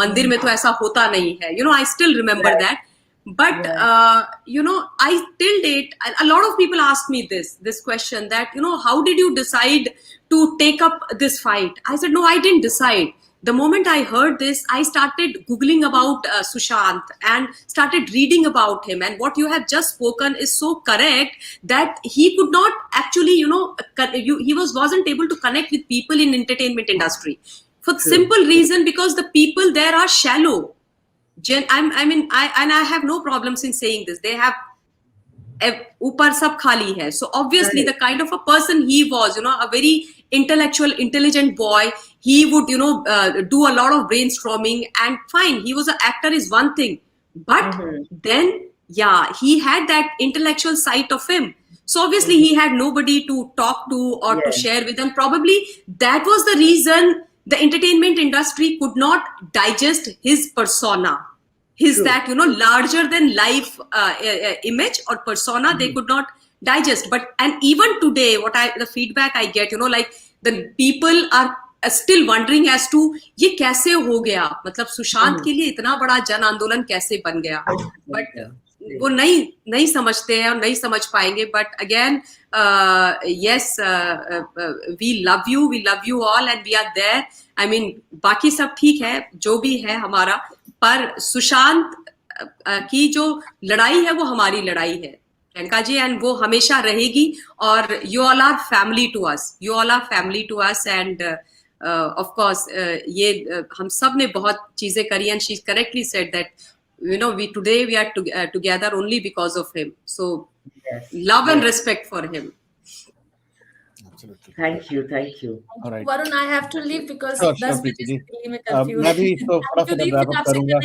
mandir mein to aisa hota nahi hai. I still remember that. But I till date, a lot of people ask me this question, that how did you decide to take up this fight? I said, no, I didn't decide. The moment I heard this, I started Googling about Sushant and started reading about him. And what you have just spoken is so correct that he could not actually, he wasn't able to connect with people in entertainment industry for the simple reason because the people there are shallow. I have no problems in saying this. They have ऊपर सब खाली है. So obviously the kind of a person he was, a very intellectual, intelligent boy. He would, do a lot of brainstorming, and fine, he was an actor is one thing. But then, yeah, he had that intellectual side of him. So obviously he had nobody to talk to or to share with, and probably that was the reason the entertainment industry could not digest his persona, his that larger than life image or persona. They could not digest. But and even today, the feedback I get, like the people are still wondering as to ये कैसे हो गया, मतलब सुशांत के लिए इतना बड़ा जन आंदोलन कैसे बन गया. But वो नहीं समझते हैं और नहीं समझ पाएंगे. But again, yes, we love you all, and we are there. I mean, बाकी सब ठीक है जो भी है हमारा, पर सुशांत की जो लड़ाई है वो हमारी लड़ाई है प्रियंका जी, एंड वो हमेशा रहेगी. और you all are family to us, and of course ये हम सब ने बहुत चीजें करी, and she correctly said that we are together only because of him. So love and respect for him. Absolutely. Thank you. All right. Varun, I have to leave because Sure, 10 Preeti ji. minutes में confused. मैं भी इसको फटाफट wrap up करूंगा.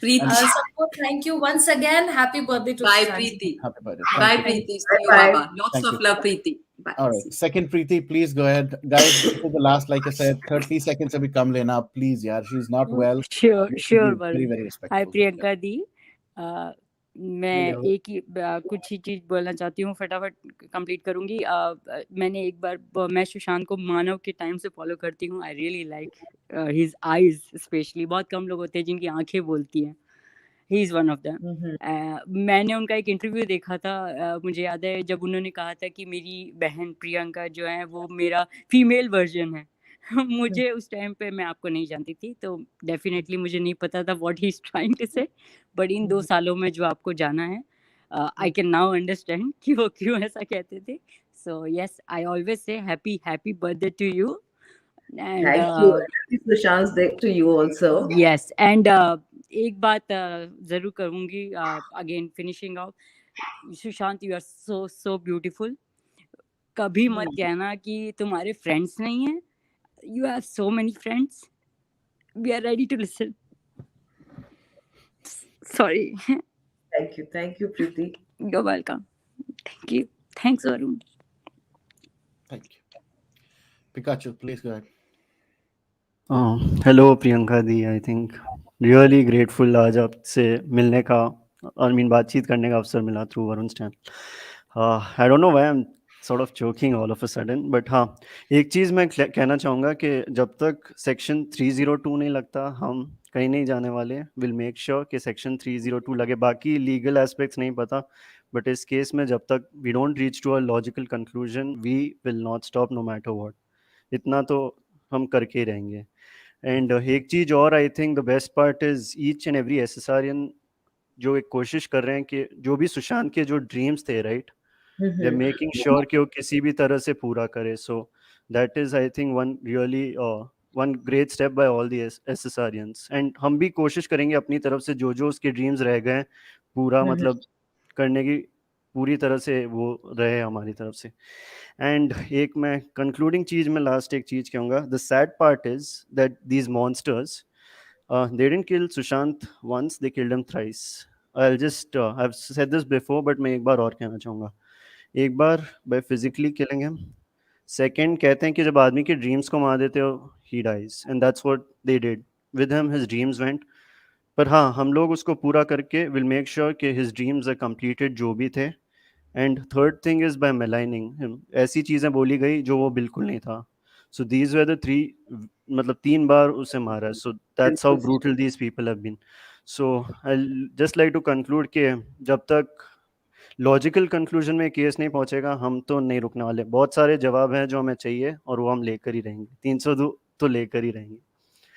Preeti, सबको thank you once again. Happy birthday to Bye, Sushant. Preeti. Happy birthday. Bye, Thank you. Preeti. See you, Baba. Lots Thank of you. love, Preeti. Bye. All right. Second Preeti, please go ahead. Guys, this is the last, like I said, 30 seconds अभी कम लेना, please यार. She's not well. Sure, You should be Varun. very, very Hi, respectful. Priyanka दी. मैं एक ही कुछ ही चीज बोलना चाहती हूँ, फटाफट कंप्लीट करूंगी. मैंने एक बार मैं सुशांत को मानव के टाइम से फॉलो करती हूँ. I really like his eyes, specially. बहुत कम लोग होते हैं जिनकी आंखें बोलती हैं. He is one of them. मैंने उनका एक इंटरव्यू देखा था. मुझे याद है जब उन्होंने कहा था कि मेरी बहन प्रियंका जो है वो मेरा फीमेल वर्जन है. मुझे उस टाइम पे, मैं आपको नहीं जानती थी, तो डेफिनेटली मुझे नहीं पता था what he is trying to say. But इन 2 सालों में जो आपको जाना है, आई कैन नाउ अंडरस्टैंड कि वो क्यों ऐसा कहते थे. So yes, I always say happy birthday to you. And Thank you. Happy Sushant's Day to you also. Yes, and एक बात जरूर करूंगी, again finishing off, Sushant, you are so beautiful. कभी मत कहना कि तुम्हारे फ्रेंड्स नहीं हैं. You have so many friends. We are ready to listen. Sorry. Thank you, Preeti. You're welcome. Thank you. Thanks, Varun. Thank you. Pikachu, please go ahead. Hello Priyanka the. I think really grateful आज आपसे मिलने का, I mean बातचीत करने का अवसर मिला through Varun stand. I don't know why I am sort of joking all of a sudden, but हाँ, एक चीज़ मैं कहना चाहूँगा कि जब तक सेक्शन 302 नहीं लगता हम कहीं नहीं जाने वाले. विल मेक श्योर कि सेक्शन 302 लगे. बाकी लीगल एस्पेक्ट्स नहीं पता, बट इस केस में जब तक we don't reach to a logical conclusion we will not stop no matter what. इतना तो हम करके ही रहेंगे. एंड एक चीज़ और, I think the best part is each and every एसएसआरियन जो एक कोशिश कर रहे हैं कि जो भी सुशांत के जो ड्रीम्स थे, right, they are making sure कि वो किसी भी तरह से पूरा करे. So that is I think one really one great step by all the SSRians. And हम भी कोशिश करेंगे अपनी तरफ से जो जो उसके ड्रीम्स रह गए पूरा मतलब करने की पूरी तरह से वो रहे हमारी तरफ से. एंड एक मैं कंक्लूडिंग चीज़ में लास्ट एक चीज़ कहूँगा. The sad part is that these monsters they didn't kill Sushant once, they killed him thrice. I'll just I've said this before, but मैं एक बार और कहना चाहूँगा. एक बार by physically killing him, second कहते हैं कि जब आदमी के ड्रीम्स को मार देते हो he dies, and that's what they did with him. His dreams went, पर हाँ, हम लोग उसको पूरा करके will make sure कि his dreams are completed जो भी थे. And third thing is by maligning him. ऐसी चीज़ें बोली गई जो वो बिल्कुल नहीं था. सो दीज वर द 3, मतलब 3 बार उसे मारा. So that's how brutal these people have been. So I just like to conclude कि जब तक लॉजिकल कंक्लूजन में केस नहीं पहुंचेगा हम तो नहीं रुकने वाले. बहुत सारे जवाब हैं जो हमें चाहिए और वो हम लेकर ही रहेंगे. 302 तो लेकर ही रहेंगे.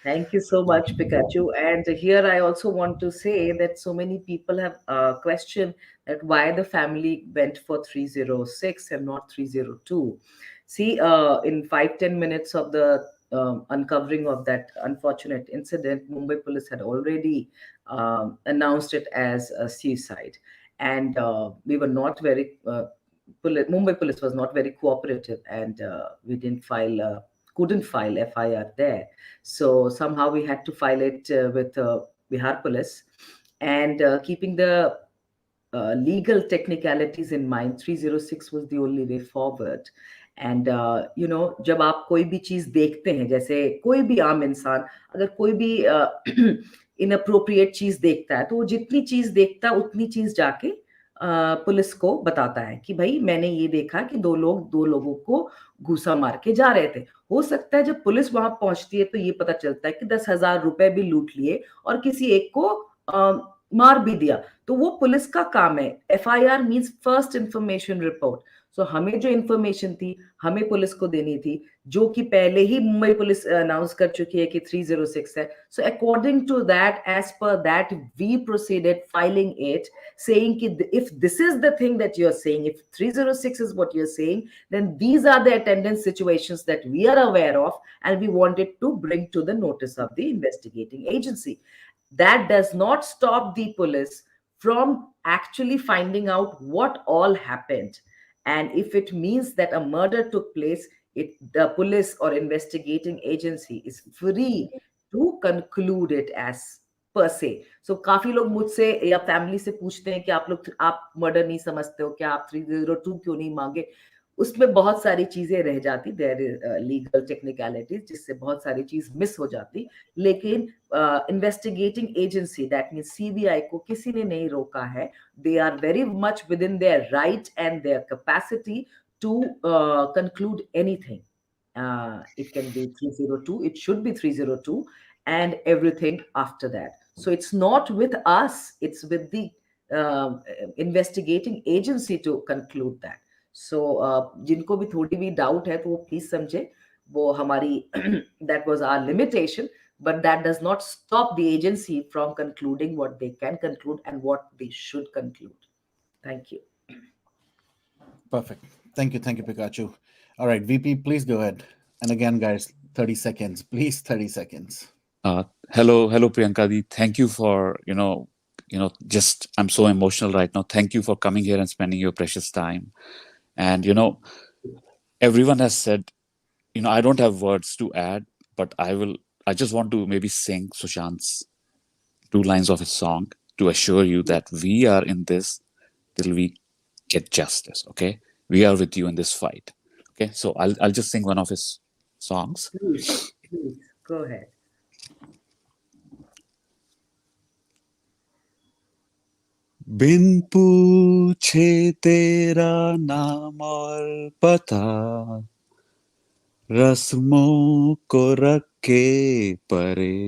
Thank you so much, Pikachu. And here I also want to say that so many people have questioned that why the family went for 306 and not 302. See, in 5-10 minutes of the uncovering of that unfortunate incident, Mumbai police had already announced it as a suicide. And we were not very, Mumbai police was not very cooperative, and we couldn't file FIR there. So somehow we had to file it with Bihar police, and keeping the legal technicalities in mind, 306 was the only way forward. And जब आप कोई भी चीज देखते हैं, जैसे कोई भी आम इंसान अगर कोई भी इनअप्रोप्रिएट चीज देखता है, तो वो जितनी चीज देखता है उतनी चीज जाके पुलिस को बताता है कि भाई मैंने ये देखा कि दो लोगों को घूसा मार के जा रहे थे। हो सकता है जब पुलिस वहां पहुंचती है तो ये पता चलता है कि 10,000 रुपए भी लूट लिए और किसी एक को मार भी दिया, तो वो पुलिस का काम है। FIR means first information report. So हमें जो इंफॉर्मेशन थी हमें पुलिस को देनी थी, जो कि पहले ही मुंबई पुलिस अनाउंस कर चुकी है कि 306 है। So according to that, as per that, we proceeded filing it, saying if this is the thing that you're saying, if 306 is what you're saying, then these are the attendance situations that we are aware of and we wanted to bring to the notice of the investigating agency. That does not stop the police from actually finding out what all happened. And if it means that a murder took place, the police or investigating agency is free to conclude it as per se. So काफी लोग मुझसे या family से पूछते हैं कि आप murder नहीं समझते हो क्या, आप 302 क्यों नहीं मांगे? उसमें बहुत सारी चीजें रह जाती, देयर इज लीगल टेक्निकलिटीज, जिससे बहुत सारी चीज मिस हो जाती। लेकिन investigating agency, that means CBI को किसी ने नहीं रोका है। They are very much within their right and their capacity to conclude anything. It can be 302, it should be 302, and everything after that. So it's not with us, it's with the investigating agency to conclude that. So जिनको भी थोड़ी भी doubt है तो वो please समझे, वो हमारी that was our limitation, but that does not stop the agency from concluding what they can conclude and what they should conclude. Thank you. Perfect. Thank you, Pikachu. All right, VP, please go ahead. And again, guys, 30 seconds, please. 30 seconds. Hello, Priyanka Di. Thank you for just, I'm so emotional right now. Thank you for coming here and spending your precious time. And everyone has said, I don't have words to add, but I just want to maybe sing Sushant's 2 lines of his song to assure you that we are in this till we get justice. Okay, we are with you in this fight. Okay, so I'll just sing one of his songs. Please, go ahead. बिन पूछे तेरा नाम और पता, रस्मों को रखे परे,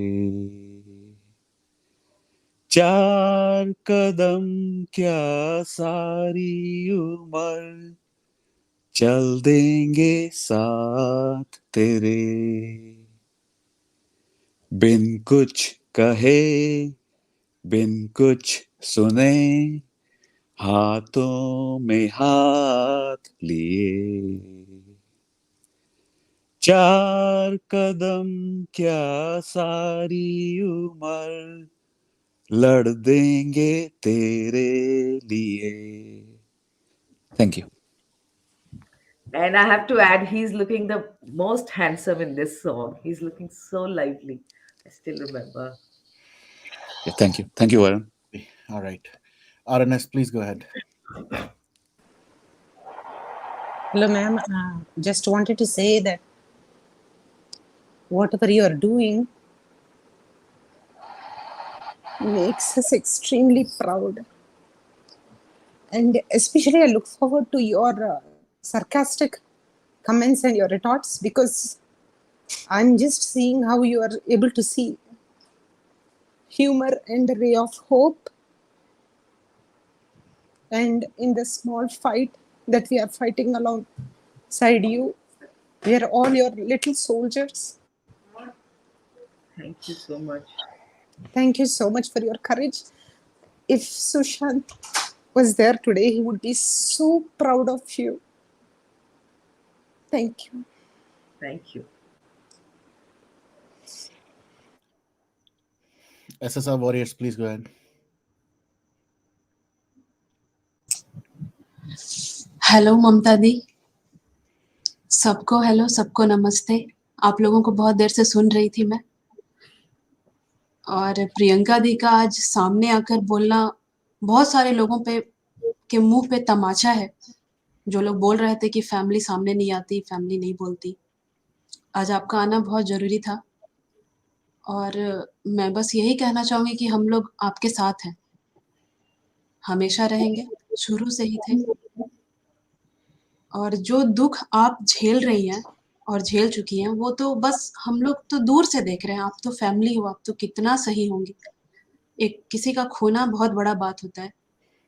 4 कदम क्या सारी उम्र, चल देंगे साथ तेरे, बिन कुछ कहे बिन कुछ सुने, हाथों में हाथ लिए, 4 कदम क्या सारी उम्र, लड़ देंगे तेरे लिए. Thank you. And I have to add, he's looking the most handsome in this song. He's looking so lively. I still remember. Yeah, thank you, Varun. All right, RNS, please go ahead. Hello, ma'am. Just wanted to say that whatever you are doing makes us extremely proud. And especially I look forward to your sarcastic comments and your retorts, because I'm just seeing how you are able to see humor and a ray of hope. And in the small fight that we are fighting alongside you, we are all your little soldiers. Thank you so much. Thank you so much for your courage. If Sushant was there today, he would be so proud of you. Thank you. Thank you. SSR Warriors, please go ahead. Hello Mamata di, सबको hello, सबको नमस्ते। आप लोगों को बहुत देर से सुन रही थी मैं, और प्रियंका दी का आज सामने आकर बोलना बहुत सारे लोगों पे के मुंह पे तमाचा है। जो लोग बोल रहे थे कि फैमिली सामने नहीं आती, फैमिली नहीं बोलती, आज आपका आना बहुत ज़रूरी था। और मैं बस यही कहना चाहूँगी कि हम लोग आपके साथ हैं, हमेशा रहेंगे, शुरू से ही थे। और जो दुख आप झेल रही हैं और झेल चुकी हैं, वो तो बस हम लोग तो दूर से देख रहे हैं। आप तो फैमिली हो, आप तो कितना सही होंगी। एक किसी का खोना बहुत बड़ा बात होता है।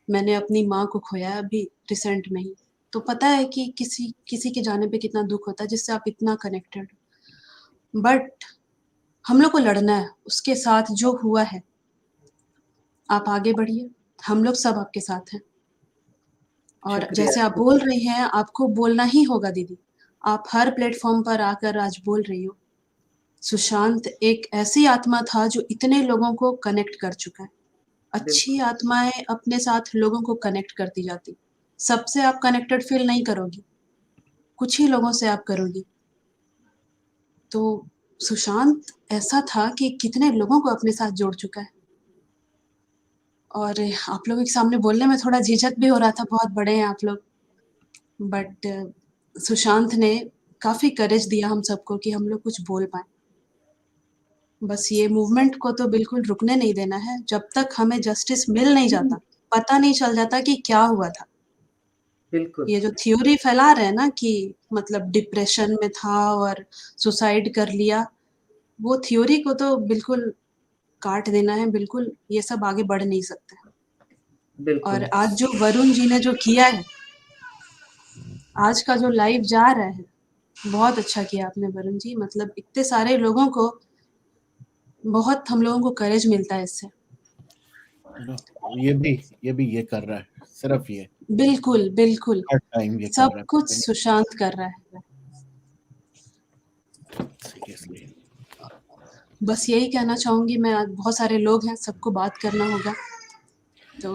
मैंने अपनी माँ को खोया है अभी रिसेंट में ही, तो पता है कि किसी के जाने पे कितना दुख होता है, जिससे आप इतना कनेक्टेड हो। बट हम लोग को लड़ना है, उसके साथ जो हुआ है। आप आगे बढ़िए, हम लोग सब आपके साथ हैं। और शुक्रिया। जैसे आप बोल रही हैं, आपको बोलना ही होगा दीदी। आप हर प्लेटफॉर्म पर आकर आज बोल रही हो। सुशांत एक ऐसी आत्मा था जो इतने लोगों को कनेक्ट कर चुका है। अच्छी आत्माएं अपने साथ लोगों को कनेक्ट करती जाती। सबसे आप कनेक्टेड फील नहीं करोगी, कुछ ही लोगों से आप करोगी। तो सुशांत ऐसा था कि कितने लोगों को अपने साथ जोड़ चुका है। और आप लोगों के सामने बोलने में थोड़ा झिझक भी हो रहा था, बहुत बड़े हैं आप लोग। बट सुशांत ने काफ़ी करेज दिया हम सबको कि हम लोग कुछ बोल पाएँ। बस ये मूवमेंट को तो बिल्कुल रुकने नहीं देना है, जब तक हमें जस्टिस मिल नहीं जाता, पता नहीं चल जाता कि क्या हुआ था। बिल्कुल। ये जो थ्योरी फैला रहे हैं ना कि मतलब डिप्रेशन में था और सुसाइड कर लिया, वो थ्योरी को तो बिल्कुल काट देना है, बिल्कुल ये सब आगे बढ़ नहीं सकते। बिल्कुल। और आज जो वरुण जी ने जो किया है, आज का जो लाइव जा रहा है, बहुत अच्छा किया आपने वरुण जी। मतलब इतने सारे लोगों को, बहुत हम लोगों को करेज मिलता है इससे। ये भी ये कर रहा है, सिर्फ ये बिल्कुल, बिल्कुल। हर टाइम ये कर सब रहा है। कुछ सुशांत कर रहा है। सीरियसली। बस यही कहना चाहूँगी मैं, आज बहुत सारे लोग हैं, सबको बात करना होगा। तो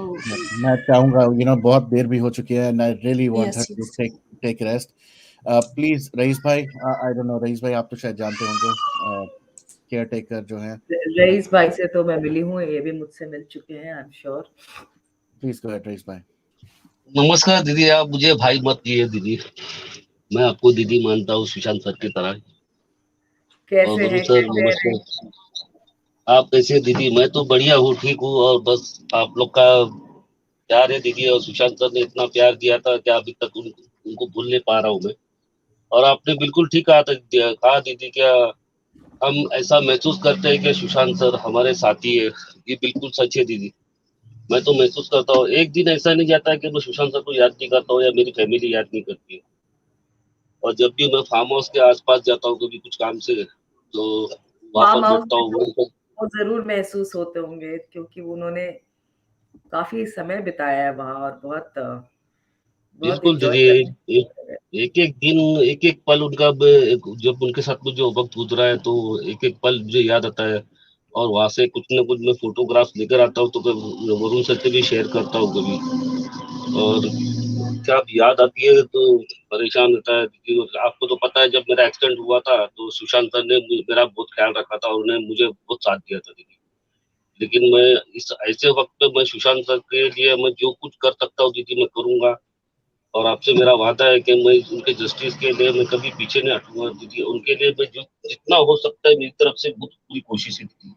मैं चाहूंगा, बहुत देर भी हो चुकी है, and I really want her yes, to yes. Take rest. Please Rais bhai, I don't know, rice भाई आप तो शायद जानते होंगे, केयर टेकर जो है। रईस भाई से तो मैं मिली हूँ, ये भी मुझसे मिल चुके हैं, I am sure. Please go ahead Rais bhai. नमस्कार दीदी, आप मुझे भाई मत कीजिए दीदी, मैं आपको दीदी मानता हूँ सुशांत सर की तरह। कैसे और वरुण हैं, सर कैसे हैं? नमस्कार। आप कैसे दीदी? मैं तो बढ़िया हूँ, ठीक हूँ, और बस आप लोग का प्यार है दीदी, और सुशांत सर ने इतना प्यार दिया था कि अभी तक उनको भूल नहीं पा रहा हूँ मैं। और आपने बिल्कुल ठीक कहा दीदी, क्या हम ऐसा महसूस करते हैं कि सुशांत सर हमारे साथी है, ये बिल्कुल सच है दीदी। मैं तो महसूस करता हूँ, एक दिन ऐसा नहीं जाता है कि मैं सुशांत सर को याद नहीं करता हूँ या मेरी फैमिली याद नहीं करती है। और जब भी मैं फार्म हाउस के आसपास जाता हूँ कभी कुछ काम से, तो फार्म वापस हाउस देखता में हूँ तो वो जरूर महसूस होते होंगे, क्योंकि उन्होंने काफी समय बिताया है वहां और बहुत बहुत बिल्कुल एंजॉय दीदी, करते हैं। एक एक दिन, एक एक पल उनका जब उनके साथ में जो वक्त गुजरा है, तो एक एक पल मुझे याद आता है। और वहां से कुछ ना कुछ मैं फोटोग्राफ लेकर आता हूँ, तो कभी वरुण सर से भी शेयर करता हूँ कभी। और जब याद आती है तो परेशान होता है दीदी। और आपको तो पता है, जब मेरा एक्सीडेंट हुआ था तो सुशांत सर ने मेरा बहुत ख्याल रखा था और उन्होंने मुझे बहुत साथ दिया था दीदी। लेकिन मैं इस ऐसे वक्त पे मैं सुशांत सर के लिए मैं जो कुछ कर सकता हूँ दीदी, मैं करूंगा। और आपसे मेरा वादा है कि मैं उनके जस्टिस के लिए मैं कभी पीछे नहीं हटूंगा दीदी। उनके लिए मैं जो जितना हो सकता है मेरी तरफ से बहुत पूरी कोशिश है दीदी। और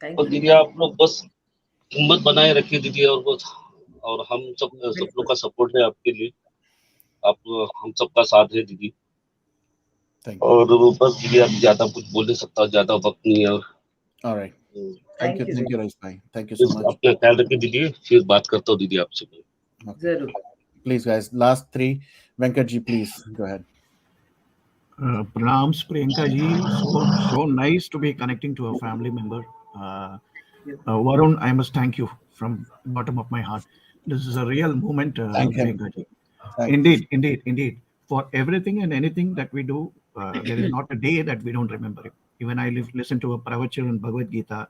थैंक यू। दीदी आप लोग बस हिम्मत बनाए रखिए दीदी, और बस, और हम सब लोग का सपोर्ट है आपके लिए, आप हम सबका साथ है दीदी। और बस दीदी, आप ज्यादा कुछ बोल नहीं सकता, ज्यादा वक्त नहीं है। और ऑलराइट, थैंक यू रईस भाई, थैंक यू सो बस मच। अपना ख्याल रखिए दीदी, फिर बात करता हूँ दीदी आपसे। जरूर। Please guys, last three, Venkat ji, please go ahead. Pranams, Priyanka ji. So nice to be connecting to a family member. Varun, I must thank you from the bottom of my heart. This is a real moment, Thank him. Priyanka ji. Thank Indeed. For everything and anything that we do, there is not a day that we don't remember him. Even I listen to a pravachar in Bhagavad Gita,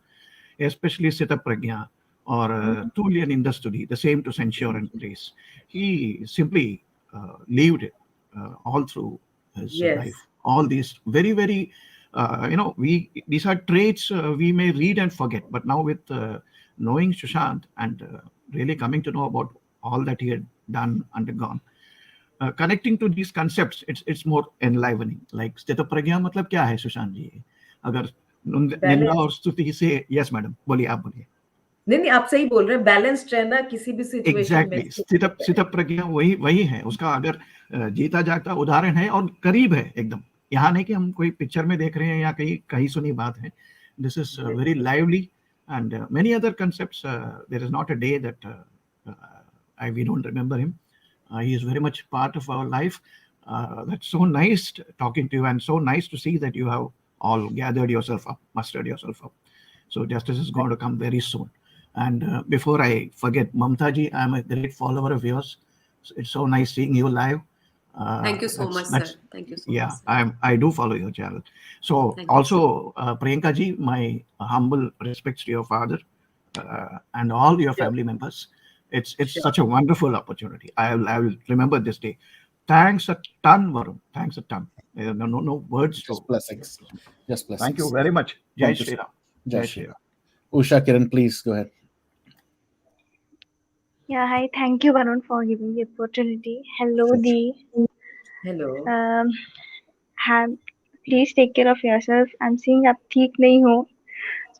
especially Sita Prajna or Tulyan in the study, the same to censure and praise. He simply lived all through his Yes. life. All these very, these are traits we may read and forget. But now with knowing Sushant and really coming to know about all that he had done, undergone, connecting to these concepts, it's more enlivening. Like स्थित प्रज्ञा मतलब क्या है सुशांत जी? अगर निंदा और स्तुति से, yes madam, बोलिए, आप बोलिए. नहीं, आप सही बोल रहे हैं. बैलेंस्ड रहना किसी भी सिचुएशन में. एग्जैक्टली, स्थित प्रज्ञा वही है. उसका अगर जीता जागता उदाहरण है और करीब है एकदम. यहाँ नहीं कि हम कोई पिक्चर में देख रहे हैं या कहीं सुनी बात है. This is very lively and many other concepts. There is not a day that we don't remember him. He is very much part of our life. That's so nice talking to you, and so nice to see that you have all gathered yourself up, mustered yourself up. So justice is going to come very soon. And before I forget, Mamta ji, I'm a great follower of yours. It's so nice seeing you live. Thank you so much, sir. Thank you so much. Yeah, I do follow your channel. So also, Priyanka ji, my humble respects to your father and all your family members. It's such a wonderful opportunity. I will remember this day. Thanks a ton, Varun. Thanks a ton. No words. Just blessings. Just blessings. Thank you very much. Jai Shri Ram. Jai Shri Ram. Usha Kiran, please go ahead. Yeah, hi. Thank you, Varun, for giving the opportunity. Hello, Dee. Hello. Please take care of yourself. I'm seeing आप ठीक नहीं हो.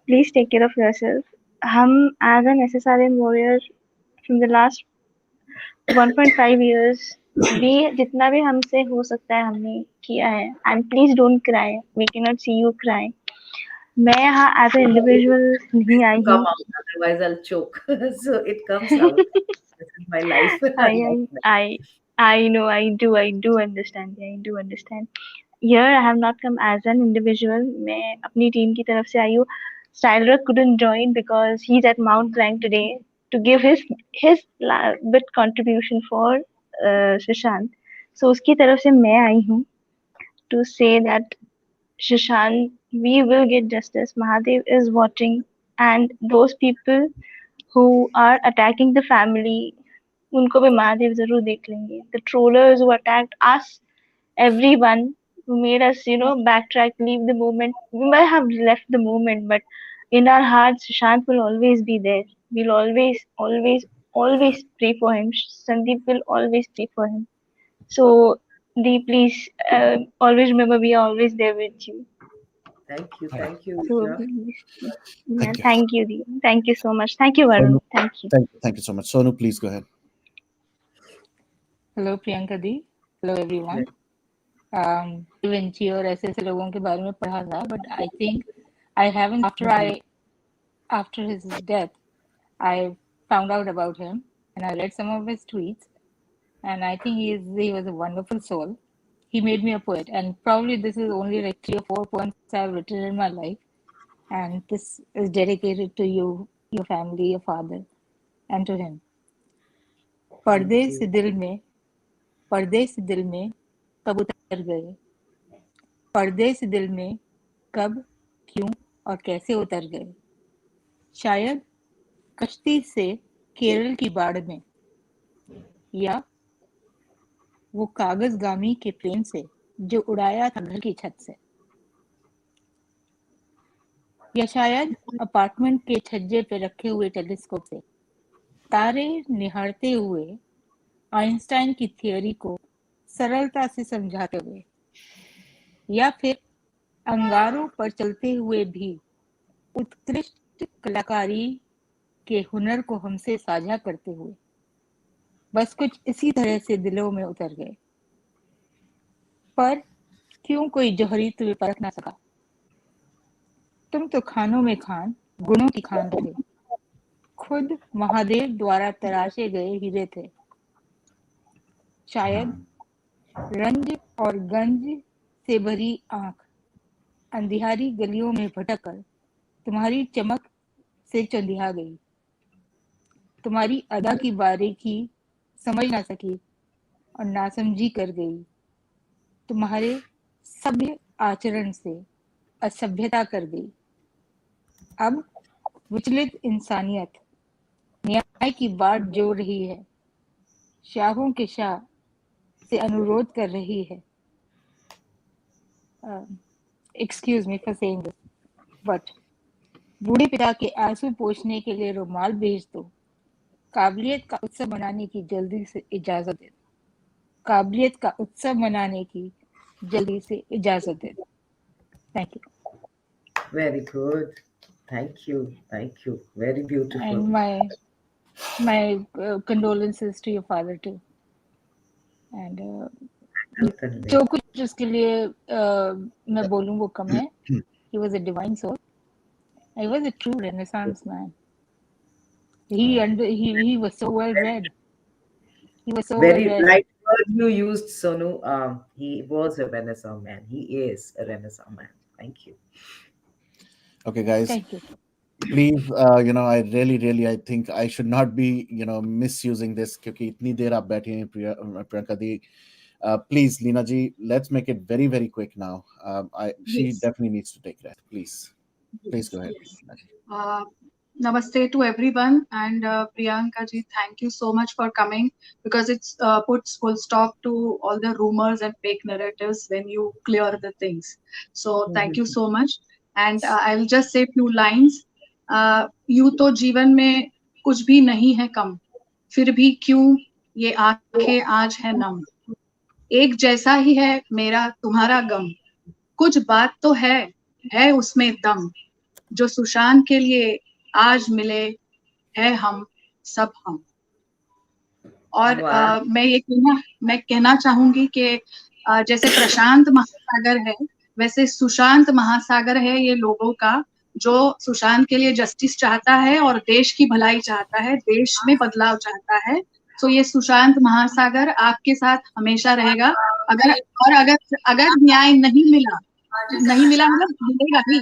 Please take care of yourself. हम as an SSRM warrior from the last 1.5 years, भी जितना भी हमसे हो सकता है हमने किया है. And please don't cry. We cannot see you cry. मैं यहाँ as an individual नहीं आई हूँ. Otherwise I'll choke. So it comes out. This is my life. I know. I do understand. I do understand. Here I have not come as an individual. मैं अपनी team की तरफ से आई हूँ. Styler couldn't join because he's at Mount Blanc today to give his bit contribution for Sushant. So उसकी तरफ से मैं आई हूँ to say that Sushant, we will get justice. Mahadev is watching, and those people who are attacking the family, उनको भी महादेव जरूर देख लेंगे. The trollers who attacked us, everyone who made us, backtrack, leave the moment. We might have left the moment, but in our hearts, Sushant will always be there. We'll always pray for him. Sandeep will always pray for him. So, Dee, please always remember we are always there with you. Thank you. So, yeah, thank you, Dee. Thank you so much. Thank you, Varun. Thank you. Thank you so much. Sonu, please go ahead. Hello, Priyanka Di. Hello, everyone. Vinci और ऐसे लोगों के बारे में पढ़ा था, but I think I haven't. After his death, I found out about him and I read some of his tweets, and I think he was a wonderful soul. He made me a poet, and probably this is only like 3 or 4 poems I've written in my life, and this is dedicated to you, your family, your father, and to him. पर्दे से दिल में कब उतर गए, पर्दे से दिल में कब, क्यों और कैसे उतर गए. शायद कश्ती से केरल की बाढ़ में, या वो कागज गामी के प्लेन से जो उड़ाया था घर की छत से, या शायद अपार्टमेंट के छज्जे पे रखे हुए टेलीस्कोप से तारे निहारते हुए आइंस्टाइन की थ्योरी को सरलता से समझाते हुए, या फिर अंगारों पर चलते हुए भी उत्कृष्ट कलाकारी के हुनर को हमसे साझा करते हुए बस कुछ इसी तरह से दिलों में उतर गए. पर क्यों कोई जौहरी तुम्हें परख ना सका. तुम तो खानों में खान, गुणों की खान थे, खुद महादेव द्वारा तराशे गए हीरे थे. शायद रंज और गंज से भरी आंख, अंधियारी गलियों में भटक कर तुम्हारी चमक से चंदिया गई। तुम्हारी अदा की बारीकी समझ ना सकी और नासमझी कर गई। तुम्हारे सभ्य आचरण से असभ्यता कर गई। अब विचलित इंसानियत न्याय की बाट जोड़ रही है, शाहों के शाह से अनुरोध कर रही है। Excuse me for saying this, but बूढ़े पिता के आंसू पोंछने के लिए रुमाल भेज दो। काबिलियत का उत्सव मनाने की जल्दी से इजाजत दे दो। काबिलियत का उत्सव मनाने की जल्दी से इजाजत दे दो। Thank you. Very good. Thank you. Thank you. Very beautiful. And my condolences to your father too. And Certainly. जो कुछ उसके लिए मैं बोलूं वो कम है. He was a divine soul. He was a true Renaissance man. He was so well read. He was so Very well read. right word you used, Sonu. He was a Renaissance man. He is a Renaissance man. Thank you. Okay, guys. Thank you. Please, I really, I think I should not be, misusing this क्योंकि इतनी देर आप बैठे हैं प्रियंका दी. Please, Leena ji, let's make it very, very quick now. She Yes. definitely needs to take that. Please go ahead. Uh, Namaste to everyone, and Priyanka ji, thank you so much for coming, because it puts full stop to all the rumors and fake narratives when you clear the things. So thank you so much, and I'll just say few lines. यूं तो जीवन में कुछ भी नहीं है कम, फिर भी क्यों ये आंखें आज है नम। एक जैसा ही है मेरा तुम्हारा गम, कुछ बात तो है उसमें दम, जो सुशांत के लिए आज मिले है हम सब हम। और मैं कहना चाहूंगी कि जैसे प्रशांत महासागर है, वैसे सुशांत महासागर है ये लोगों का, जो सुशांत के लिए जस्टिस चाहता है और देश की भलाई चाहता है, देश में बदलाव चाहता है। तो ये सुशांत महासागर आपके साथ हमेशा रहेगा। अगर न्याय नहीं मिला मतलब मिलेगा ही,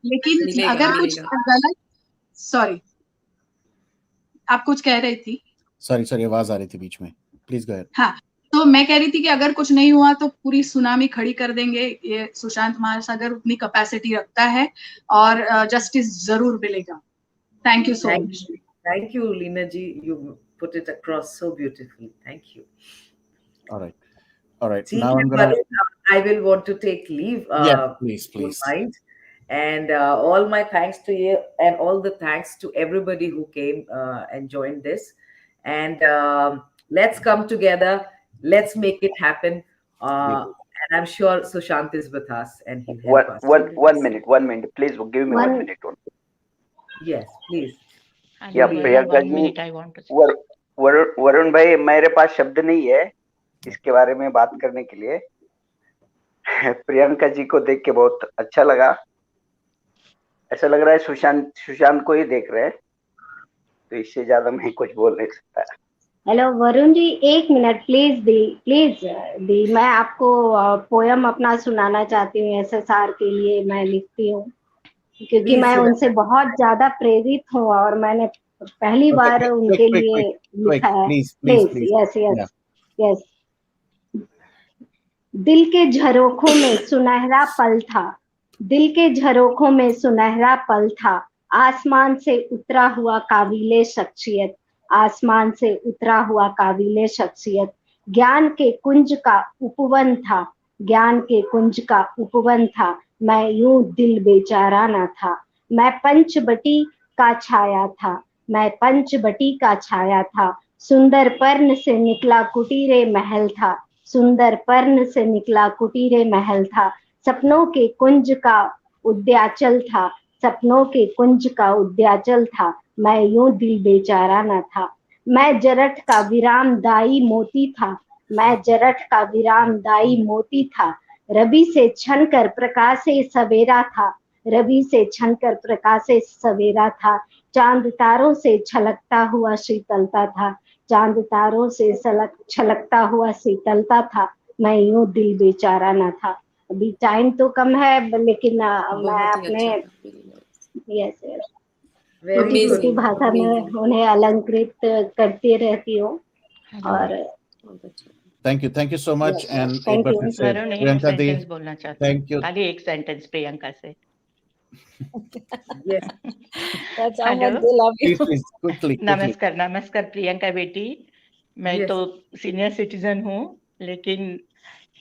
लेकिन अगर कुछ गलत, सॉरी आप कुछ कह रही थी? सॉरी आवाज आ रही थी बीच में, प्लीज गो अहेड। हाँ, तो मैं कह रही थी कि अगर कुछ नहीं हुआ तो पूरी सुनामी खड़ी कर देंगे। ये सुशांत महासागर उतनी कैपेसिटी रखता है और जस्टिस जरूर मिलेगा। Thank you so much. Thank you, Leena ji. You put it across so beautifully. Thank you. All right. Now I'm gonna. I will want to take leave. Yes, please. And all my thanks to you, and all the thanks to everybody who came and joined this. And let's come together. Let's make it happen. And I'm sure Sushant is with us, and he'll help us. One minute. Please give me 1 minute only. Yes, please. Yeah, Priyanka ji, Varun bhai, मेरे पास शब्द नहीं है इसके बारे में बात करने के लिए। प्रियंका जी को देख के बहुत अच्छा लगा। ऐसा लग रहा है सुशांत को ही देख रहे हैं, तो इससे ज्यादा मैं कुछ बोल नहीं सकता। Hello Varun ji, 1 minute please di, मैं आपको पोयम अपना सुनाना चाहती हूँ। SSR के लिए मैं लिखती हूँ, क्योंकि मैं उनसे बहुत ज्यादा प्रेरित हूँ और मैंने पहली बार उनके लिए लिखा है। Please yes. दिल के झरोखों में सुनहरा पल था, दिल के झरोखों में सुनहरा पल था, आसमान से उतरा हुआ काबिले शख्सियत, आसमान से उतरा हुआ काबिले शख्सियत, ज्ञान के कुंज का उपवन था, ज्ञान के कुंज का उपवन था, मैं यूं दिल बेचारा न था। मैं पंचवटी का छाया था, मैं पंचवटी का छाया था, सुंदर पर्ण से निकला कुटीरे महल था, सुंदर पर्ण से निकला कुटीरे महल था, सपनों के कुंज का उद्याचल था, सपनों के कुंज का उद्याचल था, मैं यूं दिल बेचारा न था। मैं जरठ का विरामदायी मोती था, मैं जरठ का विरामदायी मोती था, रवि से छनकर प्रकाशे सवेरा था, रवि से छनकर प्रकाशे सवेरा था, चांद तारों से छलकता हुआ शीतलता था, चांद तारों से छलकता हुआ शीतलता था, मैं यूं दिल बेचारा न था। अभी टाइम तो कम है, लेकिन मैं बहुत ही अपने अच्छा था, really nice. यस Very छोटी good. छोटी Amazing, भाषा में amazing. उन्हें अलंकृत करती रहती हूँ। और बहुत अच्छा। Thank you so much and एक थैंक बार यू। फिर से वरुण एक प्रियंका दी, सेंटेंस बोलना चाहती हूँ, थैंक यू। खाली एक सेंटेंस प्रियंका से। Yes. That's how hello, much they love you. Please quickly नमस्कार नमस्कार प्रियंका बेटी। मैं Yes. तो सीनियर सिटीजन हूँ, लेकिन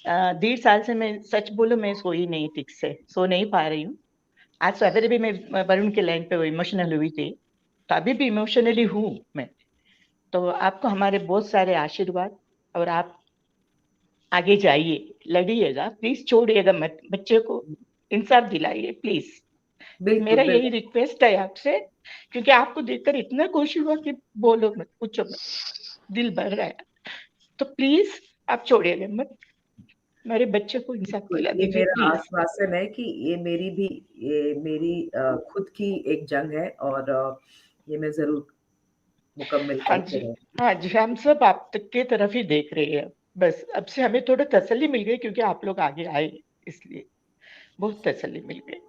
1.5 साल से मैं सच बोलूं मैं सोई नहीं, ठीक से सो नहीं पा रही हूँ। आज सवेरे भी मैं वरुण के लाइन पे इमोशनल हुई थी, तो अभी भी इमोशनली हूँ मैं। तो आपको हमारे बहुत सारे आशीर्वाद, और आप आगे जाइए, लड़िएगा, प्लीज छोड़िएगा मत, बच्चे को इंसाफ दिलाइए प्लीज। बिल्कुल मेरा यही बिल्कुल। रिक्वेस्ट है आपसे, क्योंकि आपको देखकर इतना खुशी हुआ कि बोलो मत, पूछो मत, दिल भर रहा है। तो प्लीज आप छोड़िएगा मत, मेरे बच्चे को इंसाफ बिल्कुल, दिला ये दीजिए मेरा प्लीज। आश्वासन है कि ये मेरी खुद की एक जंग है, और ये मैं जरूर मुकम्मल हाँ करके जी, रहूंगी। हाँ जी, हम सब आप तक के तरफ ही देख रहे हैं। बस अब से हमें थोड़ा तसल्ली मिल गई, क्योंकि आप लोग आगे आए, इसलिए बहुत तसल्ली मिल गई।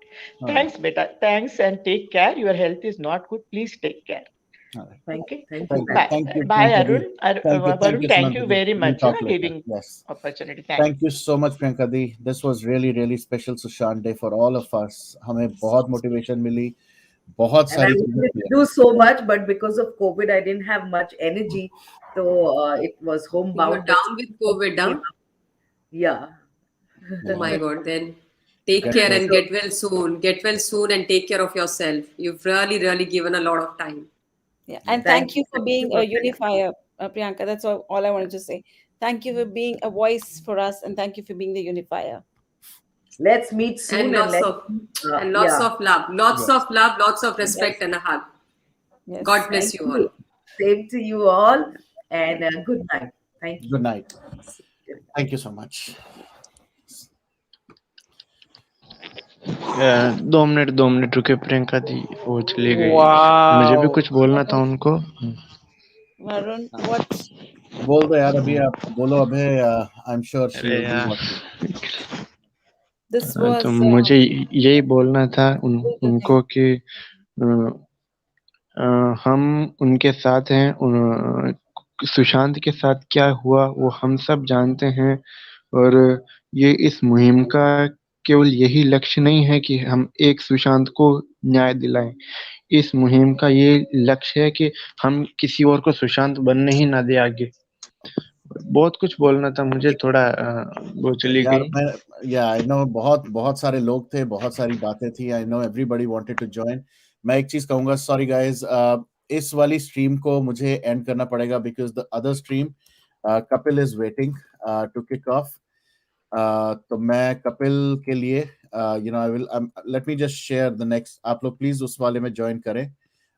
थैंक्स बेटा, thanks and take care. Your health is not good, please take care. Okay, Thank you, bye. ma'am. Bye, Priyanka ji. Arun. Thank Varun, you, thank Sumant you ji. very We'll much, talk later. giving Yes. opportunity. Thank Thanks. you so much, Priyanka di. This was really special Sushant Day for all of us. हमें बहुत motivation मिली, बहुत And I सारी चीजें wanted to clear do हुई। so much, but because of COVID, I didn't have much energy. So it was You were homebound, but down with COVID, came huh? up. Yeah. Oh my God, then take Get care well. and So get well soon. Get well soon and take care of yourself. You've really given a lot of time. Yeah, and thank thank you for thank you being for a that. unifier, Priyanka. That's all I wanted to say. Thank you for being a voice for us, and thank you for being the unifier. Let's meet soon, And and lots let's of lots yeah. of love. Lots Yes. of love, lots of Yes, respect and a hug. yes. God bless Thank you all. you. Same to you all, and good night. Thank Good you. night. Thank you so much. 2 minute रुके प्रियंका दी, वो चली गई। मुझे भी कुछ बोलना था उनको। Varun, what? बोल दो यार, अभी आप बोलो अभय। I'm sure she अरे will be यार, watching. This तो was मुझे यही बोलना था उनको कि हम उनके साथ हैं। सुशांत के साथ क्या हुआ वो हम सब जानते हैं, और ये इस मुहिम का केवल यही लक्ष्य नहीं है कि हम एक सुशांत को न्याय दिलाएं। इस मुहिम का ये लक्ष्य है कि हम किसी और को सुशांत बनने ही ना दे आगे। बहुत कुछ बोलना था मुझे, थोड़ा वो चली यार Mm-hmm. मैं आई नो बहुत सारे लोग थे, बहुत सारी बातें थी। I know everybody wanted to join. मैं एक चीज कहूंगा, सॉरी गाइस, इस वाली स्ट्रीम को मुझे एंड करना पड़ेगा because the other stream Kapil is waiting to kick off. तो मैं कपिल के लिए you know I will let me just share the next. आप लोग प्लीज उस वाले में ज्वाइन करें,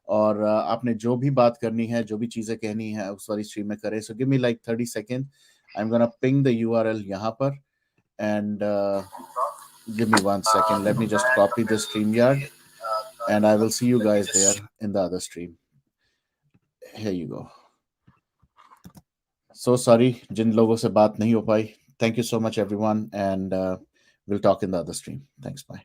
और आपने जो भी बात करनी है, जो भी चीजें कहनी है, उस वाली स्ट्रीम में करें। So give me like 30 second. I am gonna ping the URL यहाँ पर, and give me 1 second. Let me just copy the StreamYard, and I will see you guys there in the other stream. Here you go. So sorry जिन लोगों से बात नहीं हो पाई. Thank you so much everyone, and we'll talk in the other stream. Thanks, bye.